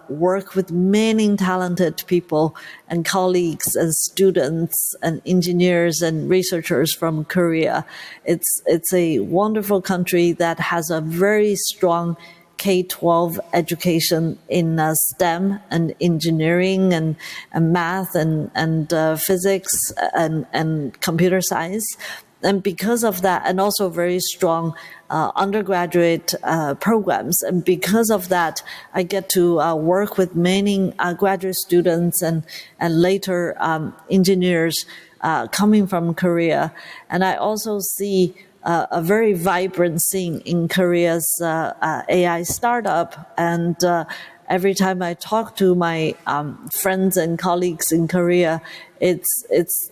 worked with many talented people and colleagues and students and engineers and researchers from Korea. It's a wonderful country that has a very strong K-12 education in STEM and engineering and math and physics and computer science. And because of that, and also very strong undergraduate programs. And because of that, I get to work with many graduate students and later engineers coming from Korea. And I also see a very vibrant scene in Korea's AI startup. And every time I talk to my friends and colleagues in Korea, it's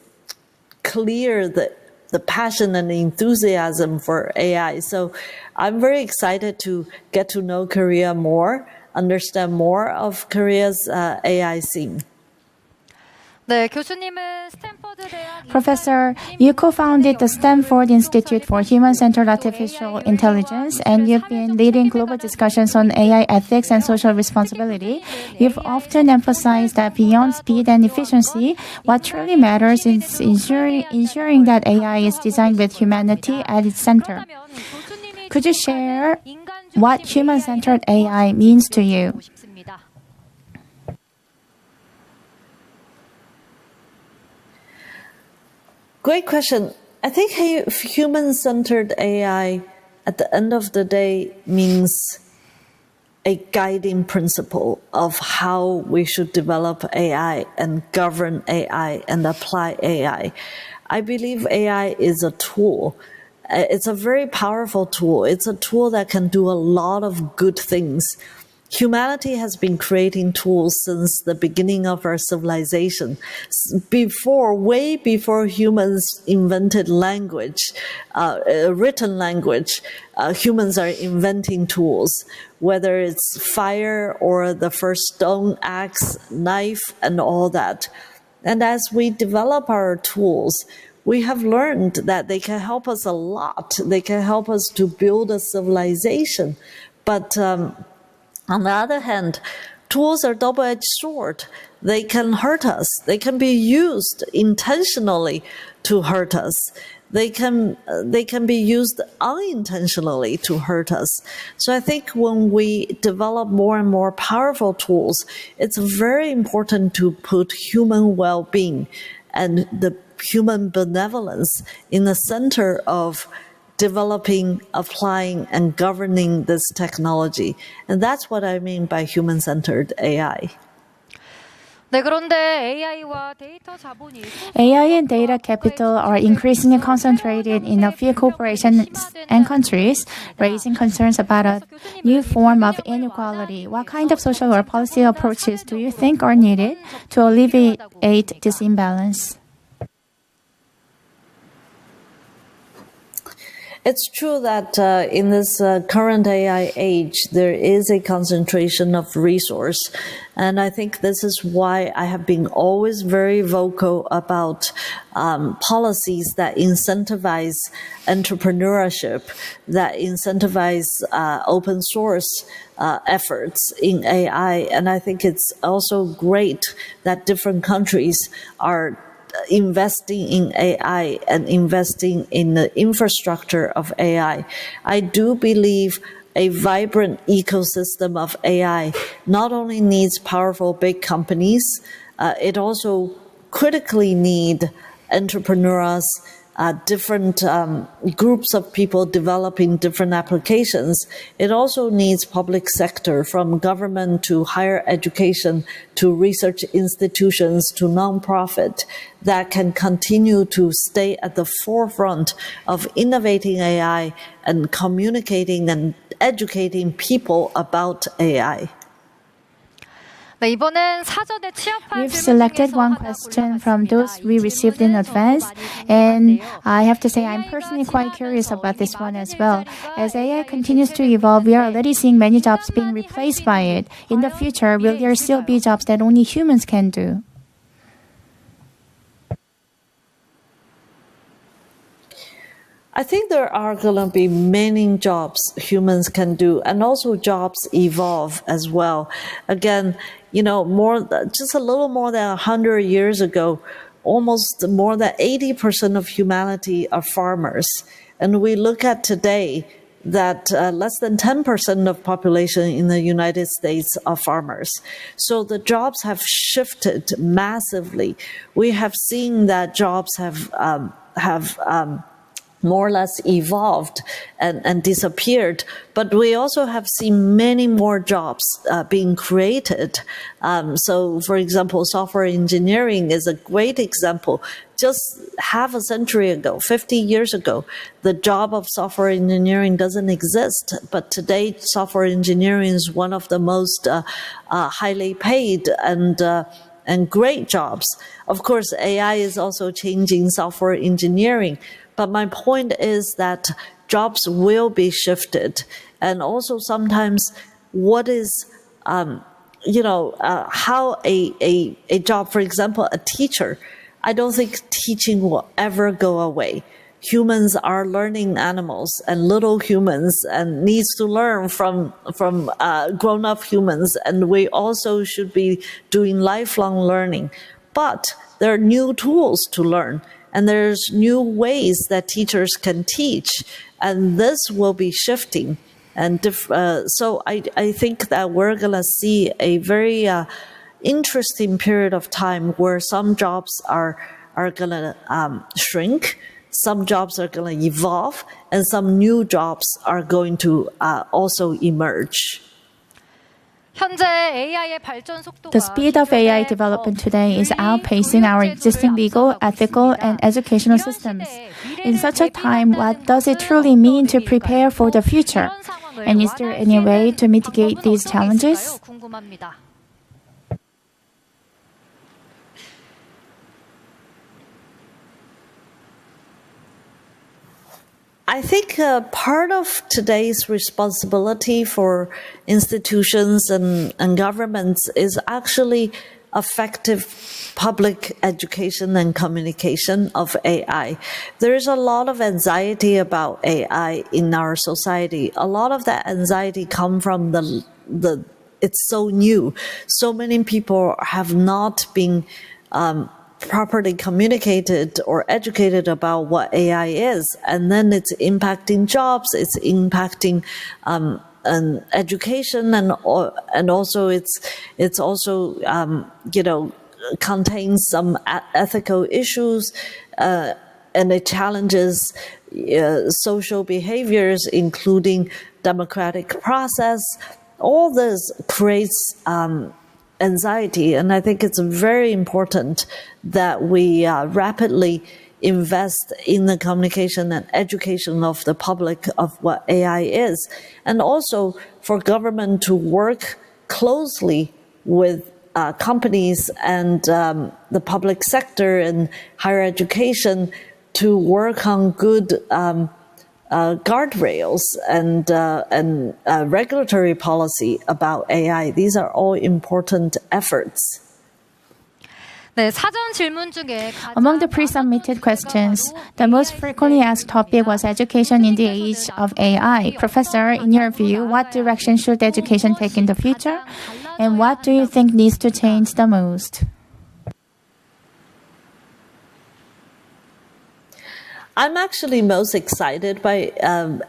clear that the passion and enthusiasm for AI. So I'm very excited to get to know Korea more, understand more of Korea's AI scene. 네, 교수님은 스탠퍼드 대학 Professor, you co-founded the Stanford Institute for Human-Centered Artificial Intelligence, and you've been leading global discussions on AI ethics and social responsibility. You've often emphasized that beyond speed and efficiency, what truly matters is ensuring that AI is designed with humanity at its center. Could you share what human-centered AI means to you? Great question. I think human-centered AI at the end of the day means a guiding principle of how we should develop AI and govern AI and apply AI. I believe AI is a tool. It's a very powerful tool. It's a tool that can do a lot of good things. Humanity has been creating tools since the beginning of our civilization. Way before humans invented language, written language, humans are inventing tools, whether it's fire or the first stone, axe, knife, and all that. And as we develop our tools, we have learned that they can help us a lot. They can help us to build a civilization. But on the other hand, tools are double-edged sword. They can hurt us. They can be used intentionally to hurt us. They can be used unintentionally to hurt us. So I think when we develop more and more powerful tools, it's very important to put human well-being and the human benevolence in the center of developing, applying, and governing this technology. And that's what I mean by human-centered AI. 네, 그런데 AI와 데이터 자본이 AI and data capital are increasingly concentrated in a few corporations and countries, raising concerns about a new form of inequality. What kind of social or policy approaches do you think are needed to alleviate this imbalance? It's true that in this current AI age, there is a concentration of resource. And I think this is why I have been always very vocal about policies that incentivize entrepreneurship, that incentivize open source efforts in AI. And I think it's also great that different countries are investing in AI and investing in the infrastructure of AI. I do believe a vibrant ecosystem of AI not only needs powerful big companies, it also critically need entrepreneurs, different groups of people developing different applications. It also needs public sector, from government to higher education to research institutions to nonprofit, that can continue to stay at the forefront of innovating AI and communicating and educating people about AI. We've selected one question from those we received in advance, and I have to say I'm personally quite curious about this one as well. As AI continues to evolve, we are already seeing many jobs being replaced by it. In the future, will there still be jobs that only humans can do? I think there are going to be many jobs humans can do, and also jobs evolve as well. Again, just a little more than 100 years ago, almost more than 80% of humanity are farmers. And we look at today that less than 10% of population in the United States are farmers. So the jobs have shifted massively. We have seen that jobs have more or less evolved and disappeared. But we also have seen many more jobs being created. So, for example, software engineering is a great example. Just half a century ago, 50 years ago, the job of software engineering doesn't exist. But today, software engineering is one of the most highly paid and great jobs. Of course, AI is also changing software engineering. But my point is that jobs will be shifted. And also sometimes what is, how a job, for example, a teacher, I don't think teaching will ever go away. Humans are learning animals, and little humans and needs to learn from grown-up humans. And we also should be doing lifelong learning. But there are new tools to learn. And there's new ways that teachers can teach, and this will be shifting. And so I think that we're going to see a very interesting period of time where some jobs are going to shrink, some jobs are going to evolve, and some new jobs are going to also emerge. The speed of AI development today is outpacing our existing legal, ethical, and educational systems. In such a time, what does it truly mean to prepare for the future? And is there any way to mitigate these challenges? I think part of today's responsibility for institutions and governments is actually effective public education and communication of AI. There is a lot of anxiety about AI in our society. A lot of that anxiety comes from it's so new. So many people have not been properly communicated or educated about what AI is, and then it's impacting jobs, it's impacting education, and also it's also contains some ethical issues, and it challenges social behaviors, including democratic process. All this creates anxiety, and I think it's very important that we rapidly invest in the communication and education of the public of what AI is, and also for government to work closely with companies and the public sector and higher education to work on good guardrails and regulatory policy about AI. These are all important efforts. Among the pre-submitted questions, the most frequently asked topic was education in the age of AI. Professor, in your view, what direction should education take in the future? And what do you think needs to change the most? I'm actually most excited by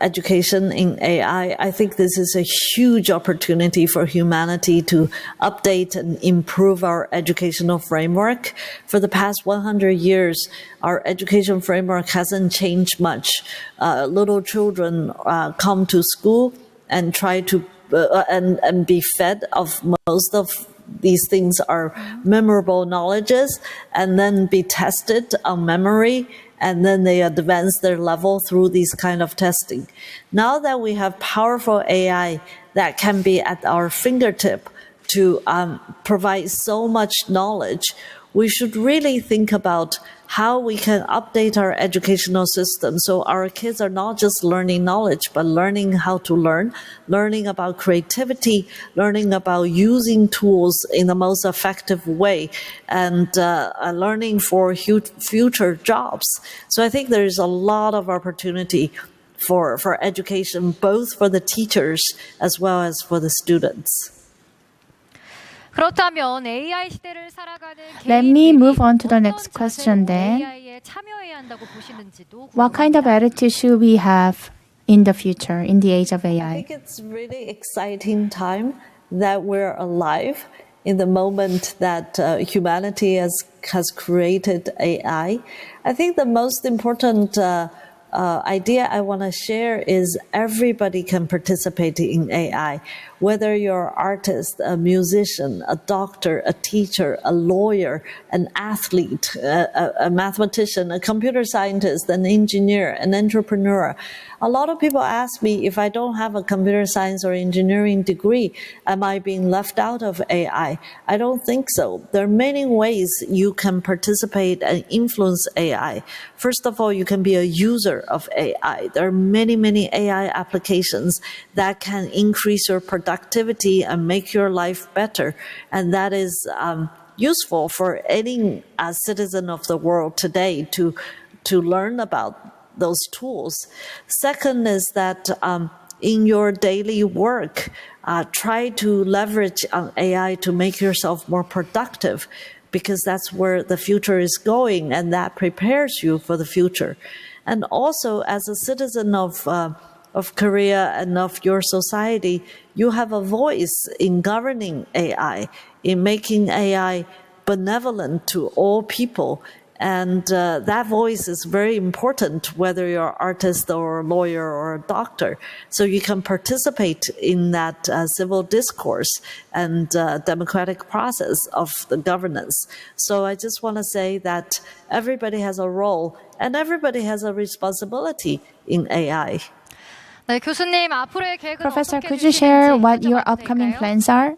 education in AI. I think this is a huge opportunity for humanity to update and improve our educational framework. For the past 100 years, our education framework hasn't changed much. Little children come to school and try to and be fed of most of these things are memorable knowledges, and then be tested on memory, and then they advance their level through these kind of testing. Now that we have powerful AI that can be at our fingertip to provide so much knowledge, we should really think about how we can update our educational system so our kids are not just learning knowledge, but learning how to learn, learning about creativity, learning about using tools in the most effective way, and learning for future jobs. So I think there is a lot of opportunity for education, both for the teachers as well as for the students. 그렇다면 AI 시대를 살아가는 Let me move on to the next question then. AI에 참여해야 한다고 보시는지도 What kind of attitude should we have in the future, in the age of AI? I think it's really exciting time that we're alive in the moment that humanity has created AI. I think the most important idea I want to share is everybody can participate in AI. Whether you're an artist, a musician, a doctor, a teacher, a lawyer, an athlete, a mathematician, a computer scientist, an engineer, an entrepreneur. A lot of people ask me, if I don't have a computer science or engineering degree, am I being left out of AI? I don't think so. There are many ways you can participate and influence AI. First of all, you can be a user of AI. There are many, many AI applications that can increase your productivity and make your life better. And that is useful for any citizen of the world today to learn about those tools. Second is that in your daily work, try to leverage AI to make yourself more productive, because that's where the future is going, and that prepares you for the future. And also, as a citizen of Korea and of your society, you have a voice in governing AI, in making AI benevolent to all people. And that voice is very important, whether you're an artist or a lawyer or a doctor. So you can participate in that civil discourse and democratic process of the governance. So I just want to say that everybody has a role and everybody has a responsibility in AI. 네, 교수님 앞으로의 계획은 Professor, 어떻게 could you share 되시는지 what your 여쭤봐도 upcoming 될까요? plans are?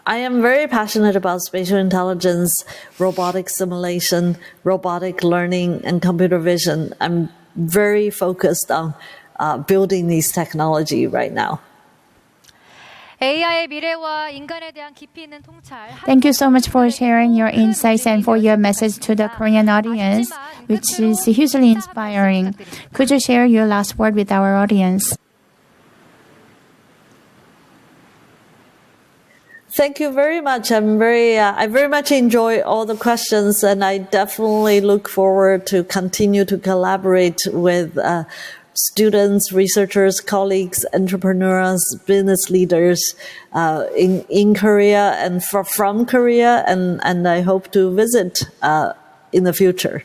I am very passionate about spatial intelligence, robotic simulation, robotic learning, and computer vision. I'm very focused on building these technology right now. AI의 미래와 인간에 대한 깊이 있는 통찰. Thank you so much for sharing your insights and for your message to the Korean audience, which is hugely inspiring. Could you share your last word with our audience? Thank you very much. I very much enjoy all the questions, and I definitely look forward to continue to collaborate with students, researchers, colleagues, entrepreneurs, business leaders in Korea and from Korea, and I hope to visit in the future.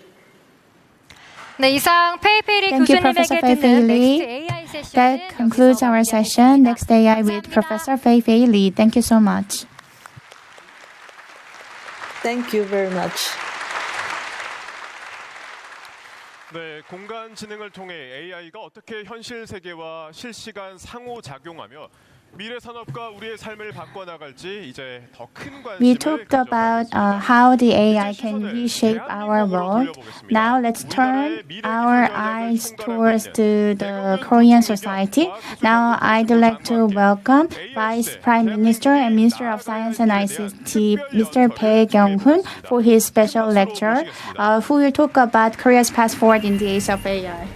네, 이상 페이페이 Thank you, 교수님에게 Professor Fei 듣는 Lee. 넥스트 AI 세션은 That concludes our session. Next AI with Professor Fei Lee. Thank you so much. Thank you very much. 네, 공간 지능을 통해 AI가 어떻게 현실 세계와 실시간 상호작용하며 미래 산업과 우리의 삶을 바꿔 나갈지 이제 더 큰 We 관심을 talked about how the AI can reshape our world. Now let's turn our eyes towards the Korean society. Now I'd like to welcome Vice Prime Minister and Minister of Science and ICT, Mr. Bae Kyung-hoon, for his special lecture, who will talk about Korea's path forward in the age of AI.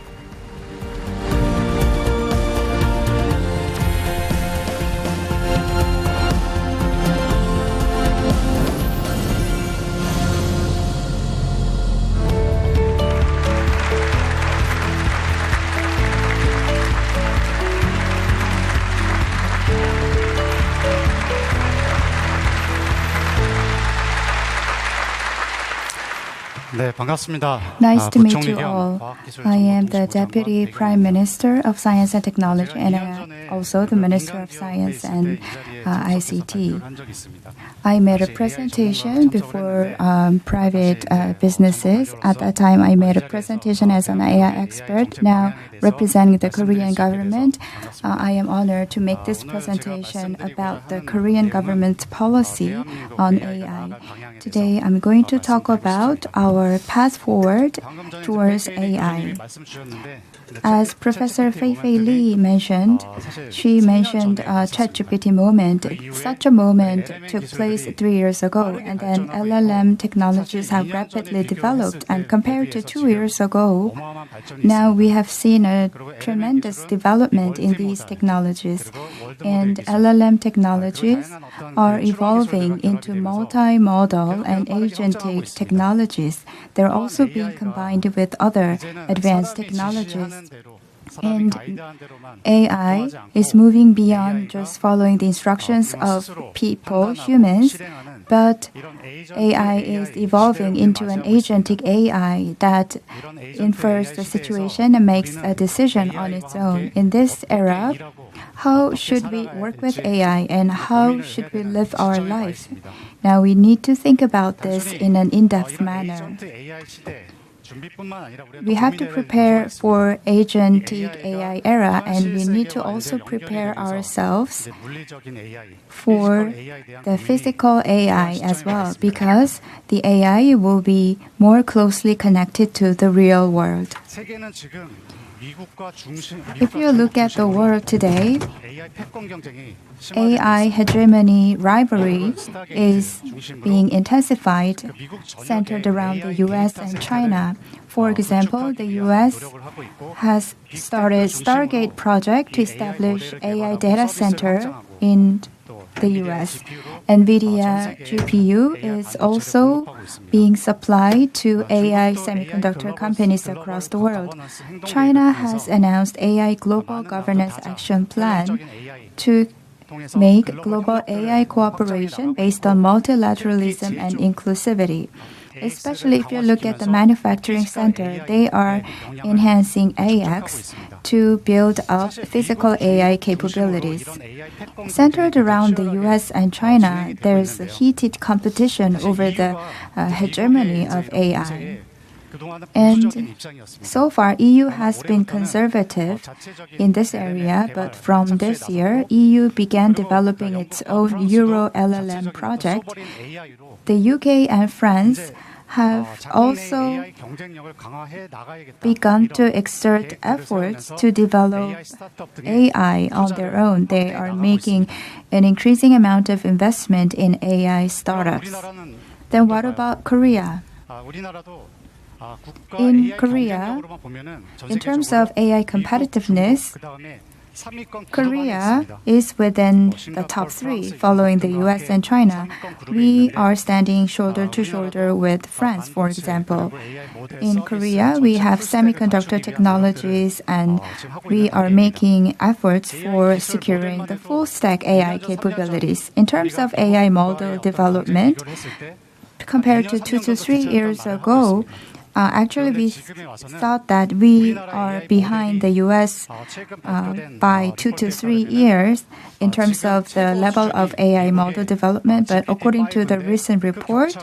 네, 반갑습니다. Nice to meet you all. I am the Deputy Prime Minister of Science and Technology and I am also the Minister of Science and ICT. I made a presentation before private businesses. At that time, I made a presentation as an AI expert. Now, representing the Korean government, I am honored to make this presentation about the Korean government's policy on AI. Today, I'm going to talk about our path forward towards AI. As Professor Fei-Fei Lee mentioned, she mentioned ChatGPT moment. Such a moment took place 3 years ago, and then LLM technologies have rapidly developed. And compared to 2 years ago, now we have seen a tremendous development in these technologies. And LLM technologies are evolving into multimodal and agentic technologies. They're also being combined with other advanced technologies. And AI is moving beyond just following the instructions of people, humans, but AI is evolving into an agentic AI that infers the situation and makes a decision on its own. In this era, how should we work with AI and how should we live our life? Now we need to think about this in an in-depth manner. We have to prepare for agentic AI era, and we need to also prepare ourselves for the physical AI as well, because the AI will be more closely connected to the real world. If you look at the world today, AI hegemony rivalry is being intensified, centered around the US and China. For example, the US has started Stargate project to establish AI data center in the US. NVIDIA GPU is also being supplied to AI semiconductor companies across the world. China has announced AI Global Governance Action Plan to make global AI cooperation based on multilateralism and inclusivity. Especially if you look at the manufacturing center, they are enhancing AX to build up physical AI capabilities. Centered around the US and China, there's a heated competition over the hegemony of AI. And so far, EU has been conservative in this area, but from this year, EU began developing its own Euro LLM project. The UK and France have also begun to exert efforts to develop AI on their own. They are making an increasing amount of investment in AI startups. Then what about Korea? In Korea, in terms of AI competitiveness, Korea is within the top 3, following the US and China. We are standing shoulder to shoulder with France, for example. In Korea, we have semiconductor technologies, and we are making efforts for securing the full stack AI capabilities. In terms of AI model development, compared to 2 to 3 years ago, actually, we thought that we are behind the US by 2 to 3 years in terms of the level of AI model development. But according to the recent report,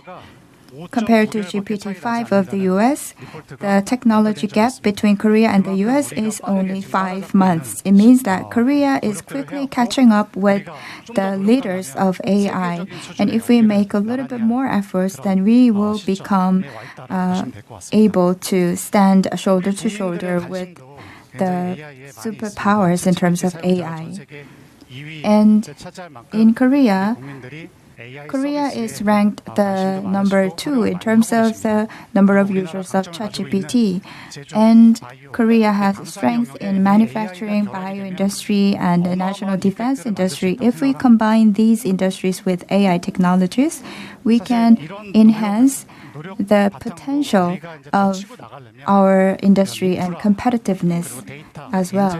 compared to GPT-5 of the US, the technology gap between Korea and the US is only 5 months. It means that Korea is quickly catching up with the leaders of AI. And if we make a little bit more efforts, then we will become able to stand shoulder to shoulder with the superpowers in terms of AI. And in Korea, Korea is ranked the number 2 in terms of the number of users of ChatGPT. And Korea has strength in manufacturing, bioindustry, and the national defense industry. If we combine these industries with AI technologies, we can enhance the potential of our industry and competitiveness as well.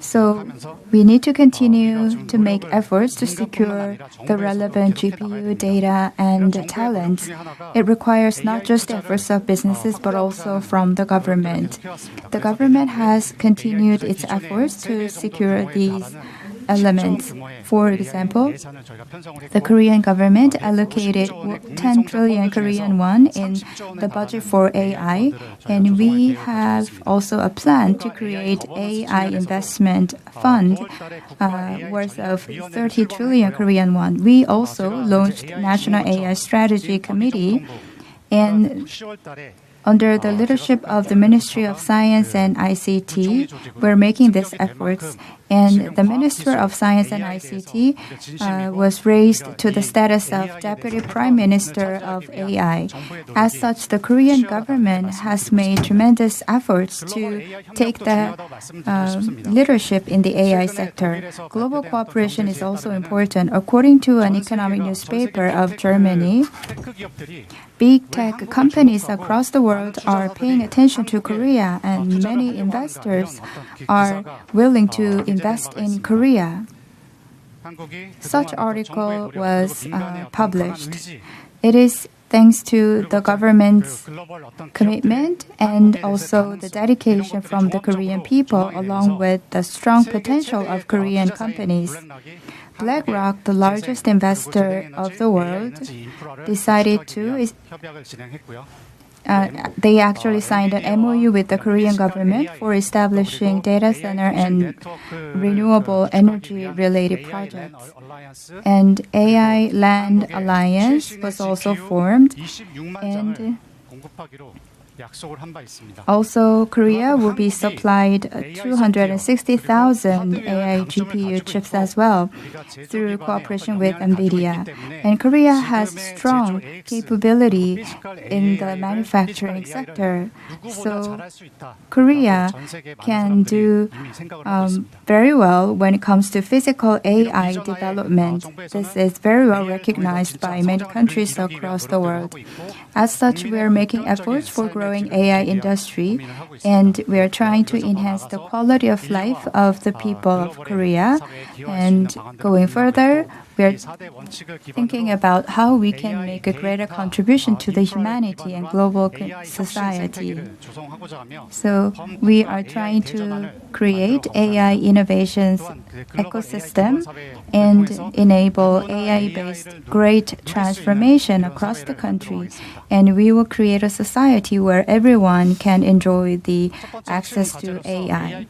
So we need to continue to make efforts to secure the relevant GPU data and talents. It requires not just the efforts of businesses but also from the government. The government has continued its efforts to secure these elements. For example, the Korean government allocated 10 trillion Korean won in the budget for AI, and we have also a plan to create AI investment fund worth of 30 trillion Korean won. We also launched National AI Strategy Committee, and under the leadership of the Ministry of Science and ICT, we're making these efforts. And the Minister of Science and ICT was raised to the status of Deputy Prime Minister of AI. As such, the Korean government has made tremendous efforts to take the leadership in the AI sector. Global cooperation is also important. According to an economic newspaper of Germany, big tech companies across the world are paying attention to Korea, and many investors are willing to invest in Korea. Such article was published. It is thanks to the government's commitment and also the dedication from the Korean people, along with the strong potential of Korean companies. BlackRock, the largest investor of the world, decided to they actually signed an MOU with the Korean government for establishing data center and renewable energy related projects. And AI Land Alliance was also formed, and also Korea will be supplied 260,000 AI GPU chips as well through cooperation with NVIDIA. And Korea has strong capability in the manufacturing sector. So Korea can do very well when it comes to physical AI development. This is very well recognized by many countries across the world. As such, we are making efforts for growing AI industry, and we are trying to enhance the quality of life of the people of Korea. And going further, we are thinking about how we can make a greater contribution to the humanity and global society. So we are trying to create AI innovations ecosystem and enable AI-based great transformation across the country. And we will create a society where everyone can enjoy the access to AI.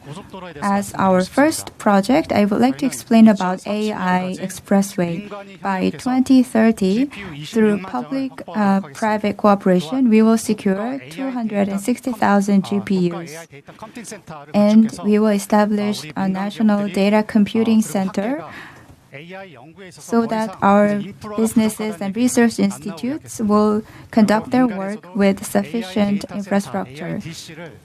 As our first project, I would like to explain about AI Expressway. By 2030, through public-private cooperation, we will secure 260,000 GPUs. And we will establish a national data computing center so that our businesses and research institutes will conduct their work with sufficient infrastructure.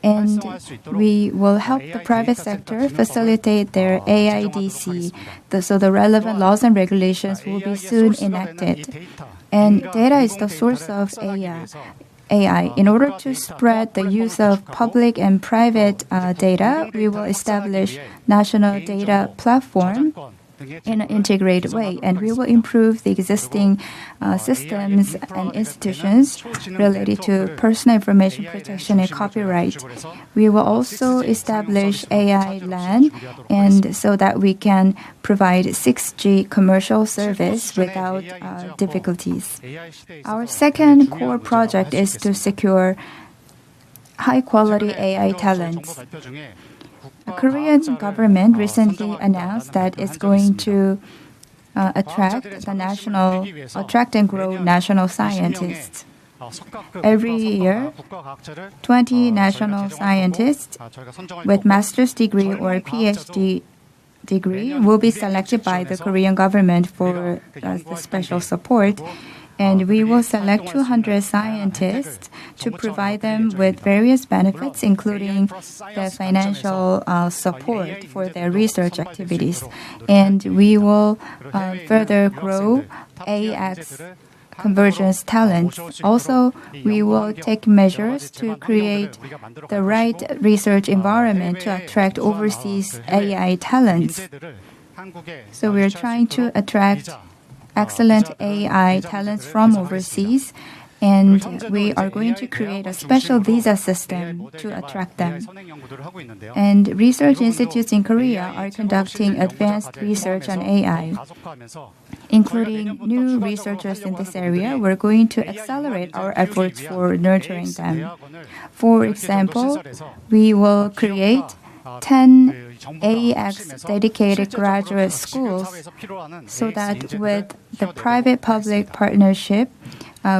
And we will help the private sector facilitate their AIDC, so the relevant laws and regulations will be soon enacted. And data is the source of AI. In order to spread the use of public and private data, we will establish national data platform in an integrated way, and we will improve the existing systems and institutions related to personal information protection and copyright. We will also establish AI LAN, and so that we can provide 6G commercial service without difficulties. Our second core project is to secure high-quality AI talents. The Korean government recently announced that it's going to attract and grow national scientists. Every year, 20 national scientists with master's degree or PhD degree will be selected by the Korean government for the special support. And we will select 200 scientists to provide them with various benefits, including the financial support for their research activities. And we will further grow AX convergence talents. Also, we will take measures to create the right research environment to attract overseas AI talents. So we are trying to attract excellent AI talents from overseas, and we are going to create a special visa system to attract them. And research institutes in Korea are conducting advanced research on AI. Including new researchers in this area, we're going to accelerate our efforts for nurturing them. For example, we will create 10 AX dedicated graduate schools so that with the private-public partnership,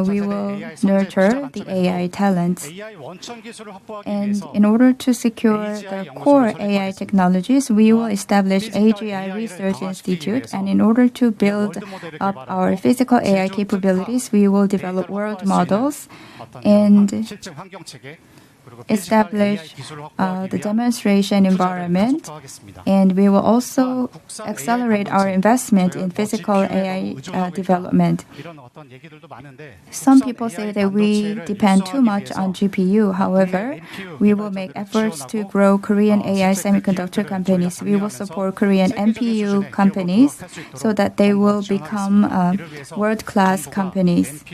we will nurture the AI talents. And in order to secure the core AI technologies, we will establish AGI Research Institute. And in order to build up our physical AI capabilities, we will develop world models and establish the demonstration environment, and we will also accelerate our investment in physical AI development. Some people say that we depend too much on GPU. However, we will make efforts to grow Korean AI semiconductor companies. We will support Korean NPU companies so that they will become world-class companies.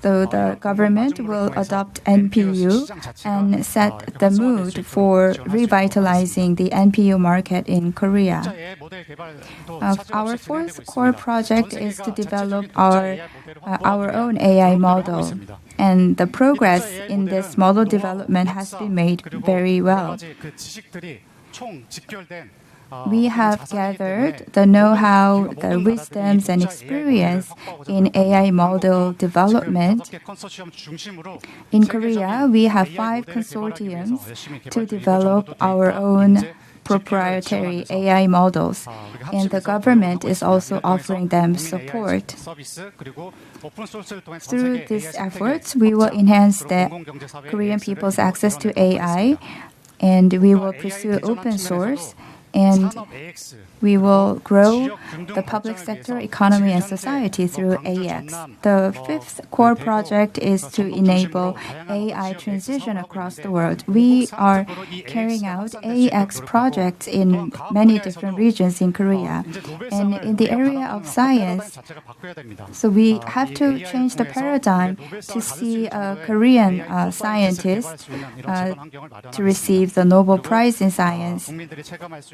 So the government will adopt NPU and set the mood for revitalizing the NPU market in Korea. Our fourth core project is to develop our own AI model. And the progress in this model development has been made very well. We have gathered the know-how, the wisdoms, and experience in AI model development. In Korea, we have 5 consortiums to develop our own proprietary AI models, and the government is also offering them support. Through these efforts, we will enhance the Korean people's access to AI, and we will pursue open source, and we will grow the public sector, economy, and society through AX. The fifth core project is to enable AI transition across the world. We are carrying out AX projects in many different regions in Korea. And in the area of science, so we have to change the paradigm to see a Korean scientist to receive the Nobel Prize in Science.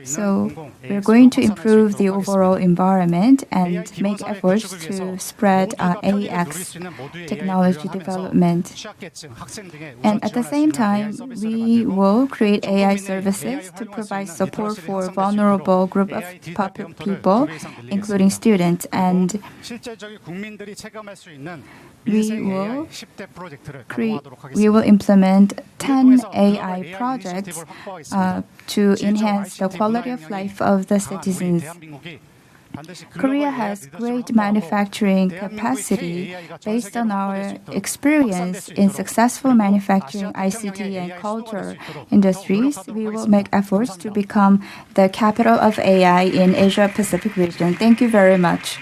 So we're going to improve the overall environment and make efforts to spread AX technology development. And at the same time, we will create AI services to provide support for vulnerable group of people, including students. And we will implement 10 AI projects to enhance the quality of life of the citizens. Korea has great manufacturing capacity. Based on our experience in successful manufacturing, ICT, and culture industries, we will make efforts to become the capital of AI in Asia-Pacific region. Thank you very much.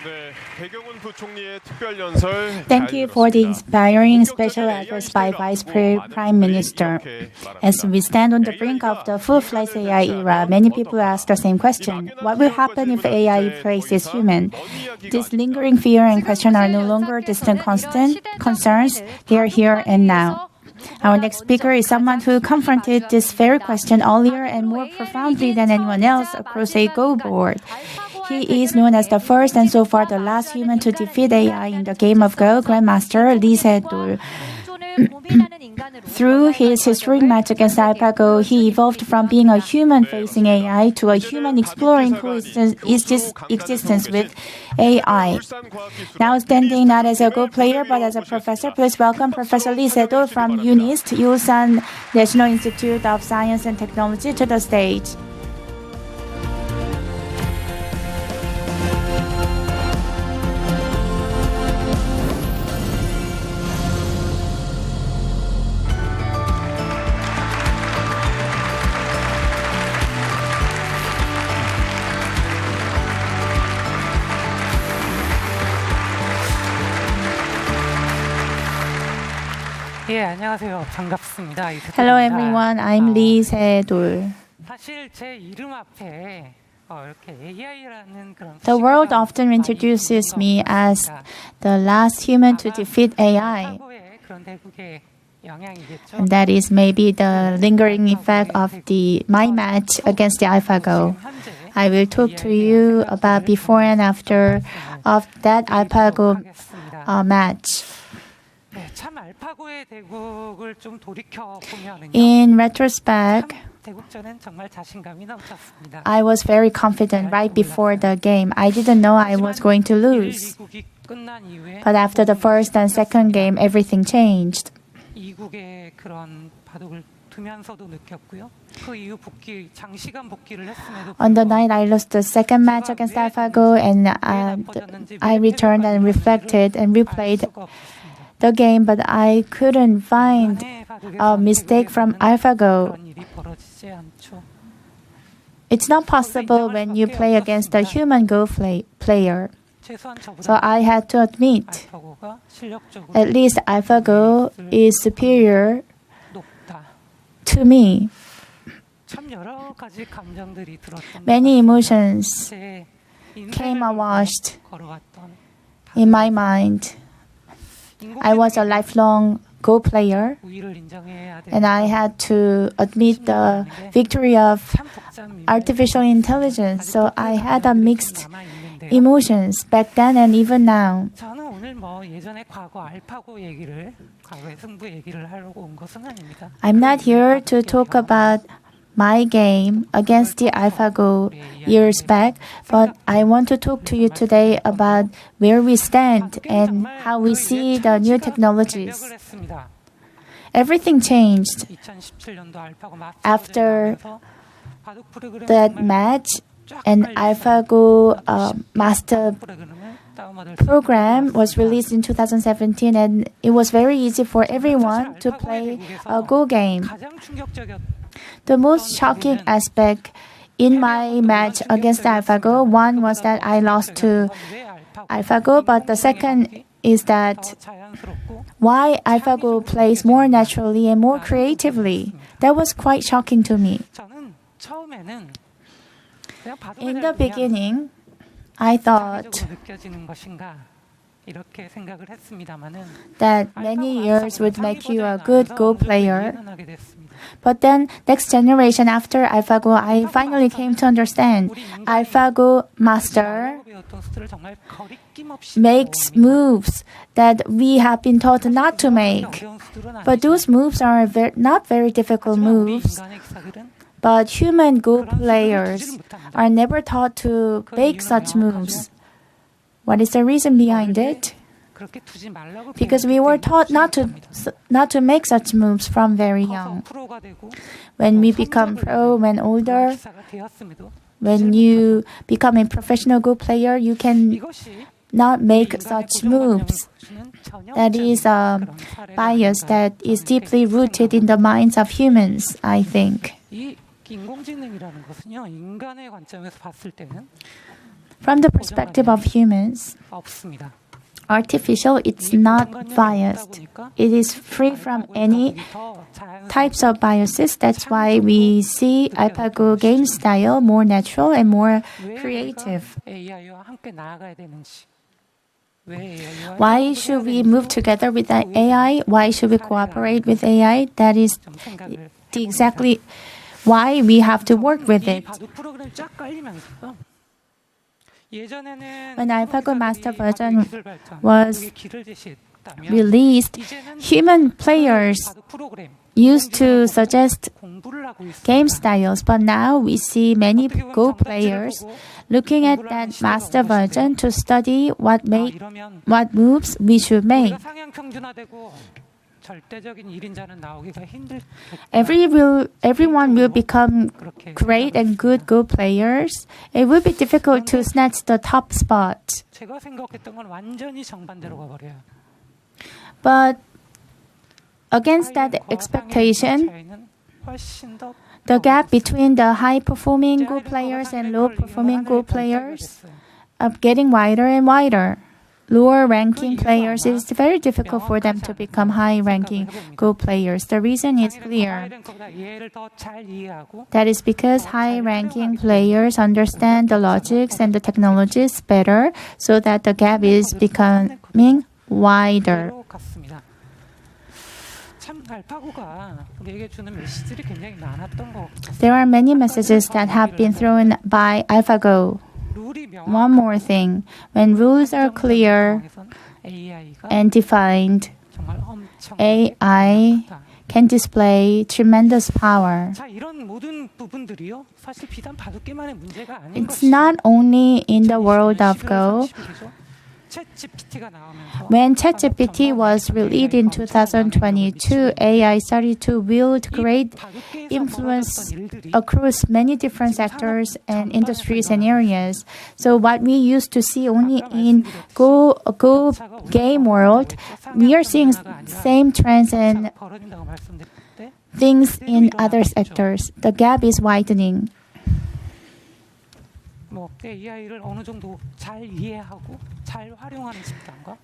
Thank you for the inspiring special address by Vice Prime Minister. As we stand on the brink of the full-fledged AI era, many people ask the same question: what will happen if AI replaces human? This lingering fear and question are no longer distant concerns, they are here and now. Our next speaker is someone who confronted this very question earlier and more profoundly than anyone else across a Go board. He is known as the first and so far the last human to defeat AI in the game of Go, Grandmaster Lee Se-dol. Through his historic match against AlphaGo, he evolved from being a human facing AI to a human exploring existence with AI. Now standing not as a Go player but as a professor, please welcome Professor Lee Se-dol from UNIST, Ulsan National Institute of Science and Technology, to the stage. 예, 안녕하세요. 반갑습니다. Hello everyone, I'm Lee Se-dol. 사실 제 이름 앞에 이렇게 AI라는 그런 The world often introduces me as the last human to defeat AI. 그런 대국의 영향이겠죠. And that is maybe the lingering effect of my match against the AlphaGo. I will talk to you about before and after of that AlphaGo match. 네, 참 알파고의 대국을 좀 돌이켜 보면은요. In retrospect, 대국전엔 정말 자신감이 넘쳤습니다. I was very confident right before the game. I didn't know I was going to lose. But after the first and second game, everything changed. 이국의 그런 바둑을 두면서도 느꼈고요. 그 이후 복귀 장시간 복귀를 했음에도 On the night I lost the second match against AlphaGo, and I returned and reflected and replayed the game, but I couldn't find a mistake from AlphaGo. It's not possible when you play against a human Go player. So I had to admit, at least AlphaGo is superior to me. Many emotions came awashed in my mind. I was a lifelong Go player, and I had to admit the victory of artificial intelligence. So I had a mixed emotions back then and even now. 저는 오늘 예전에 과거 알파고 얘기를 과거의 승부 얘기를 하려고 온 것은 아닙니다. I'm not here to talk about my game against the AlphaGo years back, but I want to talk to you today about where we stand and how we see the new technologies. Everything changed after that match. An AlphaGo master program was released in 2017, and it was very easy for everyone to play a Go game. The most shocking aspect in my match against AlphaGo, one was that I lost to AlphaGo, but the second is that why AlphaGo plays more naturally and more creatively. That was quite shocking to me. In the beginning, I thought that many years would make you a good Go player. But then, next generation after AlphaGo, I finally came to understand AlphaGo master makes moves that we have been taught not to make. But those moves are not very difficult moves. But human Go players are never taught to make such moves. What is the reason behind it? Because we were taught not to make such moves from very young. When we become pro, when older, when you become a professional Go player, you can not make such moves. That is a bias that is deeply rooted in the minds of humans, I think. 인공지능이라는 것은요, 인간의 관점에서 봤을 때는 From the perspective of humans, 없습니다. artificial, it's not biased. It is free from any types of biases. That's why we see AlphaGo game style more natural and more creative. AI와 함께 나아가야 되는지. Why should we move together with the AI? Why should we cooperate with AI? That is exactly why we have to work with it. When AlphaGo Master version was released, human players used to suggest game styles, but now we see many Go players looking at that master version to study what moves we should make. Everyone will become great and good Go players. It will be difficult to snatch the top spot. But against that expectation, the gap between the high-performing Go players and low-performing Go players are getting wider and wider. lower ranking players, it is very difficult for them to become high ranking Go players. The reason is clear. That is because high ranking players understand the logics and the technologies better, so that the gap is becoming wider. There are many messages that have been thrown by AlphaGo. One more thing, when rules are clear and defined, AI can display tremendous power. It's not only in the world of Go. When ChatGPT was released in 2022, AI started to wield great influence across many different sectors and industries and areas. So what we used to see only in Go game world, we are seeing same trends and things in other sectors. The gap is widening.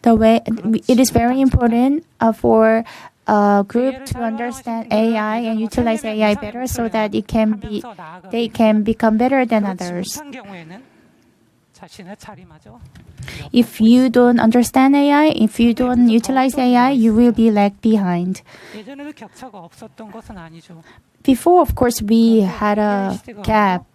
The way it is very important for a group to understand AI and utilize AI better, so that they can become better than others. If you don't understand AI, if you don't utilize AI, you will be lag behind. Before, of course, we had a gap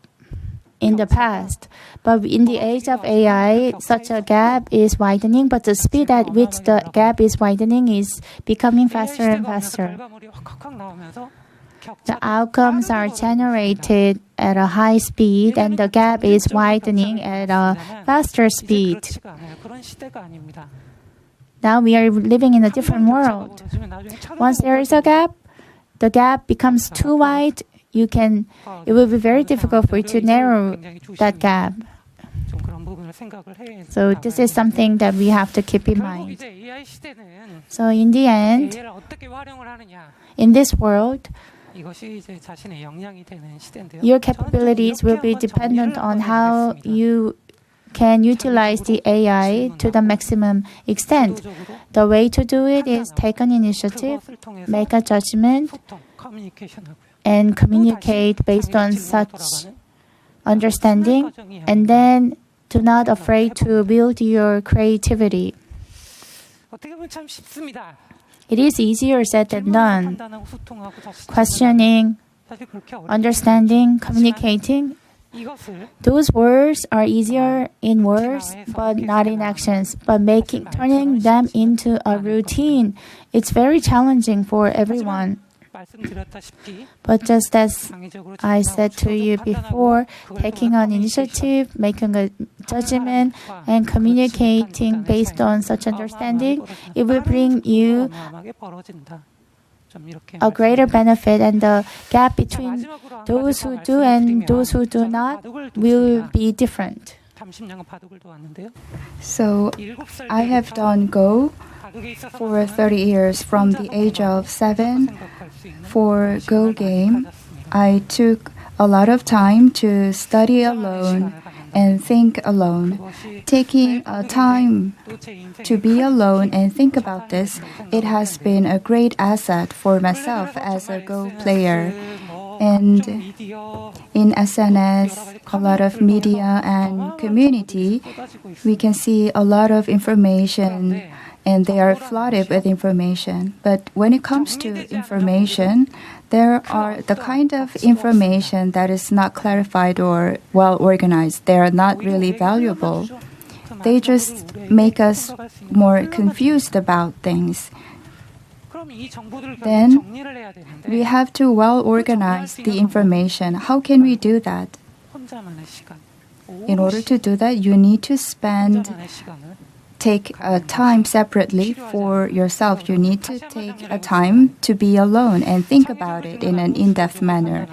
in the past, but in the age of AI, such a gap is widening, but the speed at which the gap is widening is becoming faster and faster. The outcomes are generated at a high speed, and the gap is widening at a faster speed. Now we are living in a different world. Once there is a gap, the gap becomes too wide. It will be very difficult for you to narrow that gap. So this is something that we have to keep in mind. So in the end, in this world, your capabilities will be dependent on how you can utilize the AI to the maximum extent. The way to do it is take an initiative, make a judgment, and communicate based on such understanding, and then do not afraid to build your creativity. It is easier said than done. Questioning, understanding, communicating, those words are easier in words but not in actions. But turning them into a routine, it's very challenging for everyone. But just as I said to you before, taking an initiative, making a judgment, and communicating based on such understanding, it will bring you a greater benefit, and the gap between those who do and those who do not will be different. So I have done Go for 30 years. From the age of 7 for Go game, I took a lot of time to study alone and think alone. Taking time to be alone and think about this, it has been a great asset for myself as a Go player. And in SNS, a lot of media and community, we can see a lot of information, and they are flooded with information. But when it comes to information, there are the kind of information that is not clarified or well organized. They are not really valuable. They just make us more confused about things. Then we have to well organize the information. How can we do that? In order to do that, you need to take a time separately for yourself. You need to take a time to be alone and think about it in an in-depth manner.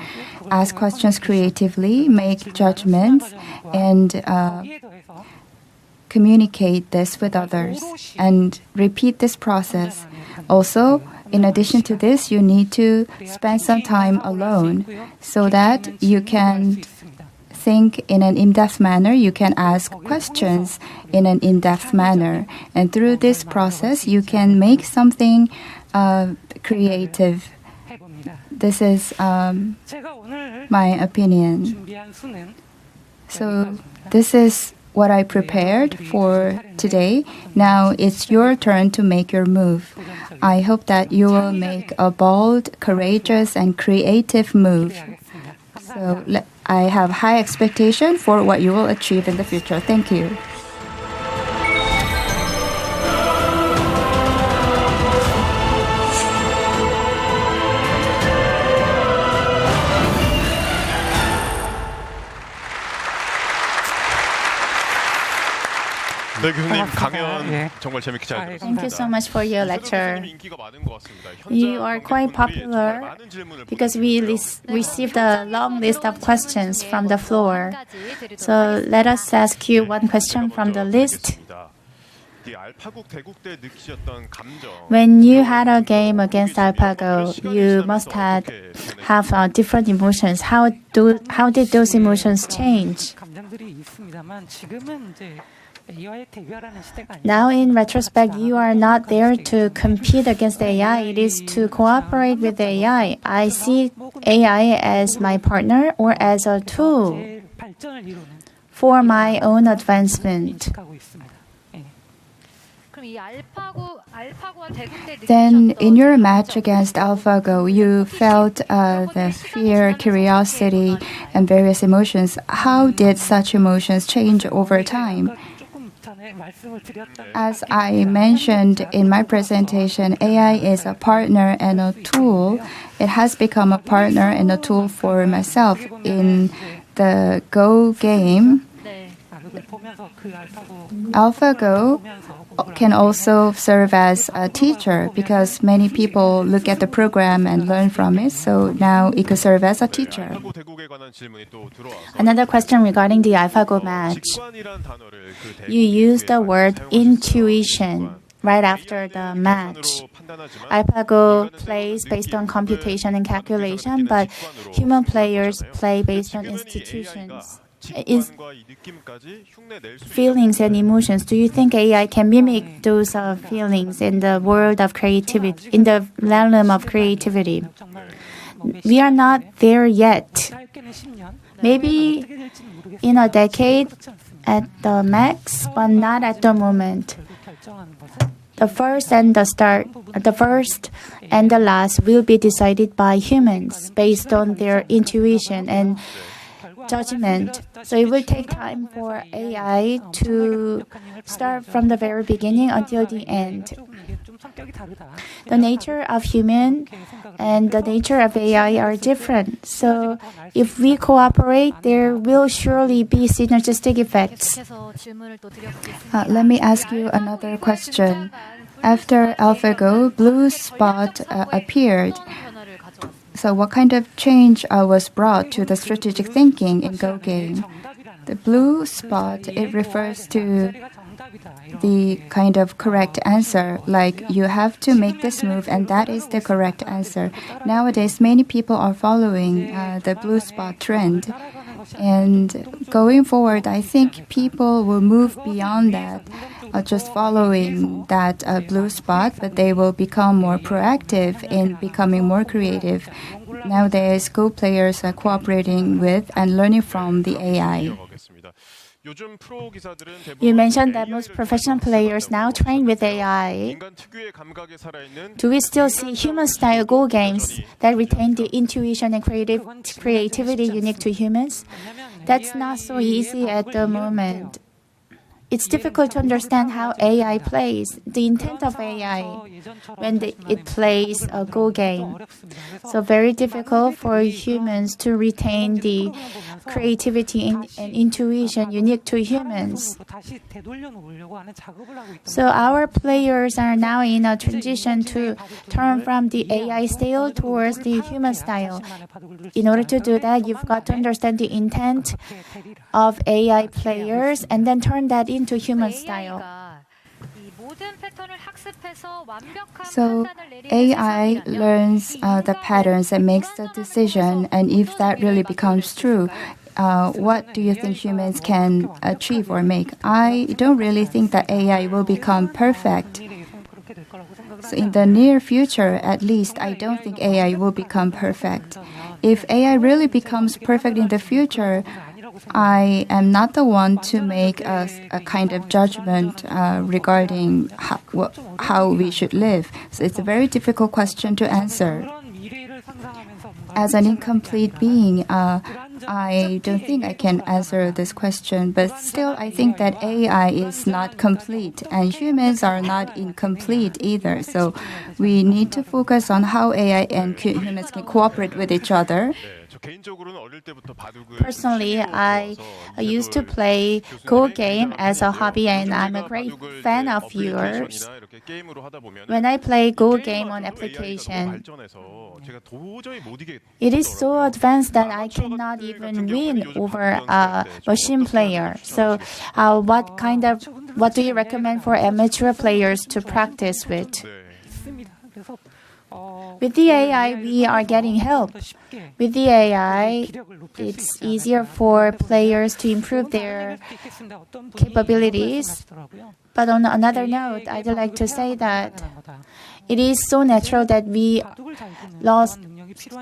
Ask questions creatively, make judgments, and communicate this with others, and repeat this process. Also, in addition to this, you need to spend some time alone so that you can think in an in-depth manner, you can ask questions in an in-depth manner. And through this process, you can make something creative. This is my opinion. So this is what I prepared for today. Now it's your turn to make your move. I hope that you will make a bold, courageous, and creative move. So I have high expectation for what you will achieve in the future. Thank you. 네, 교수님 강연 정말 재밌게 잘 들었습니다. Thank you so much for your lecture. You are quite popular because we received a long list of questions from the floor. So let us ask you one question from the list. When you had a game against AlphaGo, you must have different emotions. How did those emotions change? Now, in retrospect, you are not there to compete against AI. It is to cooperate with AI. I see AI as my partner or as a tool for my own advancement. Then, in your match against AlphaGo, you felt the fear, curiosity, and various emotions. How did such emotions change over time? As I mentioned in my presentation, AI is a partner and a tool. It has become a partner and a tool for myself in the Go game. AlphaGo can also serve as a teacher because many people look at the program and learn from it. So now it could serve as a teacher. Another question regarding the AlphaGo match. You used the word intuition right after the match. AlphaGo plays based on computation and calculation, but human players play based on institutions. Feelings and emotions. Do you think AI can mimic those feelings in the world of creativity, in the realm of creativity? We are not there yet. Maybe in a decade at the max, but not at the moment. The first and the last will be decided by humans based on their intuition and judgment. So it will take time for AI to start from the very beginning until the end. The nature of human and the nature of AI are different. So if we cooperate, there will surely be synergistic effects. Let me ask you another question. After AlphaGo, Blue Spot appeared. So what kind of change was brought to the strategic thinking in Go game? The blue spot, it refers to the kind of correct answer, like you have to make this move and that is the correct answer. Nowadays, many people are following the blue spot trend. And going forward, I think people will move beyond that, just following that blue spot, but they will become more proactive in becoming more creative. Nowadays, Go players are cooperating with and learning from the AI. You mentioned that most professional players now train with AI. Do we still see human-style Go games that retain the intuition and creativity unique to humans? That's not so easy at the moment. It's difficult to understand how AI plays, the intent of AI when it plays a Go game. So very difficult for humans to retain the creativity and intuition unique to humans. So our players are now in a transition to turn from the AI style towards the human style. In order to do that, you've got to understand the intent of AI players and then turn that into human style. So AI learns the patterns and makes the decision, and if that really becomes true, what do you think humans can achieve or make? I don't really think that AI will become perfect. So in the near future, at least, I don't think AI will become perfect. If AI really becomes perfect in the future, I am not the one to make a kind of judgment regarding how we should live. So it's a very difficult question to answer. As an incomplete being, I don't think I can answer this question, but still I think that AI is not complete and humans are not incomplete either. So we need to focus on how AI and humans can cooperate with each other. Personally, I used to play Go game as a hobby, and I'm a great fan of yours. When I play Go game on application, it is so advanced that I cannot even win over a machine player. So, what do you recommend for amateur players to practice with? With the AI, we are getting help. With the AI, it's easier for players to improve their capabilities. But on another note, I'd like to say that it is so natural that we lost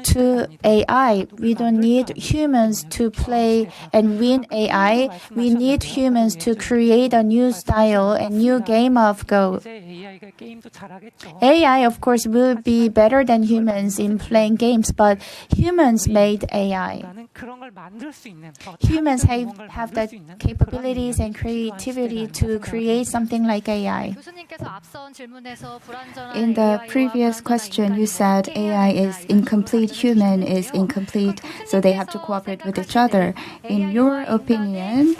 to AI. We don't need humans to play and win AI. We need humans to create a new style and new game of Go. AI, of course, will be better than humans in playing games, but humans made AI. Humans have the capabilities and creativity to create something like AI. In the previous question, you said AI is incomplete, human is incomplete, so they have to cooperate with each other. In your opinion,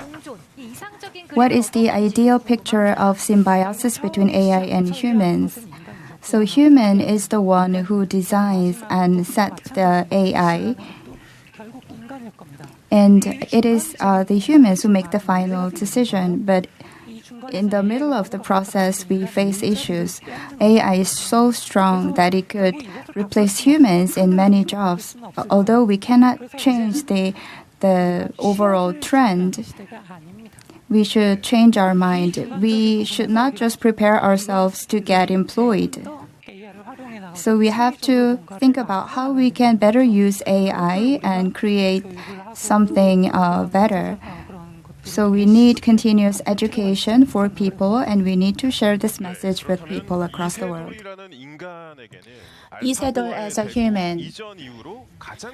what is the ideal picture of symbiosis between AI and humans? So human is the one who designs and sets the AI, and it is the humans who make the final decision. But in the middle of the process, we face issues. AI is so strong that it could replace humans in many jobs. Although we cannot change the overall trend, we should change our mind. We should not just prepare ourselves to get employed. So we have to think about how we can better use AI and create something better. So we need continuous education for people, and we need to share this message with people across the world. Isedol as a human.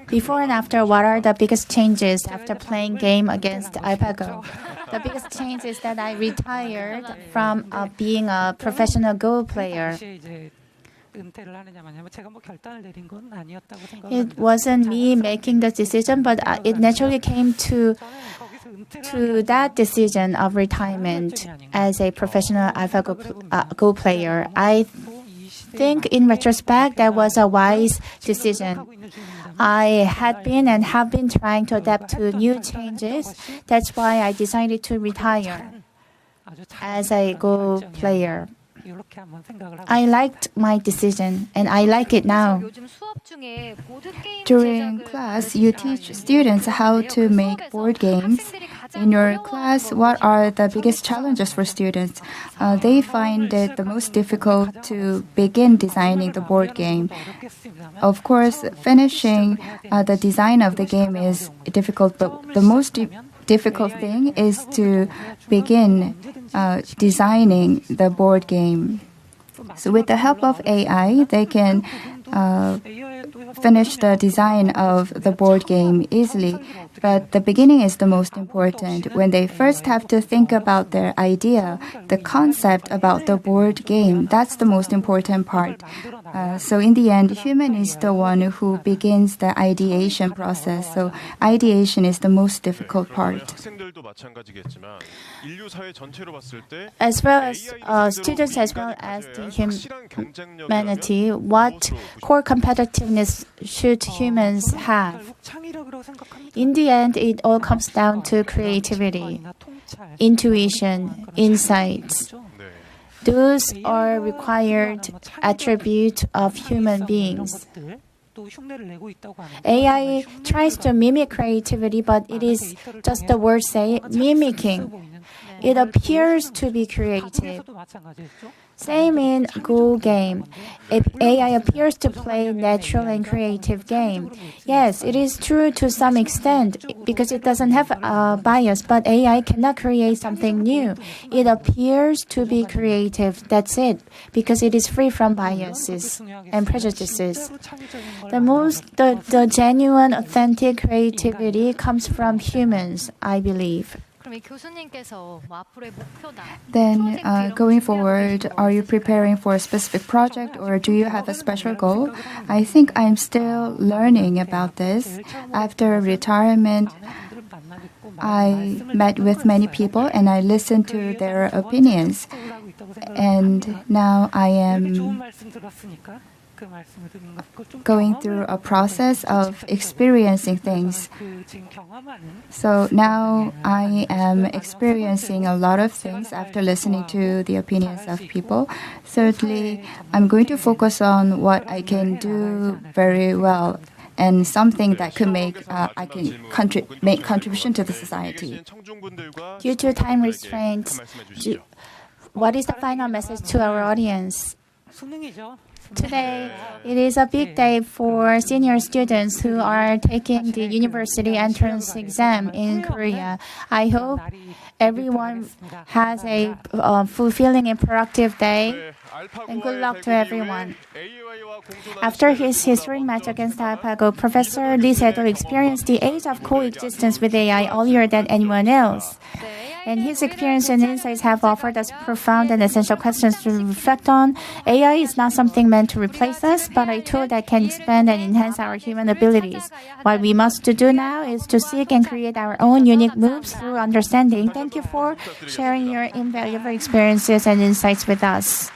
Before and after, what are the biggest changes after playing game against AlphaGo? The biggest change is that I retired from being a professional Go player. It wasn't me making the decision, but it naturally came to that decision of retirement as a professional AlphaGo Go player. I think in retrospect that was a wise decision. I had been and have been trying to adapt to new changes. That's why I decided to retire as a Go player. I liked my decision and I like it now. During class, you teach students how to make board games. In your class, what are the biggest challenges for students? They find it the most difficult to begin designing the board game. Of course, finishing the design of the game is difficult, but the most difficult thing is to begin designing the board game. So with the help of AI, they can finish the design of the board game easily. But the beginning is the most important. When they first have to think about their idea, the concept about the board game, that's the most important part. So in the end, human is the one who begins the ideation process. So ideation is the most difficult part. As well as students, as well as the humanity, what core competitiveness should humans have? In the end, it all comes down to creativity, intuition, insights. Those are required attributes of human beings. AI tries to mimic creativity, but it is just the word say mimicking. It appears to be creative. Same in Go game. AI appears to play natural and creative game. Yes, it is true to some extent because it doesn't have a bias, but AI cannot create something new. It appears to be creative. That's it, because it is free from biases and prejudices. The genuine, authentic creativity comes from humans, I believe. Then, going forward, are you preparing for a specific project or do you have a special goal? I think I'm still learning about this. After retirement, I met with many people and I listened to their opinions. And now I am going through a process of experiencing things. So now I am experiencing a lot of things after listening to the opinions of people. Thirdly, I'm going to focus on what I can do very well and something that could make make contribution to the society. Due to time restraints, what is the final message to our audience? Today, it is a big day for senior students who are taking the university entrance exam in Korea. I hope everyone has a fulfilling and productive day, and good luck to everyone. After his historic match against AlphaGo, Professor Lee Se-dol experienced the age of coexistence with AI earlier than anyone else. And his experience and insights have offered us profound and essential questions to reflect on. AI is not something meant to replace us, but a tool that can expand and enhance our human abilities. What we must do now is to seek and create our own unique moves through understanding. Thank you for sharing your invaluable experiences and insights with us.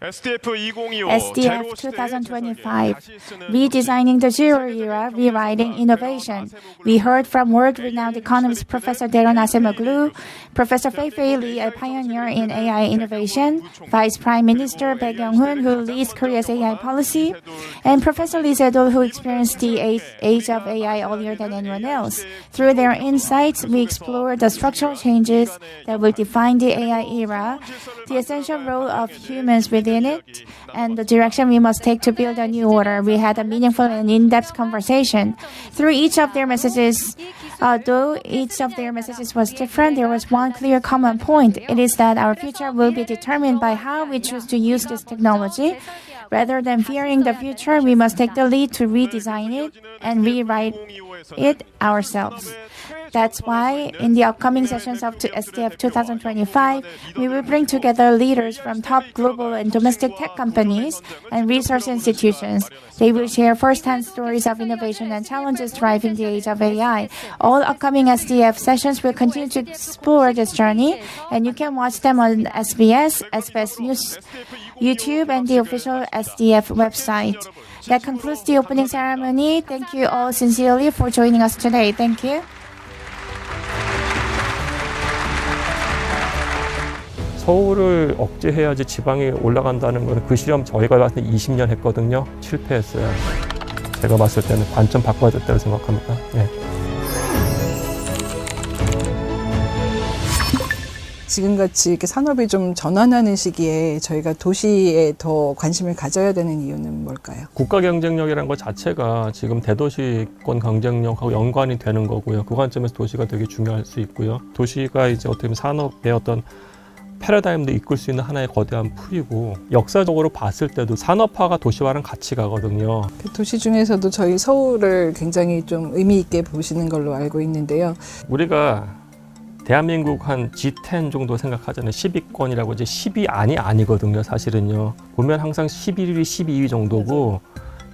SDF 2025, Redesigning the Zero Era, Rewriting Innovation. We heard from world-renowned economist Professor Daron Acemoglu, Professor Fei-Fei Lee, a pioneer in AI innovation, Vice Prime Minister Baek Young-hoon, who leads Korea's AI policy, and Professor Lee Se-dol, who experienced the age of AI earlier than anyone else. Through their insights, we explored the structural changes that will define the AI era, the essential role of humans within it, and the direction we must take to build a new order. We had a meaningful and in-depth conversation. Through each of their messages, though each of their messages was different, there was one clear common point. It is that our future will be determined by how we choose to use this technology. Rather than fearing the future, we must take the lead to redesign it and rewrite it ourselves. That's why in the upcoming sessions of SDF 2025, we will bring together leaders from top global and domestic tech companies and research institutions. They will share first-hand stories of innovation and challenges driving the age of AI. All upcoming SDF sessions will continue to explore this journey, and you can watch them on SBS News, YouTube, and the official SDF website. That concludes the opening ceremony. Thank you all sincerely for joining us today. Thank you. 서울을 억제해야지 지방에 올라간다는 거는 그 실험 저희가 봤을 때 20년 했거든요. 실패했어요. 제가 봤을 때는 관점 바꿔야 됐다고 생각합니다. 네. 지금같이 이렇게 산업이 좀 전환하는 시기에 저희가 도시에 더 관심을 가져야 되는 이유는 뭘까요? 국가 경쟁력이라는 것 자체가 지금 대도시권 경쟁력하고 연관이 되는 거고요. 그 관점에서 도시가 되게 중요할 수 있고요. 도시가 이제 어떻게 보면 산업의 어떤 패러다임도 이끌 수 있는 하나의 거대한 풀이고, 역사적으로 봤을 때도 산업화가 도시화랑 같이 가거든요. 도시 중에서도 저희 서울을 굉장히 좀 의미 있게 보시는 걸로 알고 있는데요. 우리가 대한민국 한 G10 정도 생각하잖아요. 10위권이라고. 이제 10위 아니거든요. 사실은요. 보면 항상 11위, 12위 정도고,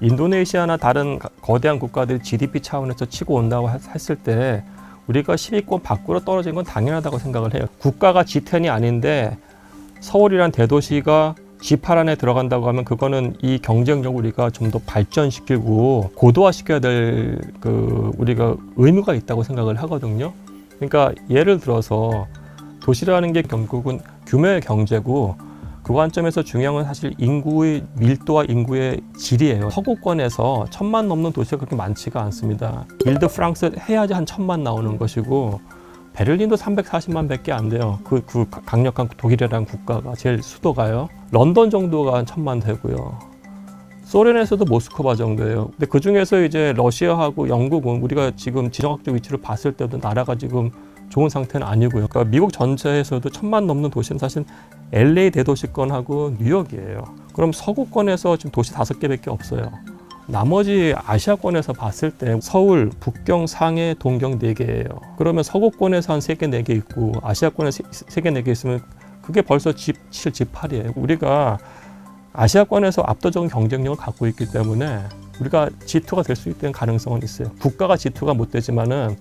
인도네시아나 다른 거대한 국가들이 GDP 차원에서 치고 온다고 했을 때 우리가 10위권 밖으로 떨어진 건 당연하다고 생각을 해요. 국가가 G10이 아닌데 서울이란 대도시가 G8 안에 들어간다고 하면 그거는 이 경쟁력을 우리가 좀 더 발전시키고 고도화시켜야 될 우리가 의무가 있다고 생각을 하거든요. 그러니까 예를 들어서 도시라는 게 결국은 규모의 경제고 그 관점에서 중요한 건 사실 인구의 밀도와 인구의 질이에요. 서구권에서 1000만 넘는 도시가 그렇게 많지가 않습니다. 일드 프랑스 해야지 한 1000만 나오는 것이고 베를린도 340만 밖에 안 돼요. 그 강력한 독일이라는 국가가 제일 수도가요. 런던 정도가 한 1000만 되고요. 소련에서도 모스크바 정도예요. 근데 그 중에서 이제 러시아하고 영국은 우리가 지금 지정학적 위치를 봤을 때도 나라가 지금 좋은 상태는 아니고요. 그러니까 미국 전체에서도 1000만 넘는 도시는 사실 LA 대도시권하고 뉴욕이에요. 그럼 서구권에서 지금 도시 5개밖에 없어요. 나머지 아시아권에서 봤을 때 서울, 북경, 상해, 동경 4개예요. 그러면 서구권에서 한 3개, 4개 있고 아시아권에서 3개, 4개 있으면 그게 벌써 G8이에요. 우리가 아시아권에서 압도적인 경쟁력을 갖고 있기 때문에 우리가 G2가 될 수 있다는 가능성은 있어요. 국가가 G2가 못 되지만은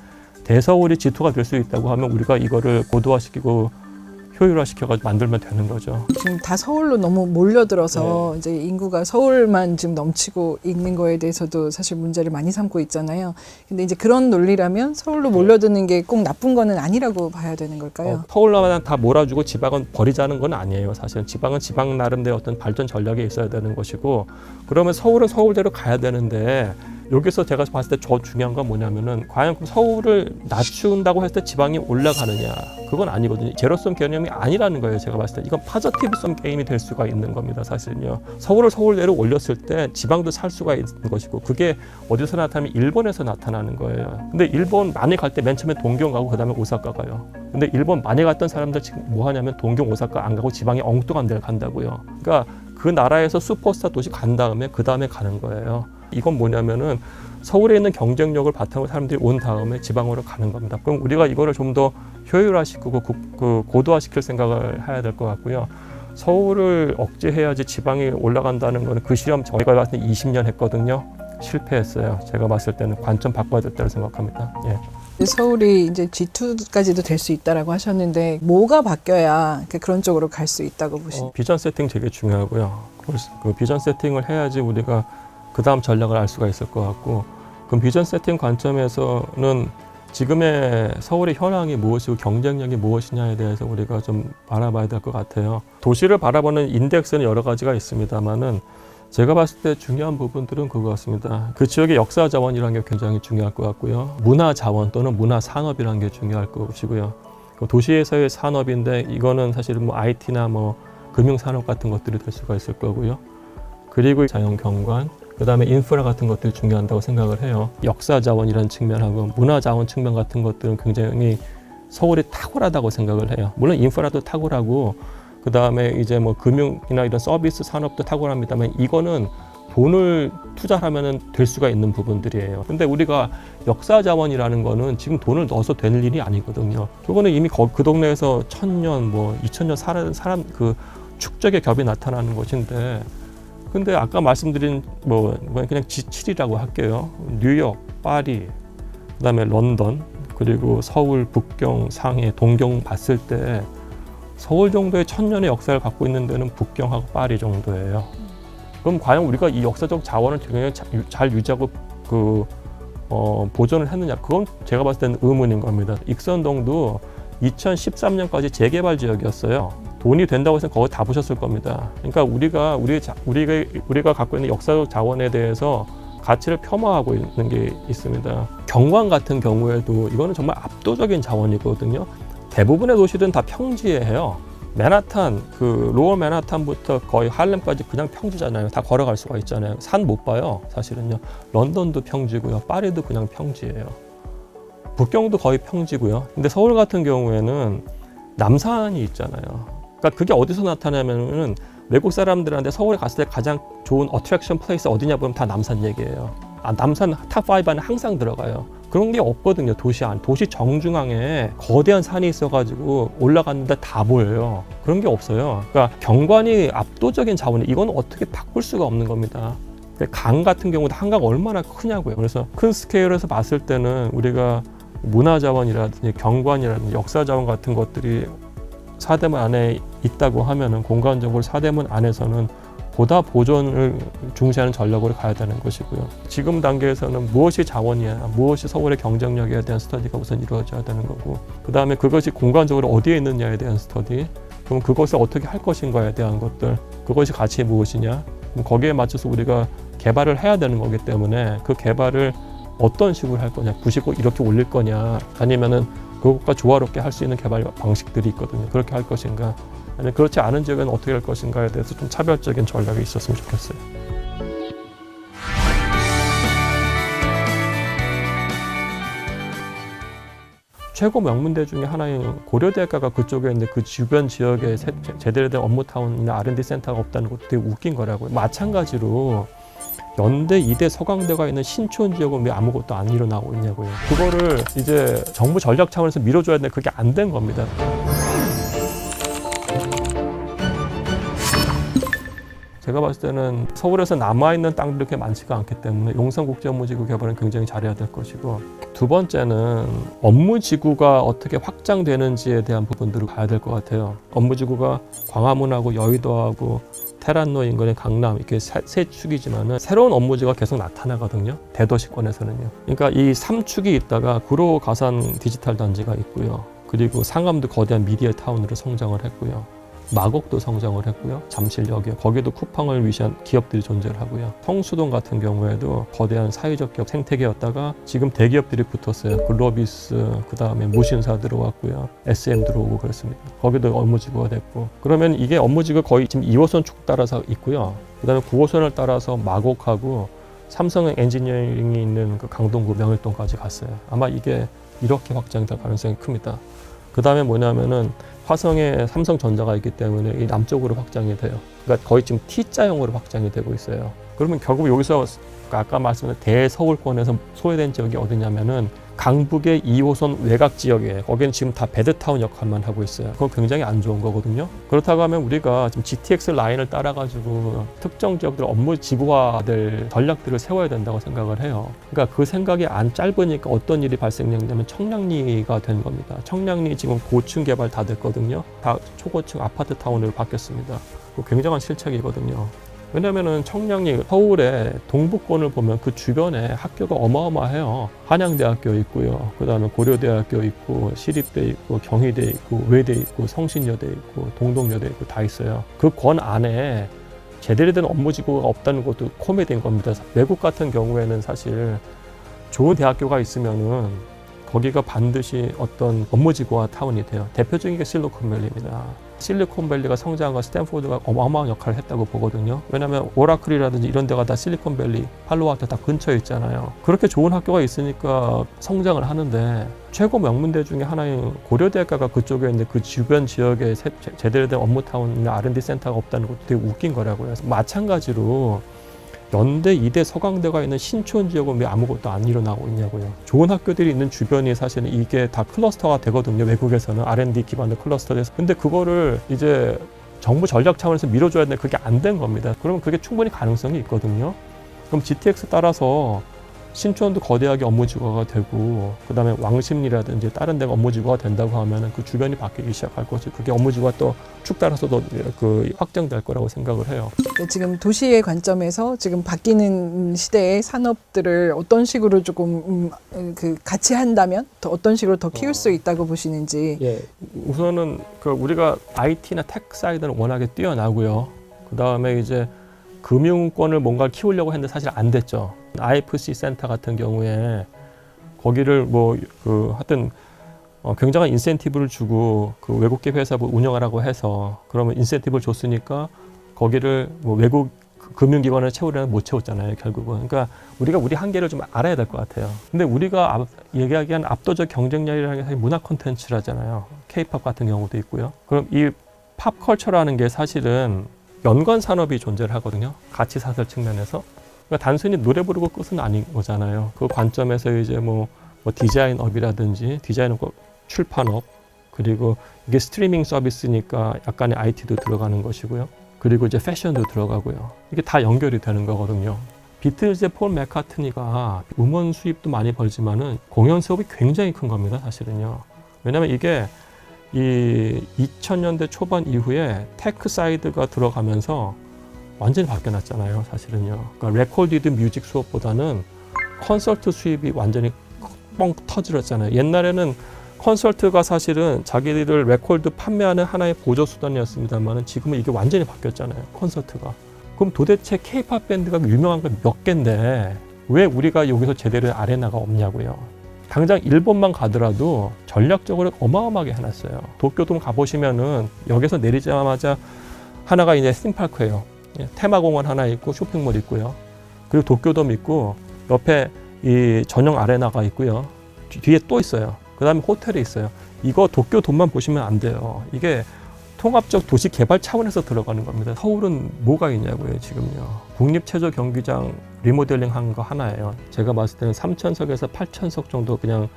대서울이 G2가 될 수 있다고 하면 우리가 이거를 고도화시키고 효율화시켜가지고 만들면 되는 거죠. 지금 다 서울로 너무 몰려들어서 이제 인구가 서울만 지금 넘치고 있는 거에 대해서도 사실 문제를 많이 삼고 있잖아요. 근데 이제 그런 논리라면 서울로 몰려드는 게 꼭 나쁜 거는 아니라고 봐야 되는 걸까요? 서울로만 다 몰아주고 지방은 버리자는 건 아니에요. 사실은 지방은 지방 나름대로 어떤 발전 전략이 있어야 되는 것이고 그러면 서울은 서울대로 가야 되는데 여기서 제가 봤을 때 저 중요한 건 뭐냐면은 과연 서울을 낮춘다고 했을 때 지방이 올라가느냐 그건 아니거든요. 제로섬 개념이 아니라는 거예요. 제가 봤을 때 이건 파저티브섬 게임이 될 수가 있는 겁니다. 사실은요. 서울을 서울대로 올렸을 때 지방도 살 수가 있는 것이고 그게 어디서 나타나면 일본에서 나타나는 거예요. 근데 일본 많이 갈 때 맨 처음에 동경 가고 그다음에 오사카 가요. 근데 일본 많이 갔던 사람들 지금 뭐 하냐면 동경, 오사카 안 가고 지방에 엉뚱한 데를 간다고요. 그러니까 그 나라에서 슈퍼스타 도시 간 다음에 그 다음에 가는 거예요. 이건 뭐냐면은 서울에 있는 경쟁력을 바탕으로 사람들이 온 다음에 지방으로 가는 겁니다. 그럼 우리가 이거를 좀 더 효율화시키고 고도화시킬 생각을 해야 될 것 같고요. 서울을 억제해야지 지방이 올라간다는 거는 그 실험 저희가 봤을 때 20년 했거든요. 실패했어요. 제가 봤을 때는 관점 바꿔야 됐다고 생각합니다. 예. 서울이 이제 G2까지도 될 수 있다라고 하셨는데 뭐가 바뀌어야 그런 쪽으로 갈 수 있다고 보시나요? 비전 세팅 되게 중요하고요. 그 비전 세팅을 해야지 우리가 그 다음 전략을 알 수가 있을 것 같고 그럼 비전 세팅 관점에서는 지금의 서울의 현황이 무엇이고 경쟁력이 무엇이냐에 대해서 우리가 좀 바라봐야 될 것 같아요. 도시를 바라보는 인덱스는 여러 가지가 있습니다만은 제가 봤을 때 중요한 부분들은 그거 같습니다. 그 지역의 역사 자원이라는 게 굉장히 중요할 것 같고요. 문화 자원 또는 문화 산업이라는 게 중요할 것이고요. 도시에서의 산업인데 이거는 사실 뭐 IT나 뭐 금융 산업 같은 것들이 될 수가 있을 거고요. 그리고 자연 경관, 그 다음에 인프라 같은 것들이 중요하다고 생각을 해요. 역사 자원이라는 측면하고 문화 자원 측면 같은 것들은 굉장히 서울이 탁월하다고 생각을 해요. 물론 인프라도 탁월하고 그 다음에 이제 뭐 금융이나 이런 서비스 산업도 탁월합니다만 이거는 돈을 투자하면은 될 수가 있는 부분들이에요. 근데 우리가 역사 자원이라는 거는 지금 돈을 넣어서 되는 일이 아니거든요. 그거는 이미 그 동네에서 1000년, 뭐 2000년 사람 그 축적의 겹이 나타나는 것인데 근데 아까 말씀드린 뭐 그냥 G7이라고 할게요. 뉴욕, 파리, 그다음에 런던, 그리고 서울, 북경, 상해, 동경 봤을 때 서울 정도의 1000년의 역사를 갖고 있는 데는 북경하고 파리 정도예요. 그럼 과연 우리가 이 역사적 자원을 굉장히 잘 유지하고 보존을 했느냐? 그건 제가 봤을 때는 의문인 겁니다. 익선동도 2013년까지 재개발 지역이었어요. 돈이 된다고 해서 거의 다 보셨을 겁니다. 그러니까 우리가 갖고 있는 역사적 자원에 대해서 가치를 폄하하고 있는 게 있습니다. 경관 같은 경우에도 이거는 정말 압도적인 자원이거든요. 대부분의 도시들은 다 평지예요. 맨하탄, 로어 맨하탄부터 거의 할렘까지 그냥 평지잖아요. 다 걸어갈 수가 있잖아요. 산 못 봐요, 사실은요. 런던도 평지고요. 파리도 그냥 평지예요. 북경도 거의 평지고요. 근데 서울 같은 경우에는 남산이 있잖아요. 그러니까 그게 어디서 나타나면은 외국 사람들한테 서울에 갔을 때 가장 좋은 어트랙션 플레이스 어디냐 보면 다 남산 얘기예요. 남산 탑5 안에 항상 들어가요. 그런 게 없거든요. 도시 정중앙에 거대한 산이 있어가지고 올라갔는데 다 보여요. 그런 게 없어요. 그러니까 경관이 압도적인 자원이 이건 어떻게 바꿀 수가 없는 겁니다. 강 같은 경우도 한강 얼마나 크냐고요. 그래서 큰 스케일에서 봤을 때는 우리가 문화 자원이라든지 경관이라든지 역사 자원 같은 것들이 사대문 안에 있다고 하면은 공간적으로 사대문 안에서는 보다 보존을 중시하는 전략으로 가야 되는 것이고요. 지금 단계에서는 무엇이 자원이야, 무엇이 서울의 경쟁력에 대한 스터디가 우선 이루어져야 되는 거고, 그 다음에 그것이 공간적으로 어디에 있느냐에 대한 스터디, 그럼 그것을 어떻게 할 것인가에 대한 것들, 그것이 가치 무엇이냐, 그럼 거기에 맞춰서 우리가 개발을 해야 되는 거기 때문에 그 개발을 어떤 식으로 할 거냐, 굿이 꼭 이렇게 올릴 거냐, 아니면은 그것과 조화롭게 할 수 있는 개발 방식들이 있거든요. 그렇게 할 것인가, 아니면 그렇지 않은 지역에는 어떻게 할 것인가에 대해서 좀 차별적인 전략이 있었으면 좋겠어요. 최고 명문대 중에 하나인 고려대학가가 그쪽에 있는데 그 주변 지역에 제대로 된 업무타운이나 R&D 센터가 없다는 것도 되게 웃긴 거라고요. 마찬가지로 연대, 이대, 서강대가 있는 신촌 지역은 왜 아무것도 안 일어나고 있냐고요. 그거를 이제 정부 전략 차원에서 밀어줘야 되는데 그게 안 된 겁니다. 제가 봤을 때는 서울에서 남아있는 땅들이 그렇게 많지가 않기 때문에 용산국제업무지구 개발은 굉장히 잘해야 될 것이고, 두 번째는 업무지구가 어떻게 확장되는지에 대한 부분들을 봐야 될 것 같아요. 업무지구가 광화문하고 여의도하고 테란로 인근의 강남 이렇게 세 축이지만은 새로운 업무지구가 계속 나타나거든요. 대도시권에서는요. 그러니까 이 3축이 있다가 구로 가산 디지털 단지가 있고요. 그리고 상암도 거대한 미디어 타운으로 성장을 했고요. 마곡도 성장을 했고요. 잠실역에 거기도 쿠팡을 위시한 기업들이 존재를 하고요. 성수동 같은 경우에도 거대한 사회적 기업 생태계였다가 지금 대기업들이 붙었어요. 글로비스, 그 다음에 무신사 들어왔고요. SM 들어오고 그렇습니다. 거기도 업무지구가 됐고, 그러면 이게 업무지구가 거의 지금 2호선 쭉 따라서 있고요. 그 다음에 9호선을 따라서 마곡하고 삼성 엔지니어링이 있는 그 강동구 명일동까지 갔어요. 아마 이게 이렇게 확장될 가능성이 큽니다. 그 다음에 뭐냐면은 화성에 삼성전자가 있기 때문에 이 남쪽으로 확장이 돼요. 그러니까 거의 지금 T자형으로 확장이 되고 있어요. 그러면 결국 여기서 아까 말씀드린 대서울권에서 소외된 지역이 어디냐면은 강북의 2호선 외곽 지역에, 거기는 지금 다 베드타운 역할만 하고 있어요. 그건 굉장히 안 좋은 거거든요. 그렇다고 하면 우리가 지금 GTX 라인을 따라가지고 특정 지역들 업무 지구화될 전략들을 세워야 된다고 생각을 해요. 그러니까 그 생각이 안 짧으니까 어떤 일이 발생되냐면 청량리가 된 겁니다. 청량리 지금 고층 개발 다 됐거든요. 다 초고층 아파트 타운으로 바뀌었습니다. 굉장한 실책이거든요. 왜냐면은 청량리 서울의 동부권을 보면 그 주변에 학교가 어마어마해요. 한양대학교 있고요. 그 다음에 고려대학교 있고, 시립대 있고, 경희대 있고, 외대 있고, 성신여대 있고, 동덕여대 있고 다 있어요. 그 권 안에 제대로 된 업무지구가 없다는 것도 코미디인 겁니다. 외국 같은 경우에는 사실 좋은 대학교가 있으면은 거기가 반드시 어떤 업무지구화 타운이 돼요. 대표적인 게 실리콘밸리입니다. 실리콘밸리가 성장한 건 스탠포드가 어마어마한 역할을 했다고 보거든요. 왜냐하면 오라클이라든지 이런 데가 다 실리콘밸리, 팔로아웃 다 근처에 있잖아요. 그렇게 좋은 학교가 있으니까 성장을 하는데, 최고 명문대 중에 하나인 고려대학가가 그쪽에 있는데 그 주변 지역에 제대로 된 업무타운이나 R&D 센터가 없다는 것도 되게 웃긴 거라고요. 마찬가지로 연대, 이대, 서강대가 있는 신촌 지역은 왜 아무것도 안 일어나고 있냐고요. 좋은 학교들이 있는 주변이 사실은 이게 다 클러스터가 되거든요. 외국에서는 R&D 기반의 클러스터에서. 근데 그거를 이제 정부 전략 차원에서 밀어줘야 되는데 그게 안 된 겁니다. 그러면 그게 충분히 가능성이 있거든요. 그럼 GTX 따라서 신촌도 거대하게 업무지구가 되고, 그 다음에 왕십리라든지 다른 데가 업무지구가 된다고 하면 그 주변이 바뀌기 시작할 것이, 그게 업무지구가 또 축 따라서도 그 확장될 거라고 생각을 해요. 지금 도시의 관점에서 지금 바뀌는 시대의 산업들을 어떤 식으로 조금 같이 한다면 더 어떤 식으로 더 키울 수 있다고 보시는지. 예, 우선은 그 우리가 IT나 테크 사이드는 워낙에 뛰어나고요. 그 다음에 이제 금융권을 뭔가 키우려고 했는데 사실 안 됐죠. IFC 센터 같은 경우에 거기를 하여튼 굉장한 인센티브를 주고 그 외국계 회사 운영하라고 해서, 그러면 인센티브를 줬으니까 거기를 외국 금융기관을 채우려면 못 채웠잖아요, 결국은. 그러니까 우리가 우리 한계를 좀 알아야 될 것 같아요. 근데 우리가 얘기하기엔 압도적 경쟁력이라는 게 문화 콘텐츠라잖아요. K-팝 같은 경우도 있고요. 그럼 이 팝컬처라는 게 사실은 연관 산업이 존재를 하거든요. 가치 사슬 측면에서. 그러니까 단순히 노래 부르고 끝은 아닌 거잖아요. 그 관점에서 이제 뭐 디자인업이라든지 디자인업과 출판업, 그리고 이게 스트리밍 서비스니까 약간의 IT도 들어가는 것이고요. 그리고 이제 패션도 들어가고요. 이게 다 연결이 되는 거거든요. 비틀즈의 폴 맥카트니가 음원 수입도 많이 벌지만은 공연 수업이 굉장히 큰 겁니다, 사실은요. 왜냐면 이게 이 2000년대 초반 이후에 테크 사이드가 들어가면서 완전히 바뀌어놨잖아요, 사실은요. 그러니까 레코디드 뮤직 수업보다는 컨설트 수입이 완전히 뻥 터뜨렸잖아요. 옛날에는 컨설트가 사실은 자기들 레코드 판매하는 하나의 보조 수단이었습니다만 지금은 이게 완전히 바뀌었잖아요, 컨설트가. 그럼 도대체 K-팝 밴드가 유명한 건 몇 개인데 왜 우리가 여기서 제대로 아레나가 없냐고요. 당장 일본만 가더라도 전략적으로 어마어마하게 해놨어요. 도쿄돔 가보시면은 여기서 내리자마자 하나가 이제 스팀파크예요. 테마공원 하나 있고 쇼핑몰 있고요. 그리고 도쿄돔 있고 옆에 이 전용 아레나가 있고요. 뒤에 또 있어요. 그 다음에 호텔이 있어요. 이거 도쿄돔만 보시면 안 돼요. 이게 통합적 도시 개발 차원에서 들어가는 겁니다. 서울은 뭐가 있냐고요, 지금요. 국립체조 경기장 리모델링 한 거 하나예요. 제가 봤을 때는 3,000석에서 8,000석 정도 그냥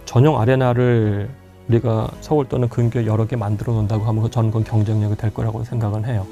전용 아레나를 우리가 서울 또는 근교에 여러 개 만들어 놓는다고 하면 저는 그건 경쟁력이 될 거라고 생각은 해요.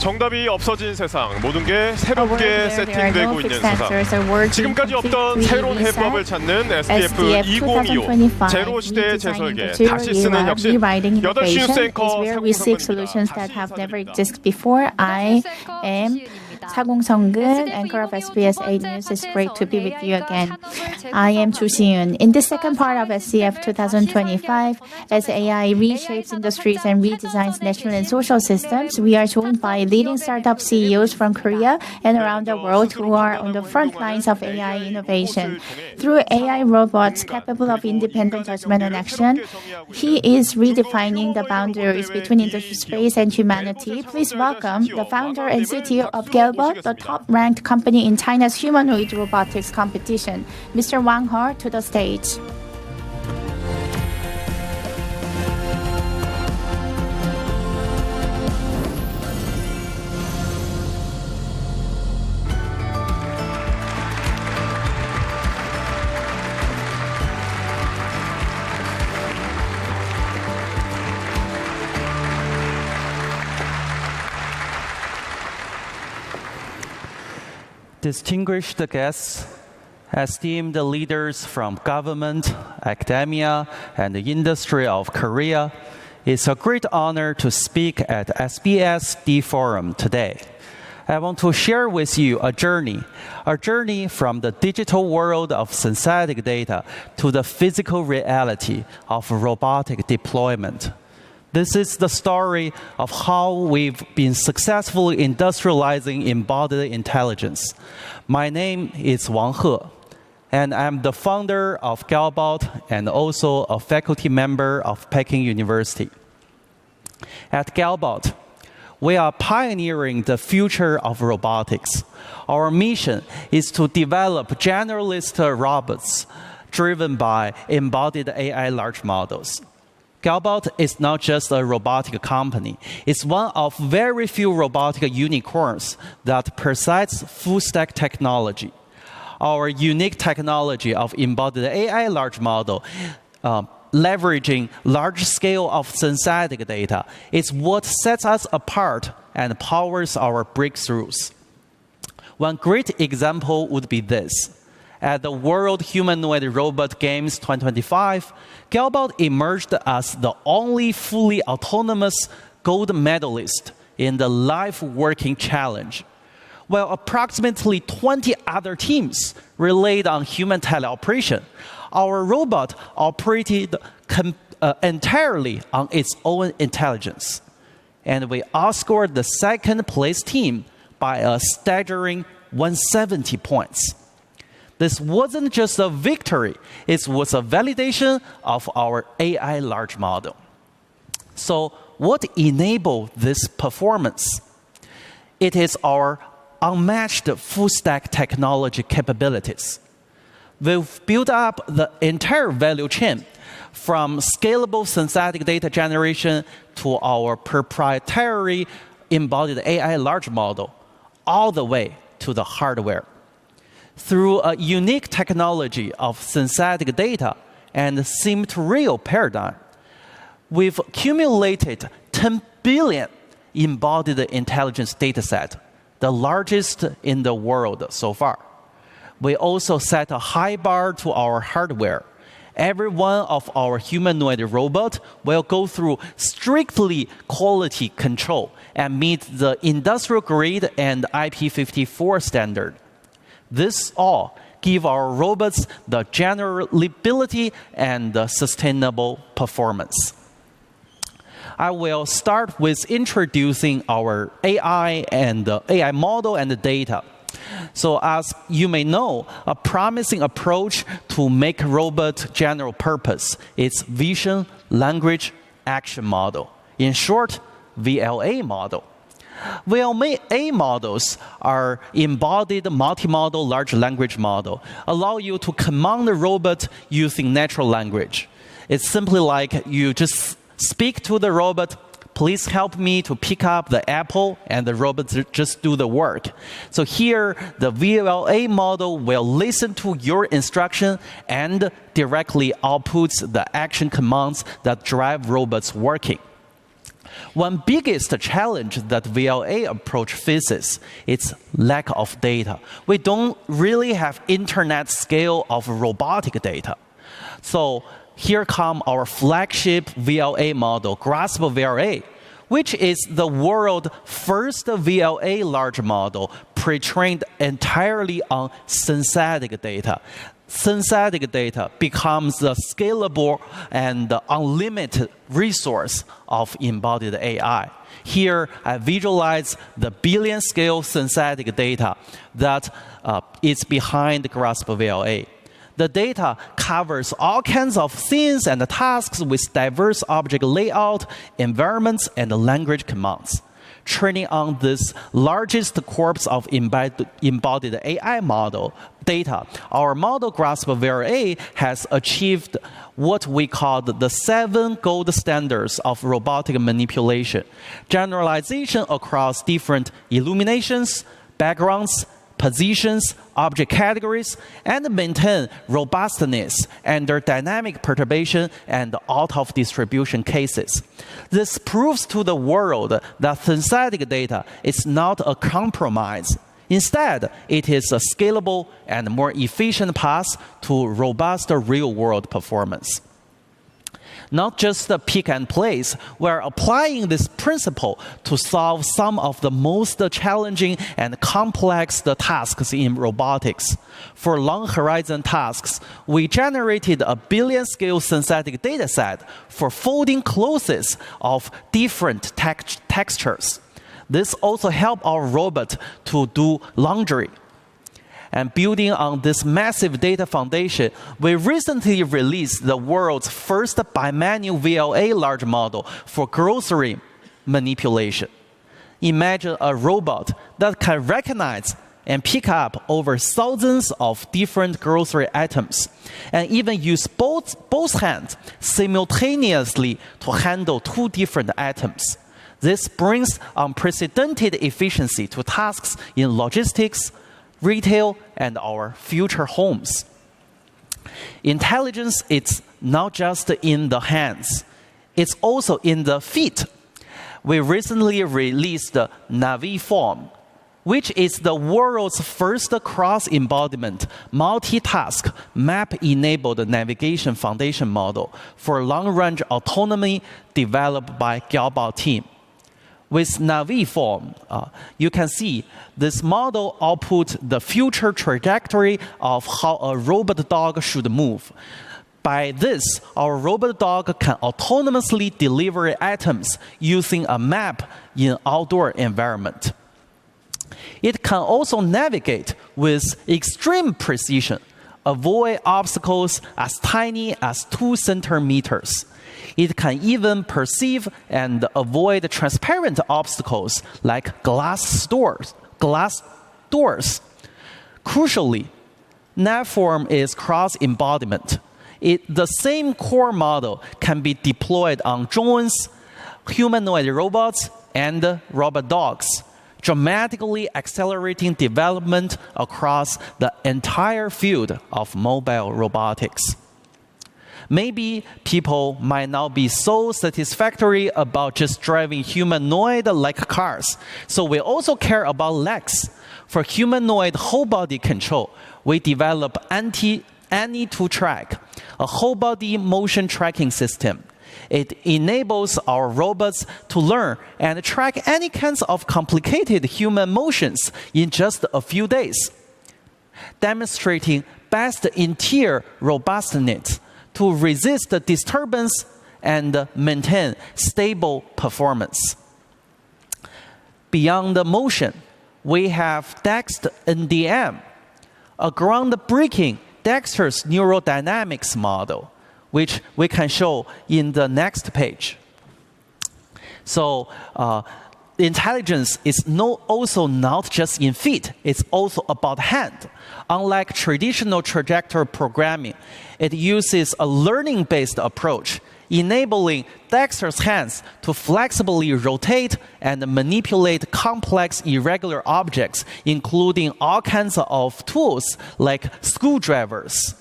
정답이 없어진 세상, 모든 게 새롭게 세팅되고 있는 세상. 지금까지 없던 새로운 해법을 찾는 SDF 2025 제로 시대의 재설계, 다시 쓰는 혁신. 8시 뉴스 앵커 사공성근, anchor of SBS 8 News. It's great to be with you again. I am Ju Si-yoon. In the second part of SCF 2025, as AI reshapes industries and redesigns national and social systems, we are joined by leading startup CEOs from Korea and around the world who are on the front lines of AI innovation. Through AI robots capable of independent judgment and action, he is redefining the boundaries between industry space and humanity. Please welcome the founder and CTO of Galbot, the top-ranked company in China's humanoid robotics competition, Mr. Wang He, to the stage. Distinguished guests esteemed leaders from government, academia, and the industry of Korea, it's a great honor to speak at SBS D Forum today. I want to share with you a journey from the digital world of synthetic data to the physical reality of robotic deployment. This is the story of how we've been successfully industrializing embodied intelligence. My name is Wang He, and I'm the founder of Galbot and also a faculty member of Peking University. At Galbot, we are pioneering the future of robotics. Our mission is to develop generalist robots driven by embodied AI large models. Galbot is not just a robotic company. It's one of very few robotic unicorns that possess full-stack technology. Our unique technology of embodied AI large model leveraging large scale of synthetic data is what sets us apart and powers our breakthroughs. One great example would be this. At the World Humanoid Robot Games 2025, Galbot emerged as the only fully autonomous gold medalist in the Live Working Challenge, while approximately 20 other teams relied on human teleoperation. Our robot operated entirely on its own intelligence, and we outscored the second-place team by a staggering 170 points. This wasn't just a victory, it was a validation of our AI large model. So what enabled this performance? It is our unmatched full-stack technology capabilities. We've built up the entire value chain from scalable synthetic data generation to our proprietary embodied AI large model, all the way to the hardware. Through a unique technology of synthetic data and sim-to-real paradigm, we've accumulated 10 billion embodied intelligence dataset, the largest in the world so far. We also set a high bar to our hardware. Every one of our humanoid robots will go through strictly quality control and meet the industrial grade and IP54 standard. This all give our robots the generability and the sustainable performance. I will start with introducing our AI and the AI model and the data. So as you may know, a promising approach to make robot general purpose is vision, language, action model. In short, VLA model. VLA models are embodied multimodal large language model, allow you to command the robot using natural language. It's simply like you just speak to the robot, please help me to pick up the apple, and the robot just do the work. So here, the VLA model will listen to your instruction and directly outputs the action commands that drive robots working. One biggest challenge that VLA approach faces is lack of data. We don't really have internet scale of robotic data. So here come our flagship VLA model, Grasp VLA, which is the world's first VLA large model pre-trained entirely on synthetic data. Synthetic data becomes the scalable and unlimited resource of embodied AI. Here, I visualize the billion-scale synthetic data that is behind Grasp VLA. The data covers all kinds of scenes and tasks with diverse object layout, environments, and language commands. Training on this largest corpus of embodied AI model data, our model Grasp VLA has achieved what we call the 7 gold standards of robotic manipulation. Generalization across different illuminations, backgrounds, positions, object categories, and maintain robustness under dynamic perturbation and out-of-distribution cases. This proves to the world that synthetic data is not a compromise. Instead, it is a scalable and more efficient path to robust real-world performance. Not just the pick and place, we're applying this principle to solve some of the most challenging and complex tasks in robotics. For long horizon tasks, we generated a billion-scale synthetic dataset for folding clothes of different textures. This also helped our robot to do laundry. And building on this massive data foundation, we recently released the world's first bimanual VLA large model for grocery manipulation. Imagine a robot that can recognize and pick up over thousands of different grocery items, and even use both hands simultaneously to handle 2 different items. This brings unprecedented efficiency to tasks in logistics, retail, and our future homes. Intelligence is not just in the hands, it's also in the feet. We recently released the Naviform, which is the world's first cross-embodiment, multitask, map-enabled navigation foundation model for long-range autonomy developed by Galbao team. With Naviform, you can see this model output the future trajectory of how a robot dog should move. By this, our robot dog can autonomously deliver items using a map in outdoor environment. It can also navigate with extreme precision, avoid obstacles as tiny as 2 centimeters. It can even perceive and avoid transparent obstacles like glass doors. Crucially, Naviform is cross-embodiment. The same core model can be deployed on drones, humanoid robots, and robot dogs, dramatically accelerating development across the entire field of mobile robotics. Maybe people might not be so satisfactory about just driving humanoid-like cars, so we also care about legs. For humanoid whole-body control, we develop Any2Track, a whole-body motion tracking system. It enables our robots to learn and track any kinds of complicated human motions in just a few days, demonstrating best interior robustness to resist disturbance and maintain stable performance. Beyond the motion, we have Dext NDM, a groundbreaking Dexter's neurodynamics model, which we can show in the next page. So intelligence is also not just in feet, it's also about hand. Unlike traditional trajectory programming, it uses a learning-based approach, enabling Dexter's hands to flexibly rotate and manipulate complex irregular objects, including all kinds of tools like screwdrivers.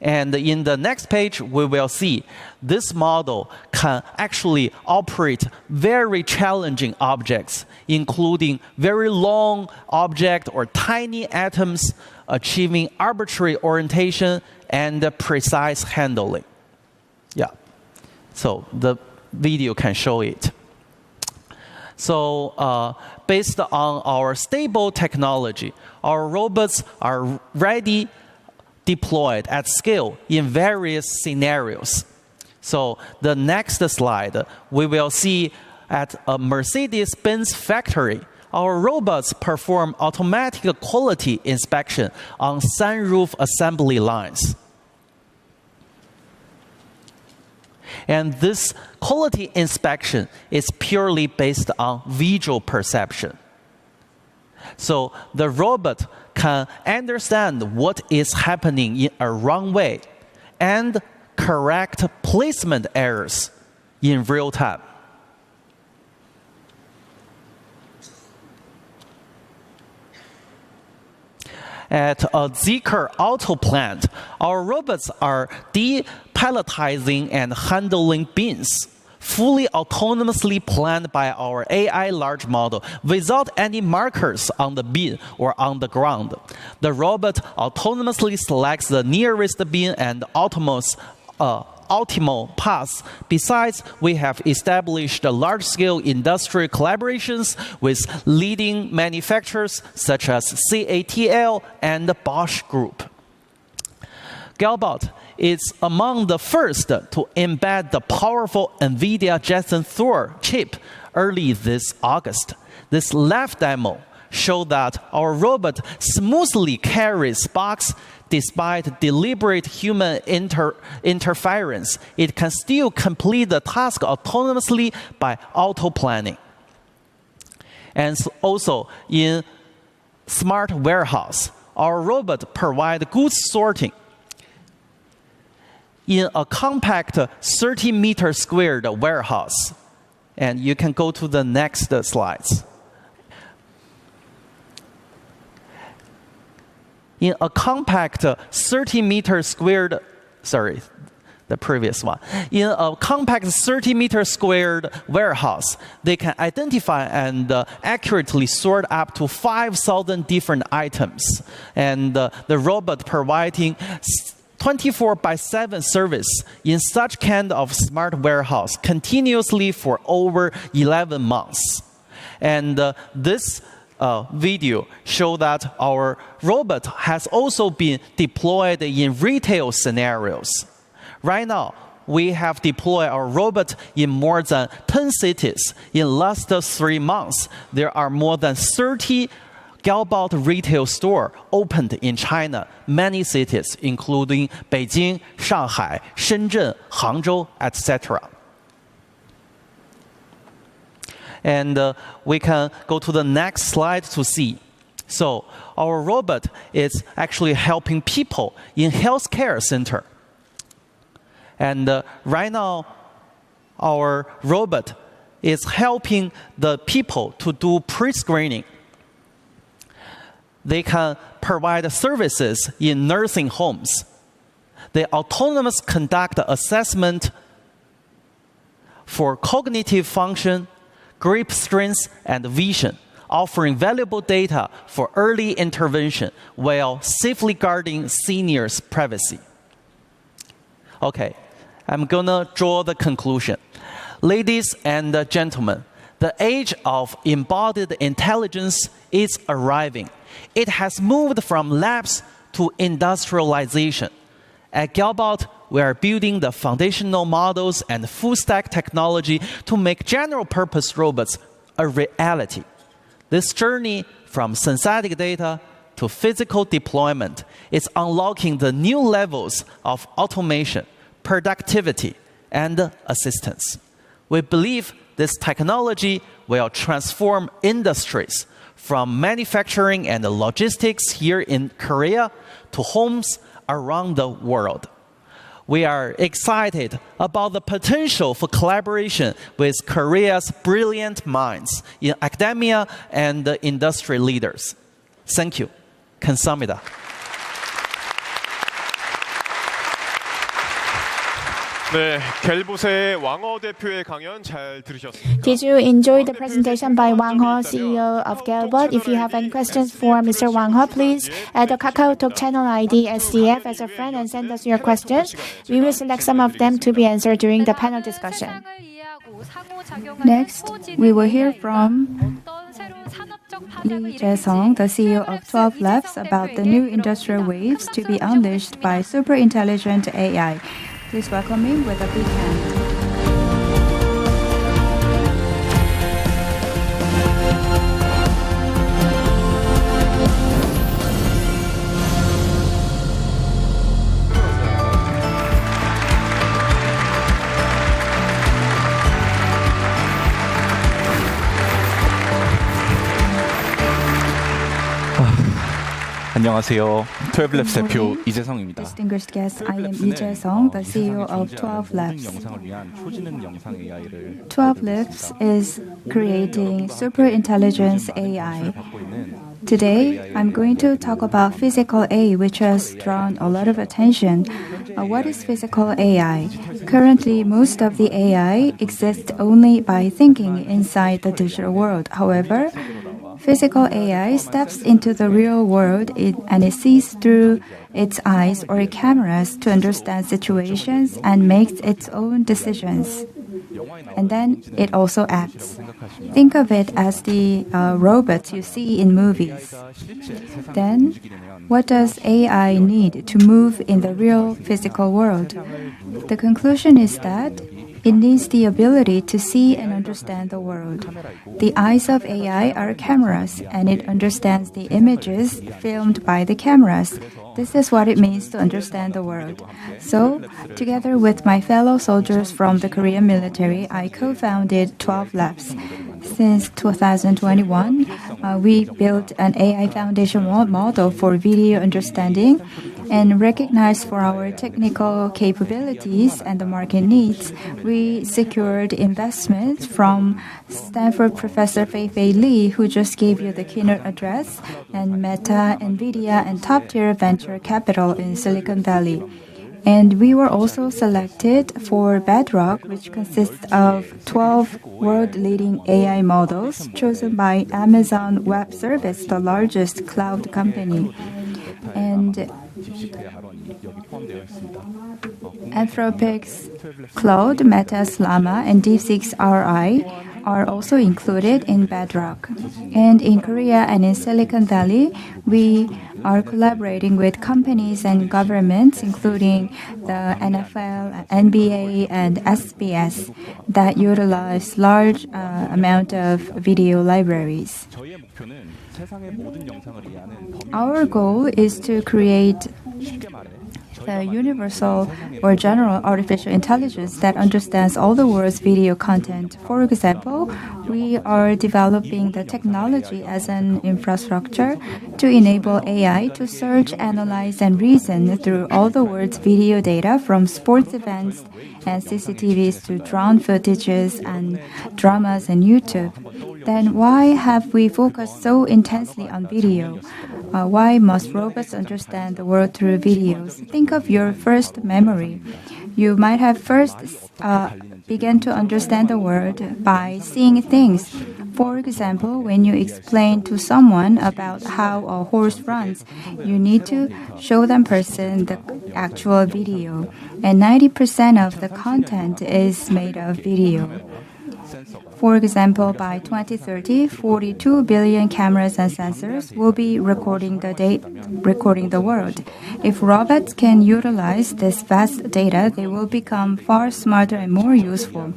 And in the next page, we will see this model can actually operate very challenging objects, including very long objects or tiny atoms, achieving arbitrary orientation and precise handling. Yeah, so the video can show it. So based on our stable technology, our robots are ready deployed at scale in various scenarios. So the next slide, we will see at a Mercedes-Benz factory, our robots perform automatic quality inspection on sunroof assembly lines. And this quality inspection is purely based on visual perception. So the robot can understand what is happening in a runway and correct placement errors in real time. At a Zeekr auto plant, our robots are depalletizing and handling bins fully autonomously planned by our AI large model without any markers on the bin or on the ground. The robot autonomously selects the nearest bin and optimal paths. Besides, we have established large-scale industrial collaborations with leading manufacturers such as CATL and Bosch Group. Galbot is among the first to embed the powerful NVIDIA Jetson Thor chip early this August. This live demo showed that our robot smoothly carries box despite deliberate human interference. It can still complete the task autonomously by auto-planning. And also in smart warehouse, our robot provides goods sorting in a compact 30-meter squared warehouse. And you can go to the next slides. In a compact 30-meter squared, sorry, the previous one. In a compact 30-meter squared warehouse, they can identify and accurately sort up to 5,000 different items. And the robot providing 24/7 service in such kind of smart warehouse continuously for over 11 months. And this video show that our robot has also been deployed in retail scenarios. Right now, we have deployed our robot in more than 10 cities. In last 3 months, there are more than 30 Galbot retail store opened in China, many cities, including Beijing, Shanghai, Shenzhen, Hangzhou, etc. And we can go to the next slide to see. So our robot is actually helping people in healthcare center. And right now, our robot is helping the people to do pre-screening. They can provide services in nursing homes. They autonomously conduct assessment for cognitive function, grip strength, and vision, offering valuable data for early intervention while safely guarding seniors' privacy. Okay, I'm gonna draw the conclusion. Ladies and gentlemen, the age of embodied intelligence is arriving. It has moved from labs to industrialization. At Galbot, we are building the foundational models and full-stack technology to make general-purpose robots a reality. This journey from synthetic data to physical deployment is unlocking the new levels of automation, productivity, and assistance. We believe this technology will transform industries from manufacturing and logistics here in Korea to homes around the world. We are excited about the potential for collaboration with Korea's brilliant minds in academia and industry leaders. Thank you. 감사합니다. 네, 갤봇의 왕어 대표의 강연 잘 들으셨습니까? Did you enjoy the presentation by Wang He, CEO of Galbot? If you have any questions for Mr. Wang He, please add the KakaoTalk channel ID SDF as a friend and send us your questions. We will select some of them to be answered during the panel discussion. Next, we will hear from Lee Jae-sung, the CEO of 12 Labs, about the new industrial waves to be unleashed by super intelligent AI. Please welcome him with a big hand. 안녕하세요. 12랩스 대표 이재성입니다. Distinguished guests, I am Lee Jae-sung, the CEO of 12 Labs. 12 Labs is creating super intelligence AI. Today, I'm going to talk about physical AI, which has drawn a lot of attention. What is physical AI? Currently, most of the AI exists only by thinking inside the digital world. However, physical AI steps into the real world and it sees through its eyes or cameras to understand situations and makes its own decisions. And then it also acts. Think of it as the robots you see in movies. Then, what does AI need to move in the real physical world? The conclusion is that it needs the ability to see and understand the world. The eyes of AI are cameras, and it understands the images filmed by the cameras. This is what it means to understand the world. So, together with my fellow soldiers from the Korean military, I co-founded 12 Labs. Since 2021, we built an AI foundation model for video understanding, and recognized for our technical capabilities and the market needs, we secured investments from Stanford Professor Fei-Fei Li, who just gave you the keynote address, and Meta, NVIDIA, and top-tier venture capital in Silicon Valley. And we were also selected for Bedrock, which consists of 12 world-leading AI models chosen by Amazon Web Service, the largest cloud company. And Anthropic's Claude, Meta's Llama, and DeepSeek's RI are also included in Bedrock. And in Korea and in Silicon Valley, we are collaborating with companies and governments, including the NFL, NBA, and SBS, that utilize large amount of video libraries. Our goal is to create a universal or general artificial intelligence that understands all the world's video content. For example, we are developing the technology as an infrastructure to enable AI to search, analyze, and reason through all the world's video data, from sports events and CCTVs to drone footages and dramas and YouTube. Then why have we focused so intensely on video? Why must robots understand the world through videos? Think of your first memory. You might have first began to understand the world by seeing things. For example, when you explain to someone about how a horse runs, you need to show them person the actual video. And 90% of the content is made of video. For example, by 2030, 42 billion cameras and sensors will be recording the world. If robots can utilize this vast data, they will become far smarter and more useful.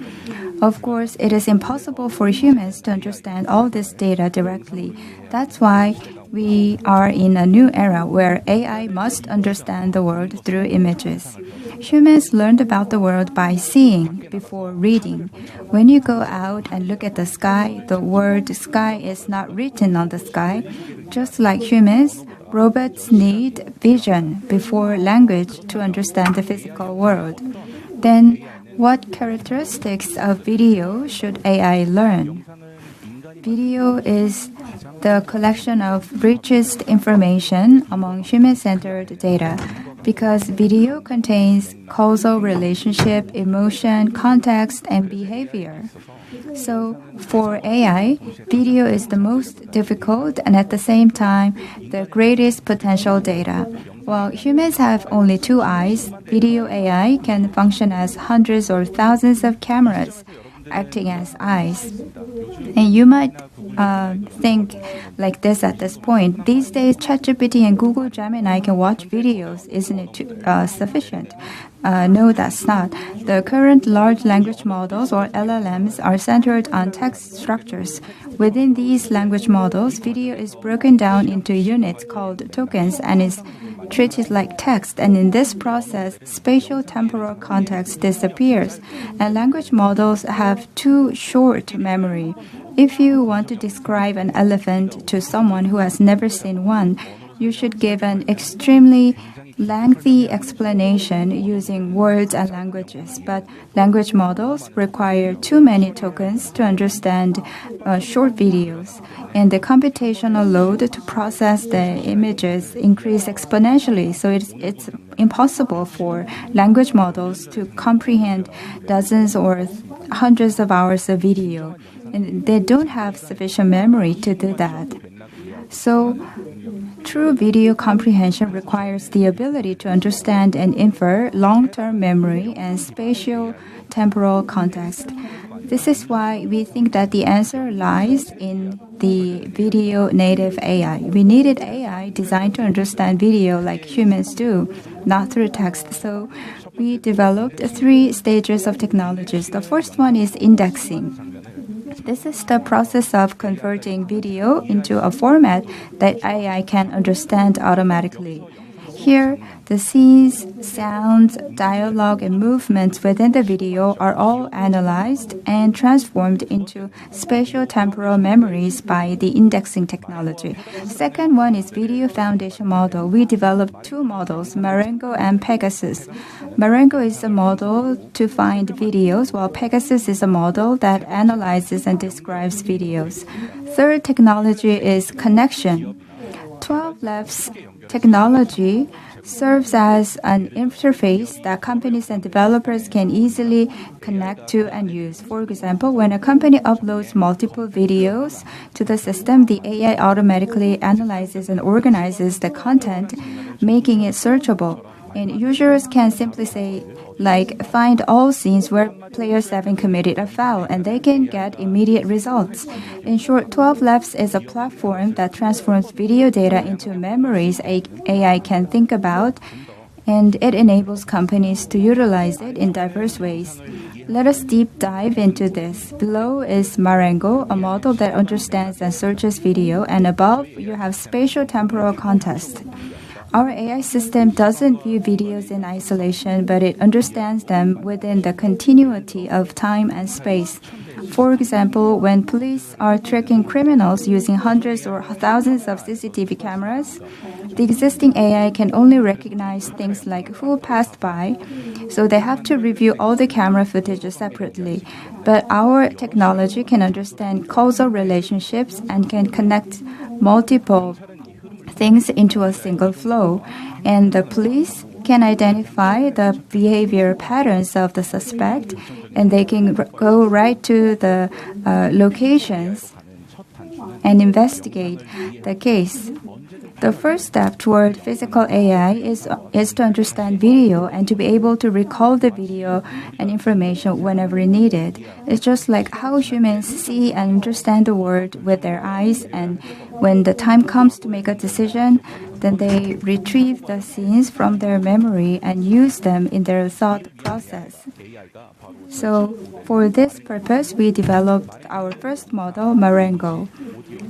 Of course, it is impossible for humans to understand all this data directly. That's why we are in a new era where AI must understand the world through images. Humans learned about the world by seeing before reading. When you go out and look at the sky, the word sky is not written on the sky. Just like humans, robots need vision before language to understand the physical world. Then, what characteristics of video should AI learn? Video is the collection of richest information among human-centered data, because video contains causal relationship, emotion, context, and behavior. So for AI, video is the most difficult and at the same time the greatest potential data. While humans have only 2 eyes, video AI can function as hundreds or thousands of cameras acting as eyes. And you might think like this at this point. These days, ChatGPT and Google Gemini can watch videos. Isn't it sufficient? No, that's not. The current large language models, or LLMs, are centered on text structures. Within these language models, video is broken down into units called tokens and is treated like text. And in this process, spatial temporal context disappears. And language models have too short memory. If you want to describe an elephant to someone who has never seen one, you should give an extremely lengthy explanation using words and languages, but language models require too many tokens to understand short videos, and the computational load to process the images increase exponentially, so it's impossible for language models to comprehend dozens or hundreds of hours of video, and they don't have sufficient memory to do that. So true video comprehension requires the ability to understand and infer long-term memory and spatial temporal context. This is why we think that the answer lies in the video native AI. We needed AI designed to understand video like humans do, not through text. So we developed 3 stages of technologies. The first one is indexing. This is the process of converting video into a format that AI can understand automatically. Here, the scenes, sounds, dialogue, and movements within the video are all analyzed and transformed into spatial temporal memories by the indexing technology. Second one is video foundation model. We developed 2 models, Marengo and Pegasus. Marengo is a model to find videos, while Pegasus is a model that analyzes and describes videos. Third technology is connection. 12 Labs technology serves as an interface that companies and developers can easily connect to and use. For example, when a company uploads multiple videos to the system, the AI automatically analyzes and organizes the content, making it searchable. And users can simply say, like, find all scenes where players haven't committed a foul, and they can get immediate results. In short, 12 Labs is a platform that transforms video data into memories AI can think about, and it enables companies to utilize it in diverse ways. Let us deep dive into this. Below is Marengo, a model that understands and searches video, and above you have spatial temporal context. Our AI system doesn't view videos in isolation, but it understands them within the continuity of time and space. For example, when police are tracking criminals using hundreds or thousands of CCTV cameras, the existing AI can only recognize things like who passed by, so they have to review all the camera footage separately. But our technology can understand causal relationships and can connect multiple things into a single flow, and the police can identify the behavior patterns of the suspect, and they can go right to the locations and investigate the case. The first step toward physical AI is to understand video and to be able to recall the video and information whenever needed. It's just like how humans see and understand the world with their eyes, and when the time comes to make a decision, then they retrieve the scenes from their memory and use them in their thought process. So for this purpose, we developed our first model, Marengo.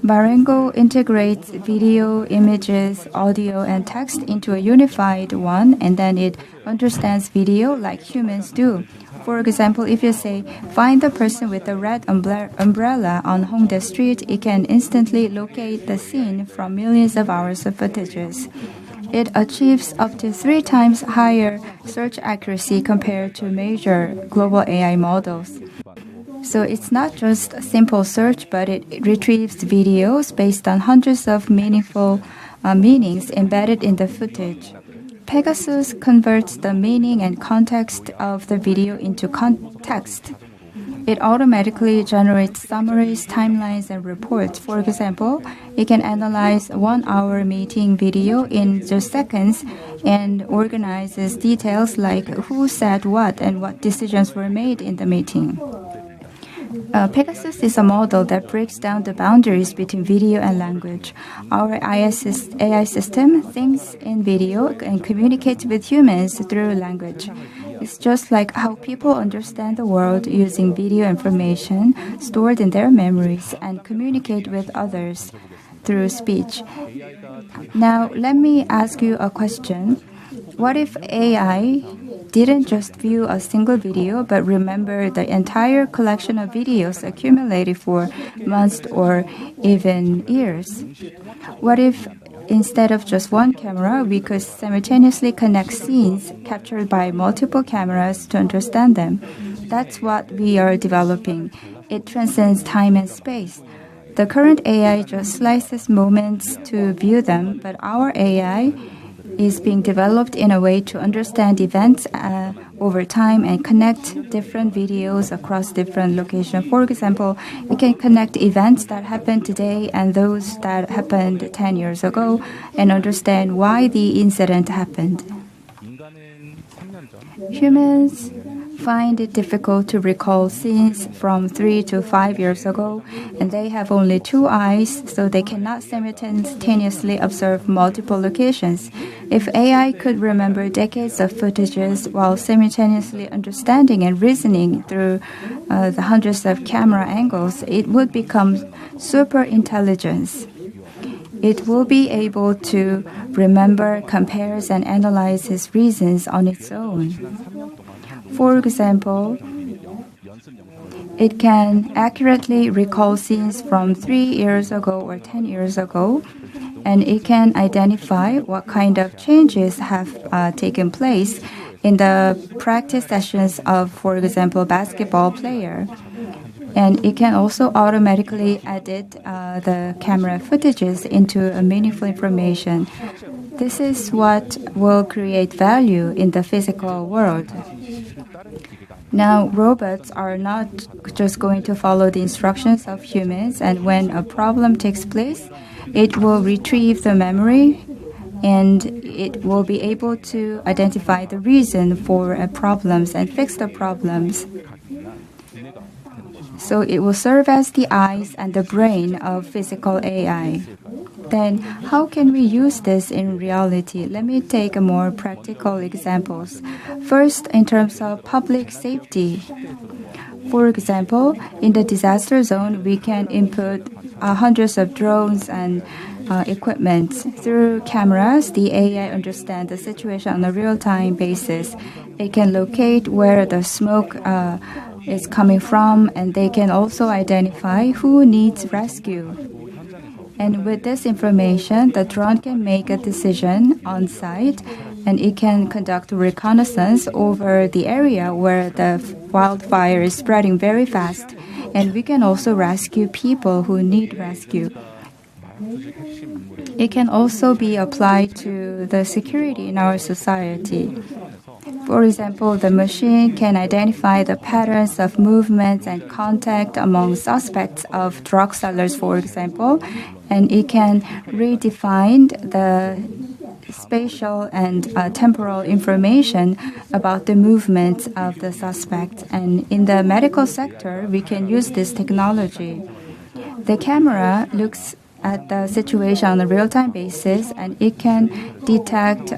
Marengo integrates video, images, audio, and text into a unified one, and then it understands video like humans do. For example, if you say, find the person with the red umbrella on Hongdae Street, it can instantly locate the scene from millions of hours of footages. It achieves up to 3 times higher search accuracy compared to major global AI models. So it's not just a simple search, but it retrieves videos based on hundreds of meaningful meanings embedded in the footage. Pegasus converts the meaning and context of the video into text. It automatically generates summaries, timelines, and reports. For example, it can analyze 1-hour meeting video in just seconds and organizes details like who said what and what decisions were made in the meeting. Pegasus is a model that breaks down the boundaries between video and language. Our AI system thinks in video and communicates with humans through language. It's just like how people understand the world using video information stored in their memories and communicate with others through speech. Now, let me ask you a question. What if AI didn't just view a single video, but remember the entire collection of videos accumulated for months or even years? What if instead of just one camera, we could simultaneously connect scenes captured by multiple cameras to understand them. That's what we are developing. It transcends time and space. The current AI just slices moments to view them, but our AI is being developed in a way to understand events over time and connect different videos across different locations. For example, we can connect events that happened today and those that happened 10 years ago and understand why the incident happened. Humans find it difficult to recall scenes from 3 to 5 years ago, and they have only 2 eyes, so they cannot simultaneously observe multiple locations. If AI could remember decades of footages while simultaneously understanding and reasoning through the hundreds of camera angles, it would become super intelligence. It will be able to remember, compares, and analyze its reasons on its own. For example, it can accurately recall scenes from 3 years ago or 10 years ago, and it can identify what kind of changes have taken place in the practice sessions of, for example, basketball player. And it can also automatically edit the camera footages into meaningful information. This is what will create value in the physical world. Now, robots are not just going to follow the instructions of humans, and when a problem takes place, it will retrieve the memory and it will be able to identify the reason for problems and fix the problems. So it will serve as the eyes and the brain of physical AI. Then how can we use this in reality? Let me take more practical examples. First, in terms of public safety. For example, in the disaster zone, we can input hundreds of drones and equipment. Through cameras, the AI understands the situation on a real-time basis. It can locate where the smoke is coming from, and they can also identify who needs rescue. And with this information, the drone can make a decision on site, and it can conduct reconnaissance over the area where the wildfire is spreading very fast. And we can also rescue people who need rescue. It can also be applied to the security in our society. For example, the machine can identify the patterns of movements and contact among suspects of drug sellers, for example, and it can redefine the spatial and temporal information about the movements of the suspect. And in the medical sector, we can use this technology. The camera looks at the situation on a real-time basis, and it can detect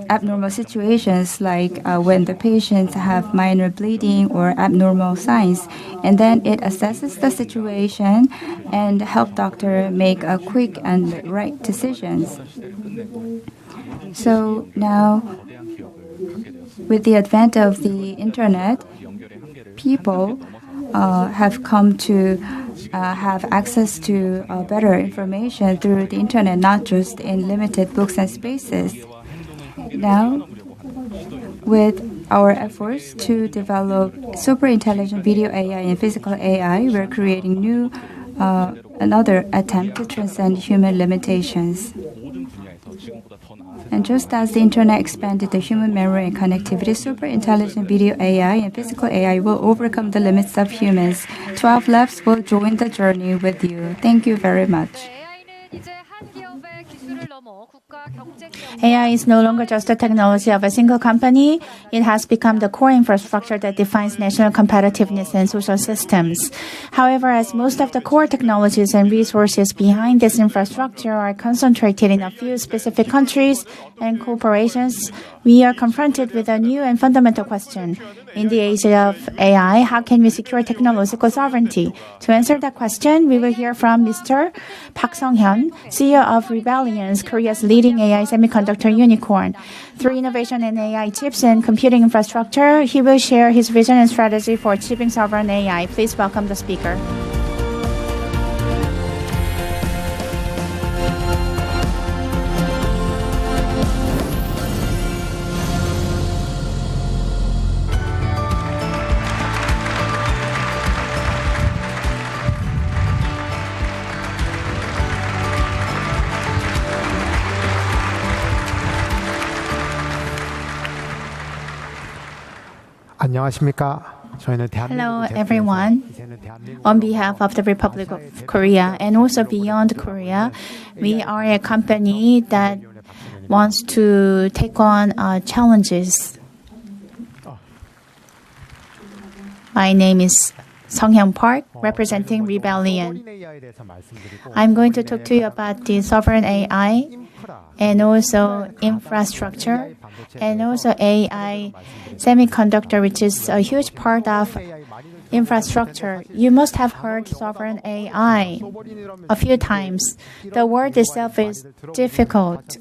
abnormal situations like when the patients have minor bleeding or abnormal signs, and then it assesses the situation and help doctor make a quick and right decisions. So now, with the advent of the internet, people have come to have access to better information through the internet, not just in limited books and spaces. Now, with our efforts to develop super intelligent video AI and physical AI, we're creating another attempt to transcend human limitations. And just as the internet expanded the human memory and connectivity, super intelligent video AI and physical AI will overcome the limits of humans. 12 Labs will join the journey with you. Thank you very much. AI is no longer just the technology of a single company. It has become the core infrastructure that defines national competitiveness and social systems. However, as most of the core technologies and resources behind this infrastructure are concentrated in a few specific countries and corporations, we are confronted with a new and fundamental question. In the age of AI, how can we secure technological sovereignty? To answer that question, we will hear from Mr. Park Sung-hyun, CEO of Rebellions, Korea's leading AI semiconductor unicorn. Through innovation in AI chips and computing infrastructure, he will share his vision and strategy for achieving sovereign AI. Please welcome the speaker. 안녕하십니까. Hello, everyone. On behalf of the Republic of Korea and also beyond Korea, we are a company that wants to take on challenges. My name is Sung-hyun Park, representing Rebellion. I'm going to talk to you about the sovereign AI and also infrastructure and also AI semiconductor, which is a huge part of infrastructure. You must have heard sovereign AI a few times. The word itself is difficult.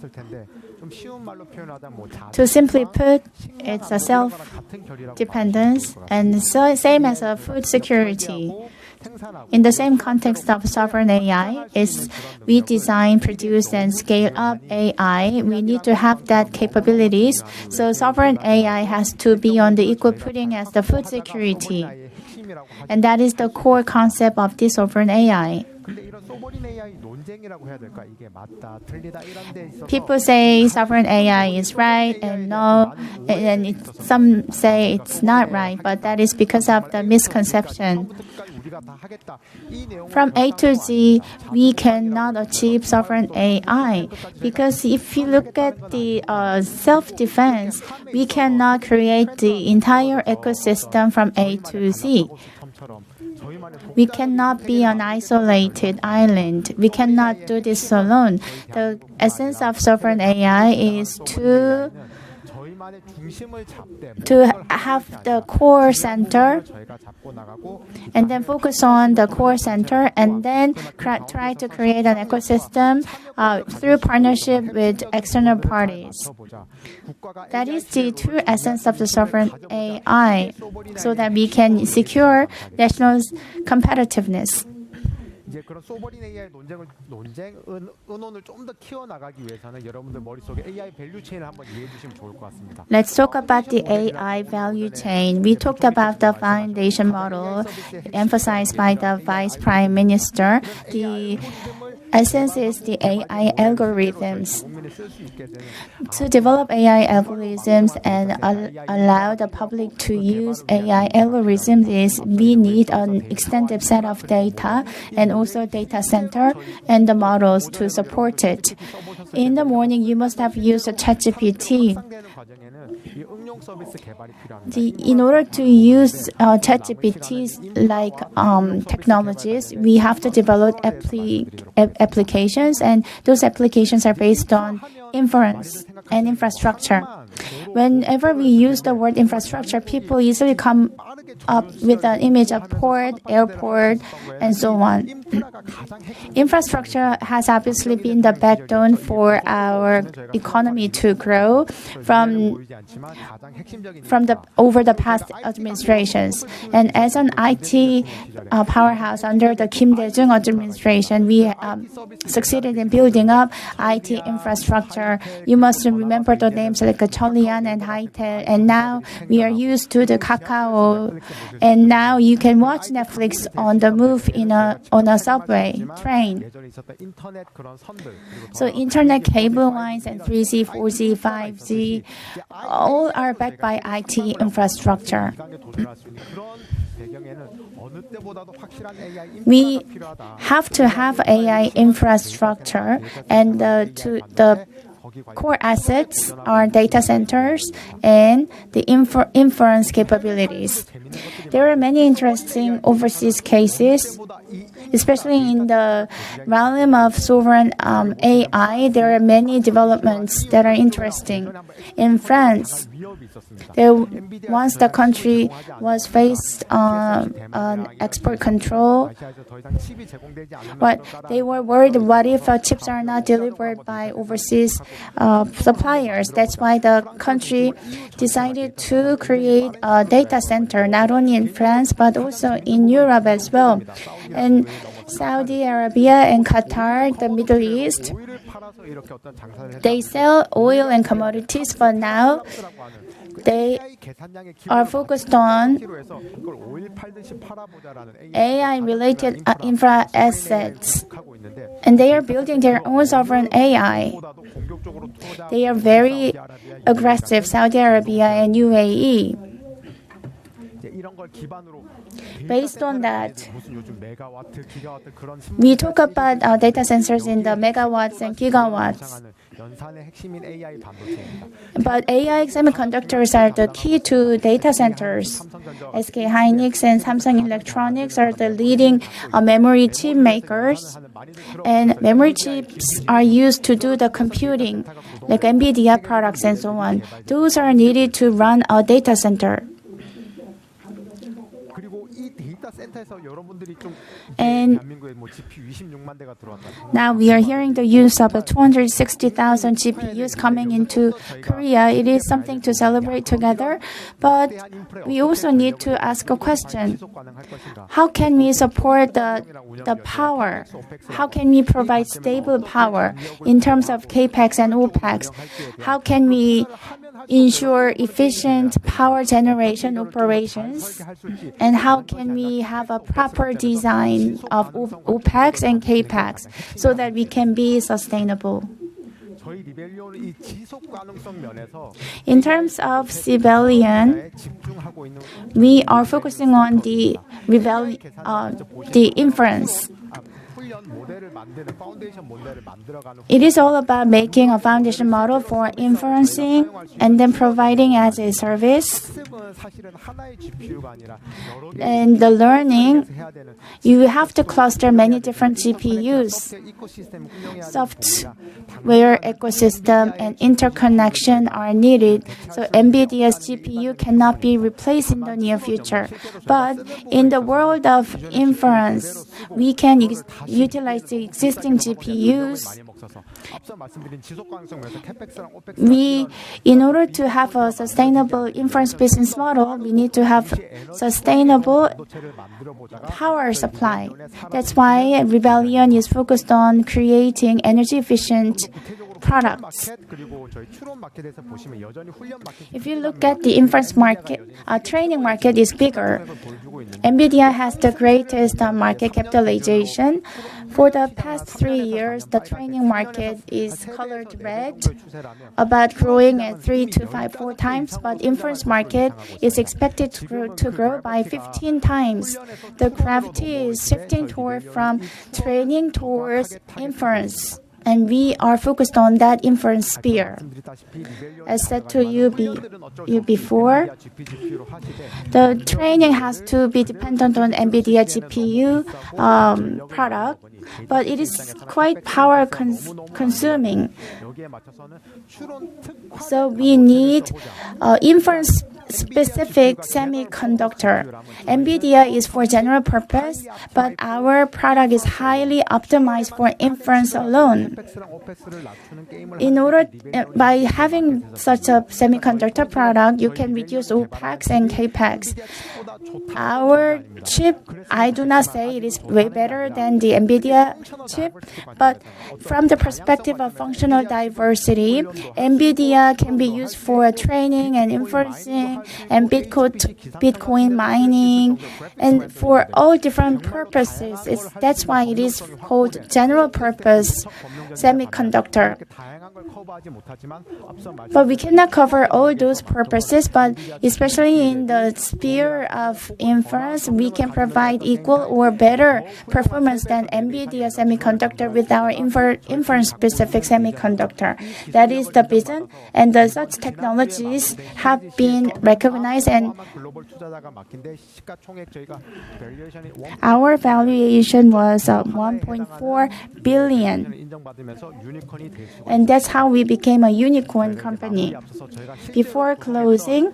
To simply put, it's a self-dependence and same as a food security. In the same context of sovereign AI, is we design, produce, and scale up AI. We need to have that capabilities. So sovereign AI has to be on the equal footing as the food security. And that is the core concept of this sovereign AI. People say sovereign AI is right and no, and some say it's not right, but that is because of the misconception. From A to Z, we cannot achieve sovereign AI because if you look at the self-defense, we cannot create the entire ecosystem from A to Z. We cannot be an isolated island. We cannot do this alone. The essence of sovereign AI is to have the core center and then focus on the core center and then try to create an ecosystem through partnership with external parties. That is the true essence of the sovereign AI, so that we can secure national competitiveness. 그런 소버린 AI 의논을 좀 더 키워나가기 위해서는 여러분들 머릿속에 AI 밸류 체인을 한번 이해해 주시면 좋을 것 같습니다. Let's talk about the AI value chain. We talked about the foundation model emphasized by the Vice Prime Minister. The essence is the AI algorithms. To develop AI algorithms and allow the public to use AI algorithms is we need an extensive set of data and also data center and the models to support it. In the morning, you must have used a ChatGPT. In order to use ChatGPT's like technologies, we have to develop applications, and those applications are based on inference and infrastructure. Whenever we use the word infrastructure, people easily come up with an image of port, airport, and so on. Infrastructure has obviously been the backbone for our economy to grow over the past administrations. And as an IT powerhouse under the Kim Dae-jung administration, we succeeded in building up IT infrastructure. You must remember the names like Cholian and High-tariff, and now we are used to the Kakao, and now you can watch Netflix on the move on a subway train. So internet cable lines and 3G, 4G, 5G, all are backed by IT infrastructure. We have to have AI infrastructure, and the core assets are data centers and the inference capabilities. There are many interesting overseas cases, especially in the realm of sovereign AI. There are many developments that are interesting. In France, once the country was faced on export control, but they were worried, what if chips are not delivered by overseas suppliers? That's why the country decided to create a data center, not only in France, but also in Europe as well. And Saudi Arabia and Qatar, the Middle East, they sell oil and commodities, but now they are focused on AI-related infra assets, and they are building their own sovereign AI. They are very aggressive, Saudi Arabia and UAE. Based on that, we talk about data centers in the megawatts and gigawatts. But AI semiconductors are the key to data centers. SK Hynix and Samsung Electronics are the leading memory chip makers. And memory chips are used to do the computing, like NVIDIA products and so on. Those are needed to run a data center. And now we are hearing the use of 260,000 GPUs coming into Korea. It is something to celebrate together, but we also need to ask a question. How can we support the power? How can we provide stable power in terms of CAPEX and OPEX? How can we ensure efficient power generation operations? And how can we have a proper design of OPEX and CAPEX so that we can be sustainable? In terms of civilian, we are focusing on the inference. It is all about making a foundation model for inferencing and then providing as a service. And the learning, you have to cluster many different GPUs. Software ecosystem and interconnection are needed. So NVIDIA's GPU cannot be replaced in the near future. But in the world of inference, we can utilize the existing GPUs. In order to have a sustainable inference business model, we need to have sustainable power supply. That's why Rebellion is focused on creating energy efficient products. If you look at the inference market, training market is bigger. NVIDIA has the greatest market capitalization. For the past 3 years, the training market is colored red, about growing at 3 to 4 times, but inference market is expected to grow by 15 times. The gravity is shifting from training towards inference. And we are focused on that inference sphere. As said to you before, the training has to be dependent on NVIDIA GPU product, but it is quite power consuming. So we need inference specific semiconductor. NVIDIA is for general purpose, but our product is highly optimized for inference alone. By having such a semiconductor product, you can reduce OPEX and CAPEX. Our chip, I do not say it is way better than the NVIDIA chip, but from the perspective of functional diversity, NVIDIA can be used for training and inferencing and Bitcoin mining, and for all different purposes. That's why it is called general purpose semiconductor. But we cannot cover all those purposes, but especially in the sphere of inference, we can provide equal or better performance than NVIDIA semiconductor with our inference-specific semiconductor. That is the vision, and such technologies have been recognized, and our valuation was 1.4 billion. And that's how we became a unicorn company. Before closing,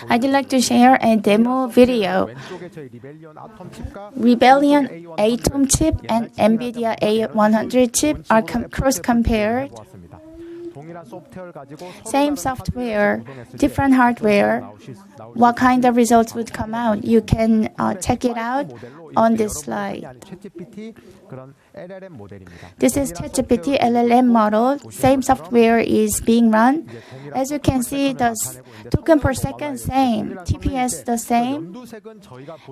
I'd like to share a demo video. Rebellion Atom chip and NVIDIA A100 chip are cross-compared. Same software, different hardware. What kind of results would come out? You can check it out on this slide. This is ChatGPT LLM model. Same software is being run. As you can see, the token per second same, TPS the same,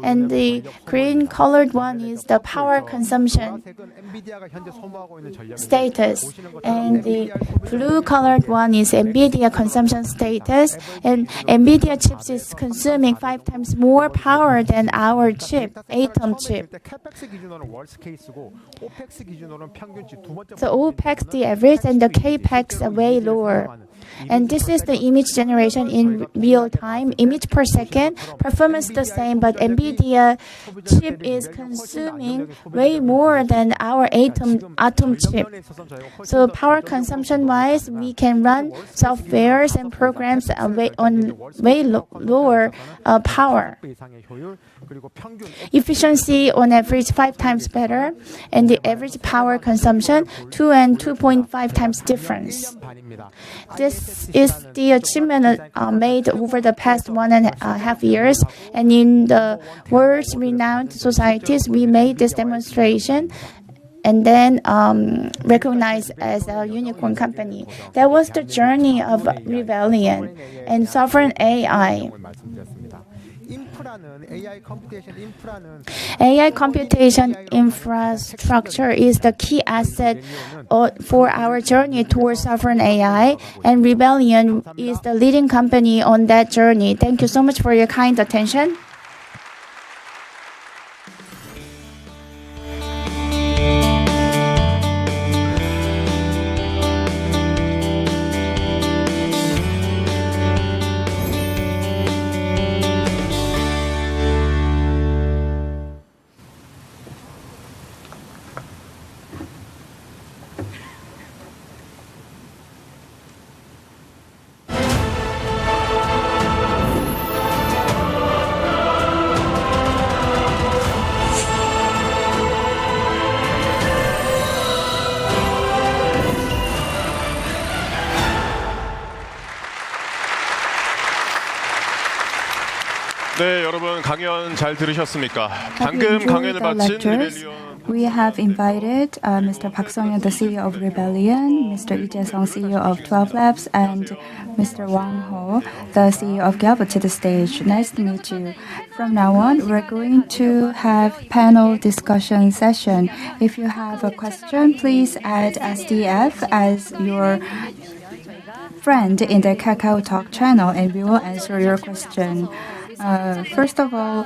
and the green colored one is the power consumption status, and the blue colored one is NVIDIA consumption status, and NVIDIA chips is consuming 5 times more power than our chip, Atom chip. The OPEX the average and the CAPEX are way lower. And this is the image generation in real time. Image per second, performance the same, but NVIDIA chip is consuming way more than our Atom chip. So power consumption wise, we can run softwares and programs on way lower power. Efficiency on average 5 times better, and the average power consumption 2 and 2.5 times difference. This is the achievement made over the past 1.5 years, and in the world's renowned societies, we made this demonstration and then recognized as a unicorn company. That was the journey of rebellion and sovereign AI. AI computation infrastructure is the key asset for our journey towards sovereign AI, and Rebellion is the leading company on that journey. Thank you so much for your kind attention. 네, 여러분 강연 잘 들으셨습니까? 방금 강연을 마친 리벨리온. We have invited Mr. Park Sung-yeon, the CEO of Rebellion, Mr. Lee Jae-sung, CEO of 12 Labs, and Mr. Wang Ho, the CEO of Galva, to the stage. Nice to meet you. From now on, we're going to have panel discussion session. If you have a question, please add SDF as your friend in the Kakao Talk channel, and we will answer your question. First of all,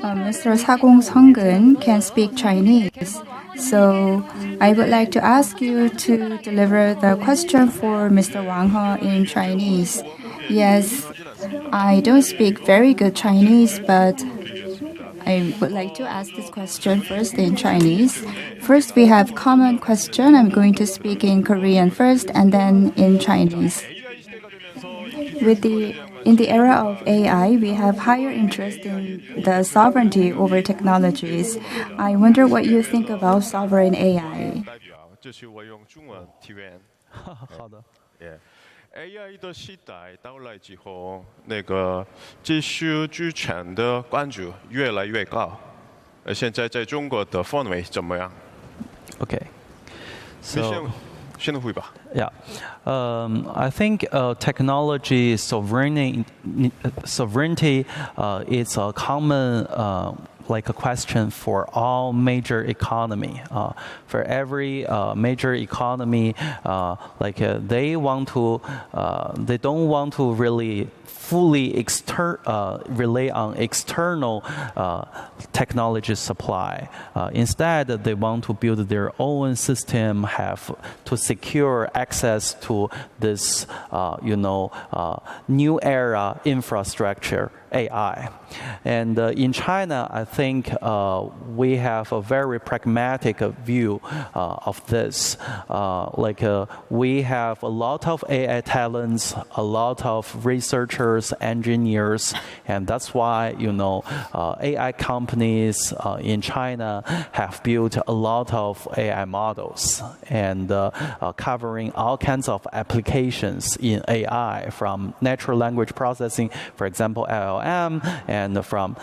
Mr. Sagong Seung-geun can speak Chinese. So I would like to ask you to deliver the question for Mr. Wang Ho in Chinese. Yes, I don't speak very good Chinese, but I would like to ask this question first in Chinese. First, we have common question. I'm going to speak in Korean first and then in Chinese. In the era of AI, we have higher interest in the sovereignty over technologies. I wonder what you think about sovereign AI. AI 的时代到来之后，那个知识产权的关注越来越高。现在在中国的氛围怎么样 Okay. So, yeah. I think technology sovereignty is a common like a question for all major economy. For every major economy, they don't want to really fully rely on external technology supply. Instead, they want to build their own system, have to secure access to this, new era infrastructure, AI. And in China, I think we have a very pragmatic view of this. We have a lot of AI talents, a lot of researchers, engineers, and that's why AI companies in China have built a lot of AI models and covering all kinds of applications in AI, from natural language processing, for example, LLM, and from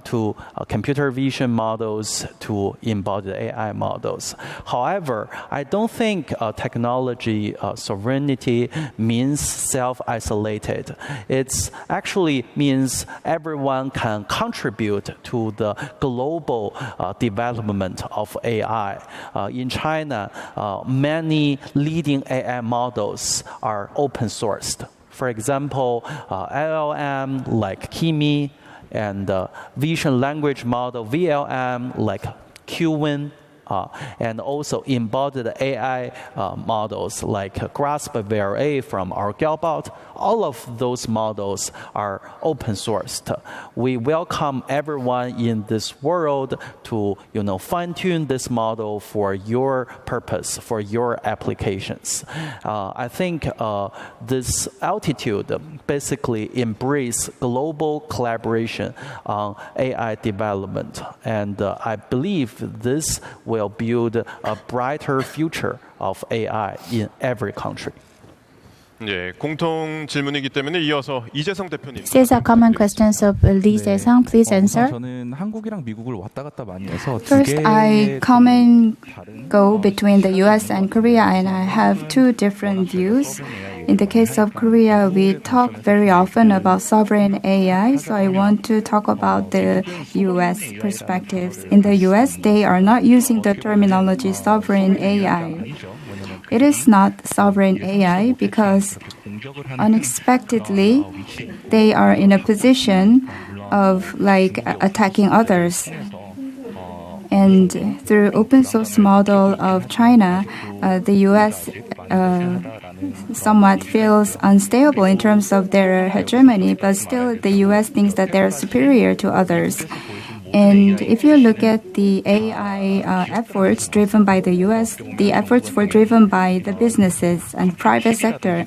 to computer vision models to embodied AI models. However, I don't think technology sovereignty means self-isolated. It actually means everyone can contribute to the global development of AI. In China, many leading AI models are open sourced. For example, LLM like Kimi, and vision language model VLM like QWin, and also embodied AI models like Grasp-VRA from our Galbot. All of those models are open sourced. We welcome everyone in this world to fine-tune this model for your purpose, for your applications. I think this altitude basically embrace global collaboration on AI development, and I believe this will build a brighter future of AI in every country. 예, 공통 질문이기 때문에 이어서 이재성 대표님. This is a common question, so Lee Jae-sung, please answer. 저는 한국이랑 미국을 왔다 갔다 많이 해서 First, I come and go between the US and Korea, and I have two different views. In the case of Korea, we talk very often about sovereign AI, so I want to talk about the US perspectives. In the US, they are not using the terminology sovereign AI. It is not sovereign AI because unexpectedly they are in a position of attacking others. And through open source model of China, the US somewhat feels unstable in terms of their hegemony, but still the US thinks that they're superior to others. And if you look at the AI efforts driven by the US, the efforts were driven by the businesses and private sector.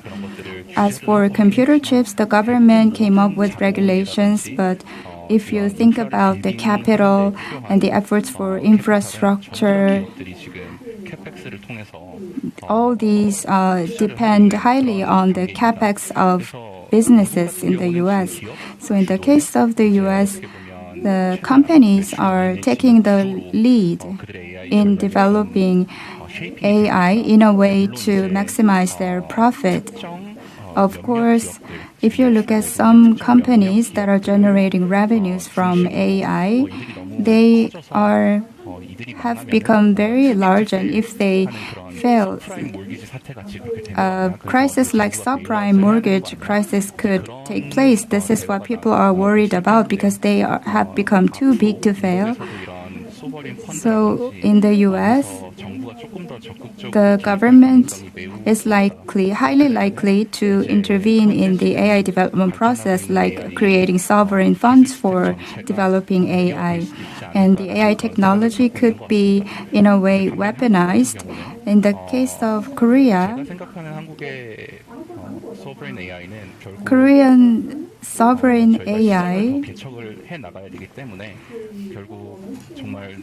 As for computer chips, the government came up with regulations, but if you think about the capital and the efforts for infrastructure, all these depend highly on the capex of businesses in the US. So in the case of the US, the companies are taking the lead in developing AI in a way to maximize their profit. Of course, if you look at some companies that are generating revenues from AI, they have become very large, and if they fail, a crisis like subprime mortgage crisis could take place. This is what people are worried about because they have become too big to fail. So in the US, the government is highly likely to intervene in the AI development process, like creating sovereign funds for developing AI. And the AI technology could be, in a way, weaponized. In the case of Korea, Korean sovereign AI,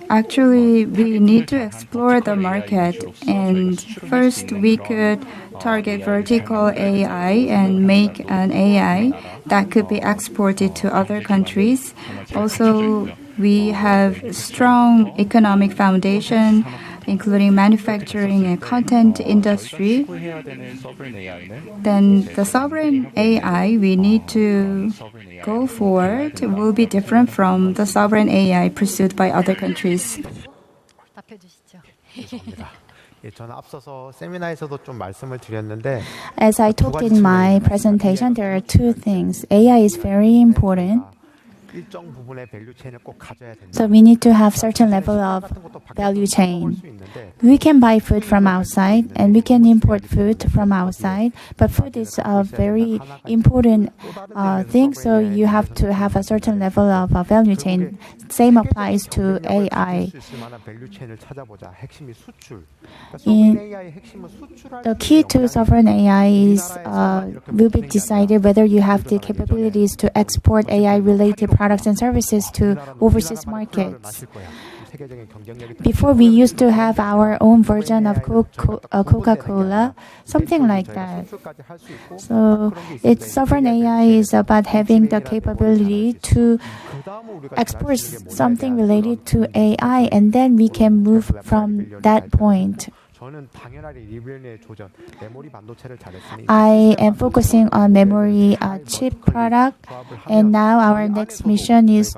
actually, we need to explore the market. And first, we could target vertical AI and make an AI that could be exported to other countries. Also, we have strong economic foundation, including manufacturing and content industry. Then the sovereign AI we need to go for will be different from the sovereign AI pursued by other countries. 저는 앞서서 세미나에서도 좀 말씀을 드렸는데 As I talked in my presentation, there are two things. AI is very important. So we need to have certain level of value chain. We can buy food from outside and we can import food from outside, but food is a very important thing, so you have to have a certain level of value chain. Same applies to AI. The key to sovereign AI is will be decided whether you have the capabilities to export AI-related products and services to overseas markets. Before we used to have our own version of Coca-Cola, something like that. So it's sovereign AI is about having the capability to export something related to AI, and then we can move from that point. I am focusing on memory chip product, and now our next mission is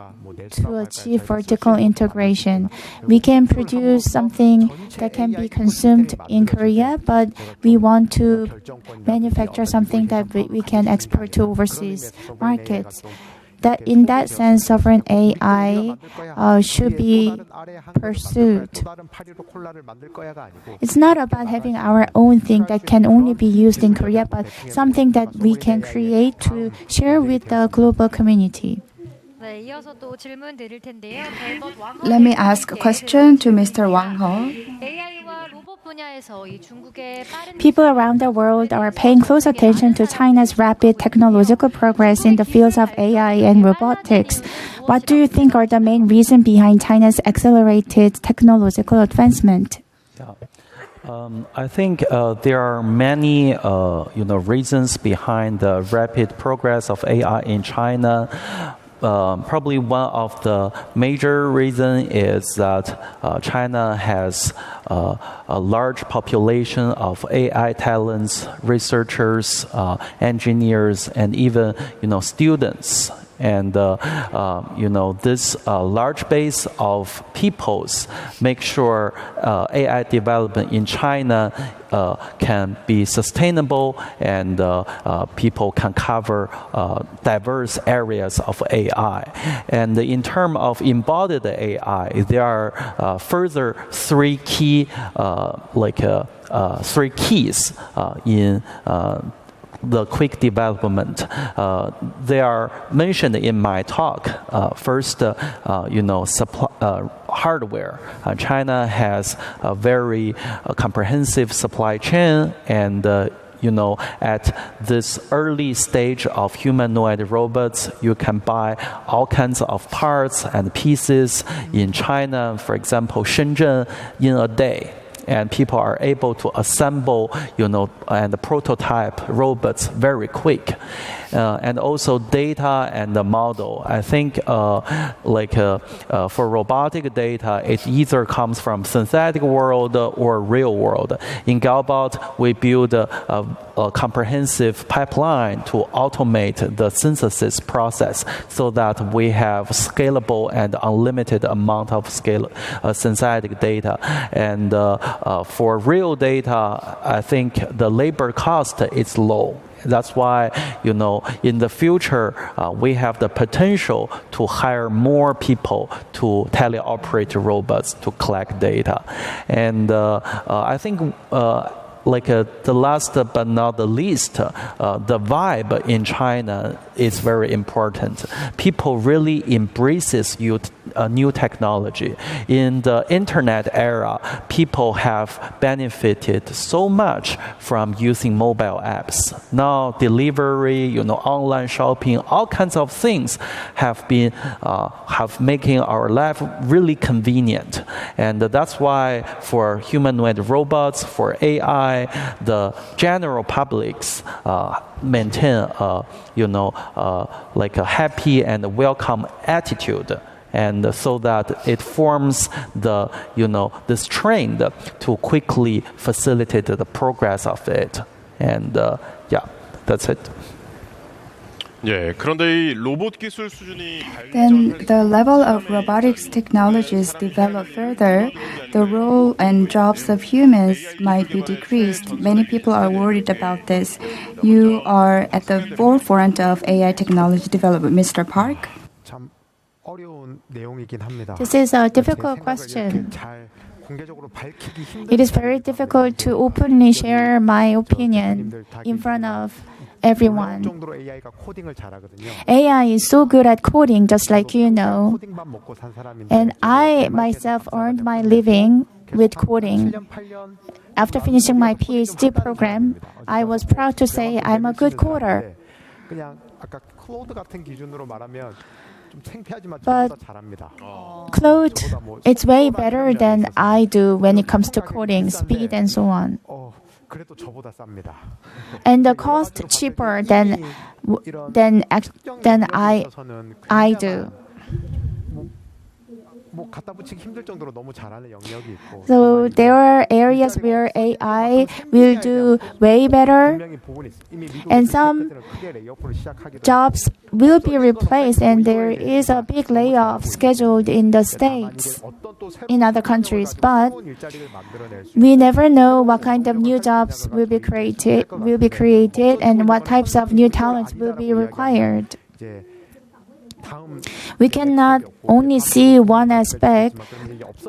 to achieve vertical integration. We can produce something that can be consumed in Korea, but we want to manufacture something that we can export to overseas markets. That in that sense, sovereign AI should be pursued. It's not about having our own thing that can only be used in Korea, but something that we can create to share with the global community. Let me ask a question to Mr. Wang Ho. People around the world are paying close attention to China's rapid technological progress in the fields of AI and robotics. What do you think are the main reasons behind China's accelerated technological advancement? I think there are many, reasons behind the rapid progress of AI in China. Probably one of the major reasons is that China has a large population of AI talents, researchers, engineers, and even students. And this large base of peoples make sure AI development in China can be sustainable, and people can cover diverse areas of AI. And in terms of embodied AI, there are further three keys in the quick development. They are mentioned in my talk. First, hardware. China has a very comprehensive supply chain, and at this early stage of humanoid robots, you can buy all kinds of parts and pieces in China, for example, Shenzhen, in a day. And people are able to assemble, and prototype robots very quick. And also data and the model. I think for robotic data, it either comes from synthetic world or real world. In Galbot, we build a comprehensive pipeline to automate the synthesis process so that we have scalable and unlimited amount of synthetic data. And for real data, I think the labor cost is low. That's why, in the future, we have the potential to hire more people to teleoperate robots to collect data. And I think the last but not the least, the vibe in China is very important. People really embraces new technology. In the internet era, people have benefited so much from using mobile apps. Now, delivery, online shopping, all kinds of things have making our life really convenient. And that's why for humanoid robots, for AI, the general publics maintain a happy and welcome attitude, and so that it forms this trend to quickly facilitate the progress of it. And that's it. 그런데 이 로봇 기술 수준이 Then the level of robotics technologies develop further, the role and jobs of humans might be decreased. Many people are worried about this. You are at the forefront of AI technology development, Mr. Park. This is a difficult question. It is very difficult to openly share my opinion in front of everyone. AI is so good at coding, just like you know. And I myself earned my living with coding. After finishing my PhD program, I was proud to say I'm a good coder. But Claude, it's way better than I do when it comes to coding, speed, and so on. And the cost cheaper than I do. So there are areas where AI will do way better, and some jobs will be replaced, and there is a big layoff scheduled in the States, in other countries. But we never know what kind of new jobs will be created, and what types of new talents will be required. We cannot only see one aspect,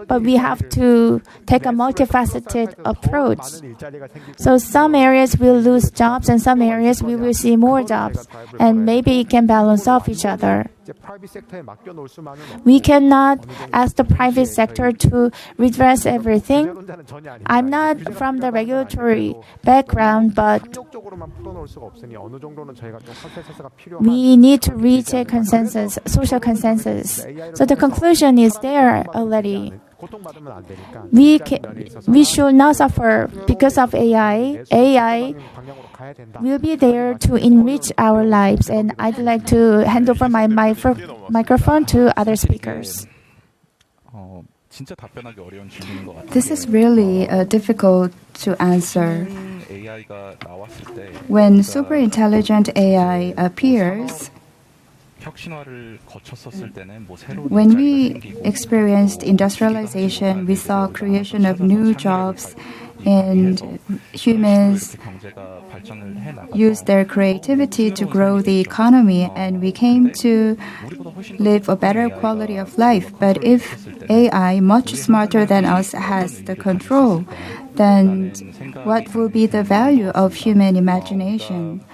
but we have to take a multifaceted approach. So some areas will lose jobs, and some areas we will see more jobs, and maybe it can balance off each other. We cannot ask the private sector to redress everything. I'm not from the regulatory background, but we need to reach a consensus, social consensus. So the conclusion is there already. We should not suffer because of AI. AI will be there to enrich our lives, and I'd like to hand over my microphone to other speakers. This is really difficult to answer. When super intelligent AI appears, when we experienced industrialization, we saw creation of new jobs, and humans use their creativity to grow the economy, and we came to live a better quality of life. But if AI, much smarter than us, has the control, then what will be the value of human imagination?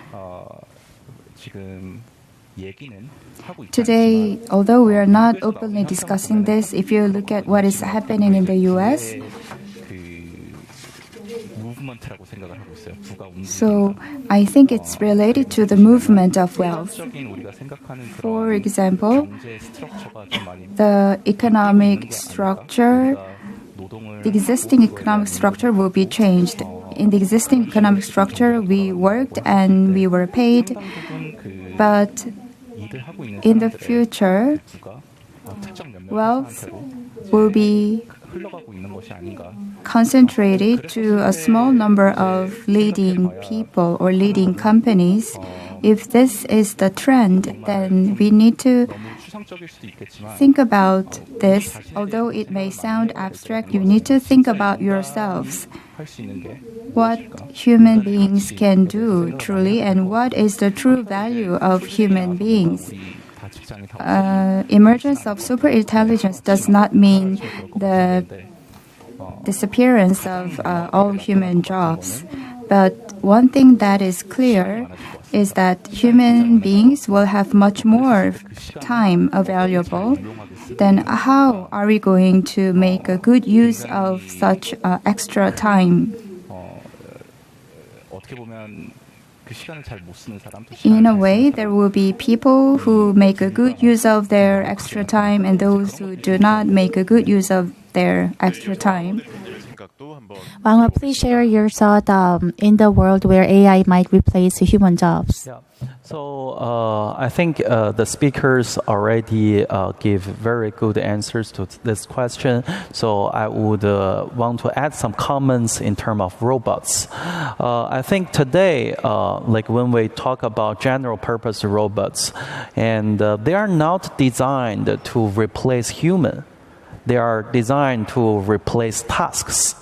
Today, although we are not openly discussing this, if you look at what is happening in the US, so I think it's related to the movement of wealth. For example, the economic structure, the existing economic structure will be changed. In the existing economic structure, we worked and we were paid, but in the future, wealth will be concentrated to a small number of leading people or leading companies. If this is the trend, then we need to think about this. Although it may sound abstract, you need to think about yourselves. What human beings can do truly, and what is the true value of human beings. Emergence of superintelligence does not mean the disappearance of all human jobs. But one thing that is clear is that human beings will have much more time available. Then how are we going to make a good use of such extra time? In a way, there will be people who make a good use of their extra time and those who do not make a good use of their extra time. Wang, please share your thought in the world where AI might replace human jobs. So I think the speakers already give very good answers to this question. So I would want to add some comments in terms of robots. I think today, like when we talk about general purpose robots, and they are not designed to replace human. They are designed to replace tasks.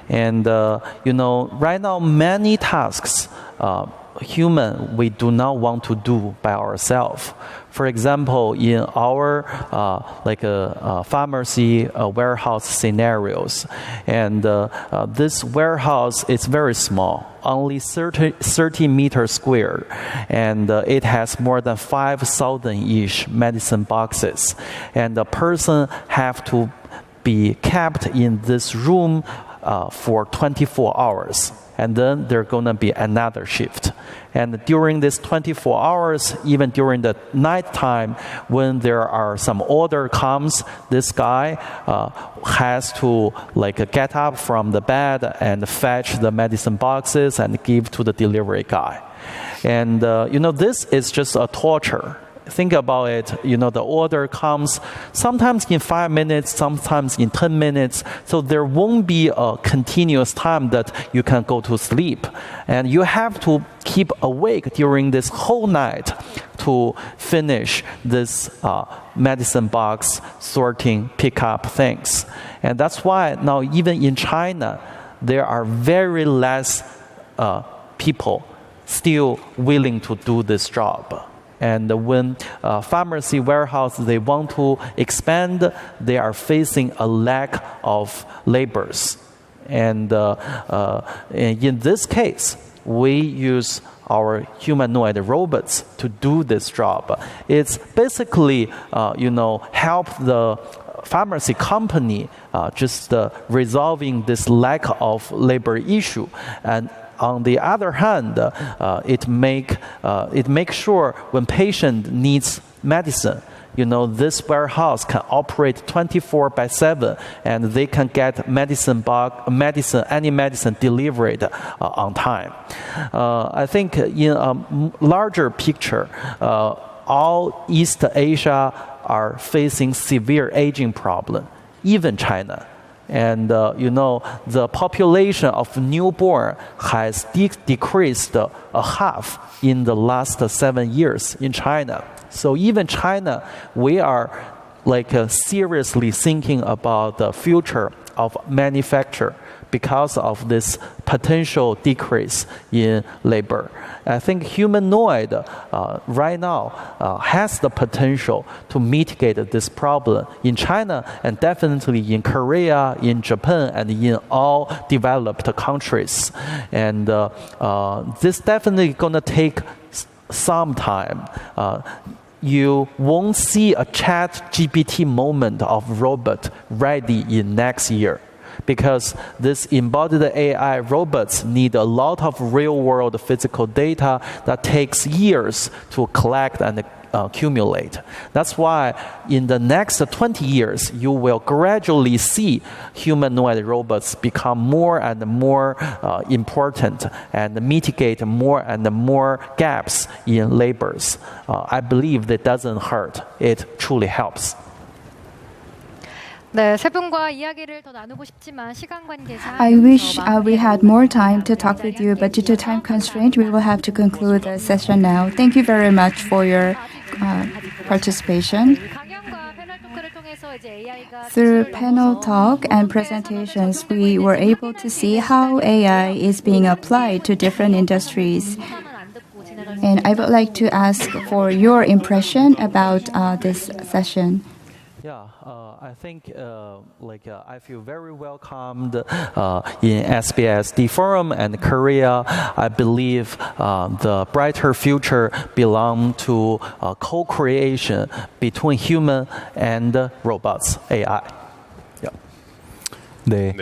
And right now many tasks human we do not want to do by ourselves. For example, in our pharmacy warehouse scenarios, and this warehouse is very small, only 30 meters square, and it has more than 5,000-ish medicine boxes, and the person have to be kept in this room for 24 hours. and then there's going to be another shift. And during this 24 hours, even during the night time, when there are some order comes, this guy has to get up from the bed and fetch the medicine boxes and give to the delivery guy. And this is just a torture. Think about it, the order comes sometimes in 5 minutes, sometimes in 10 minutes. So there won't be a continuous time that you can go to sleep. And you have to keep awake during this whole night to finish this medicine box sorting, pick up things. And that's why now even in China, there are very less people still willing to do this job. And when pharmacy warehouse they want to expand, they are facing a lack of laborers. And in this case, we use our humanoid robots to do this job. It's basically, help the pharmacy company just resolving this lack of labor issue. And on the other hand, it make sure when patient needs medicine, this warehouse can operate 24/7, and they can get any medicine delivered on time. I think in a larger picture, all East Asia are facing severe aging problem, even China. And the population of newborn has decreased a half in the last 7 years in China. So even China, we are seriously thinking about the future of manufacture because of this potential decrease in labor. I think humanoid right now has the potential to mitigate this problem in China and definitely in Korea, in Japan, and in all developed countries. And this definitely going to take some time. You won't see a ChatGPT moment of robot ready in next year, because this embodied AI robots need a lot of real-world physical data that takes years to collect and accumulate. That's why in the next 20 years, you will gradually see humanoid robots become more and more important and mitigate more and more gaps in labors. I believe that doesn't hurt. It truly helps. 네, 세 분과 이야기를 더 나누고 싶지만 시간 관계상 I wish we had more time to talk with you, but due to time constraint, we will have to conclude the session now. Thank you very much for your participation. Through panel talk and presentations, we were able to see how AI is being applied to different industries. And I would like to ask for your impression about this session. Yeah, I think I feel very welcomed in SBSD Forum and Korea. I believe the brighter future belongs to co-creation between human and robots, AI. Yeah. 네.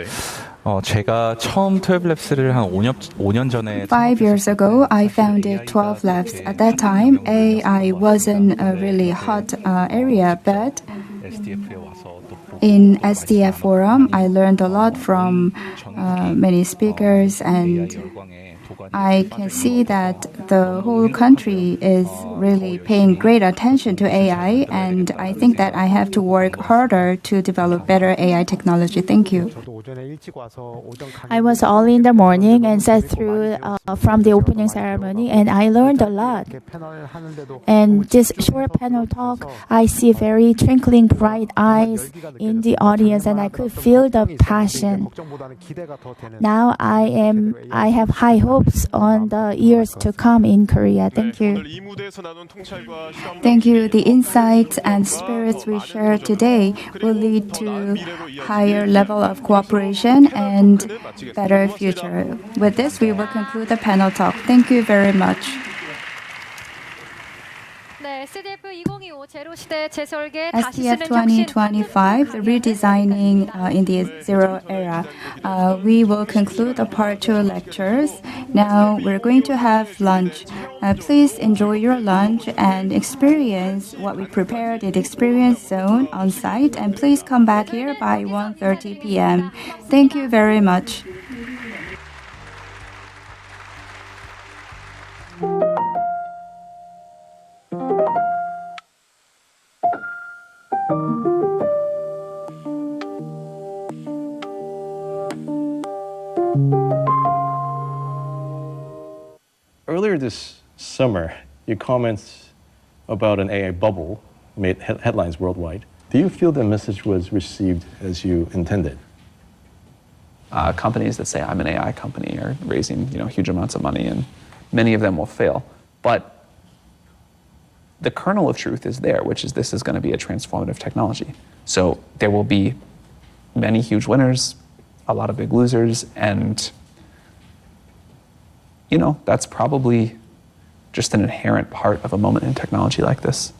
제가 처음 12labs를 한 5년 전에 5 years ago, I founded 12 Labs. At that time, AI wasn't a really hot area, but in SDF Forum, I learned a lot from many speakers, and I can see that the whole country is really paying great attention to AI, and I think that I have to work harder to develop better AI technology. Thank you. I was early in the morning and sat through from the opening ceremony, and I learned a lot. And this short panel talk, I see very twinkling bright eyes in the audience, and I could feel the passion. Now I have high hopes on the years to come in Korea. Thank you. Thank you. The insights and spirits we share today will lead to higher level of cooperation and better future. With this, we will conclude the panel talk. Thank you very much. 네, SDF 2025, the redesigning in the zero era. We will conclude the part 2 lectures. Now we're going to have lunch. Please enjoy your lunch and experience what we prepared in the experience zone on site, and please come back here by 1:30 p.m. Thank you very much. Earlier this summer, your comments about an AI bubble made headlines worldwide. Do you feel the message was received as you intended? Companies that say I'm an AI company are raising huge amounts of money, and many of them will fail. But the kernel of truth is there, which is this is going to be a transformative technology. So there will be many huge winners, a lot of big losers, and that's probably just an inherent part of a moment in technology like this.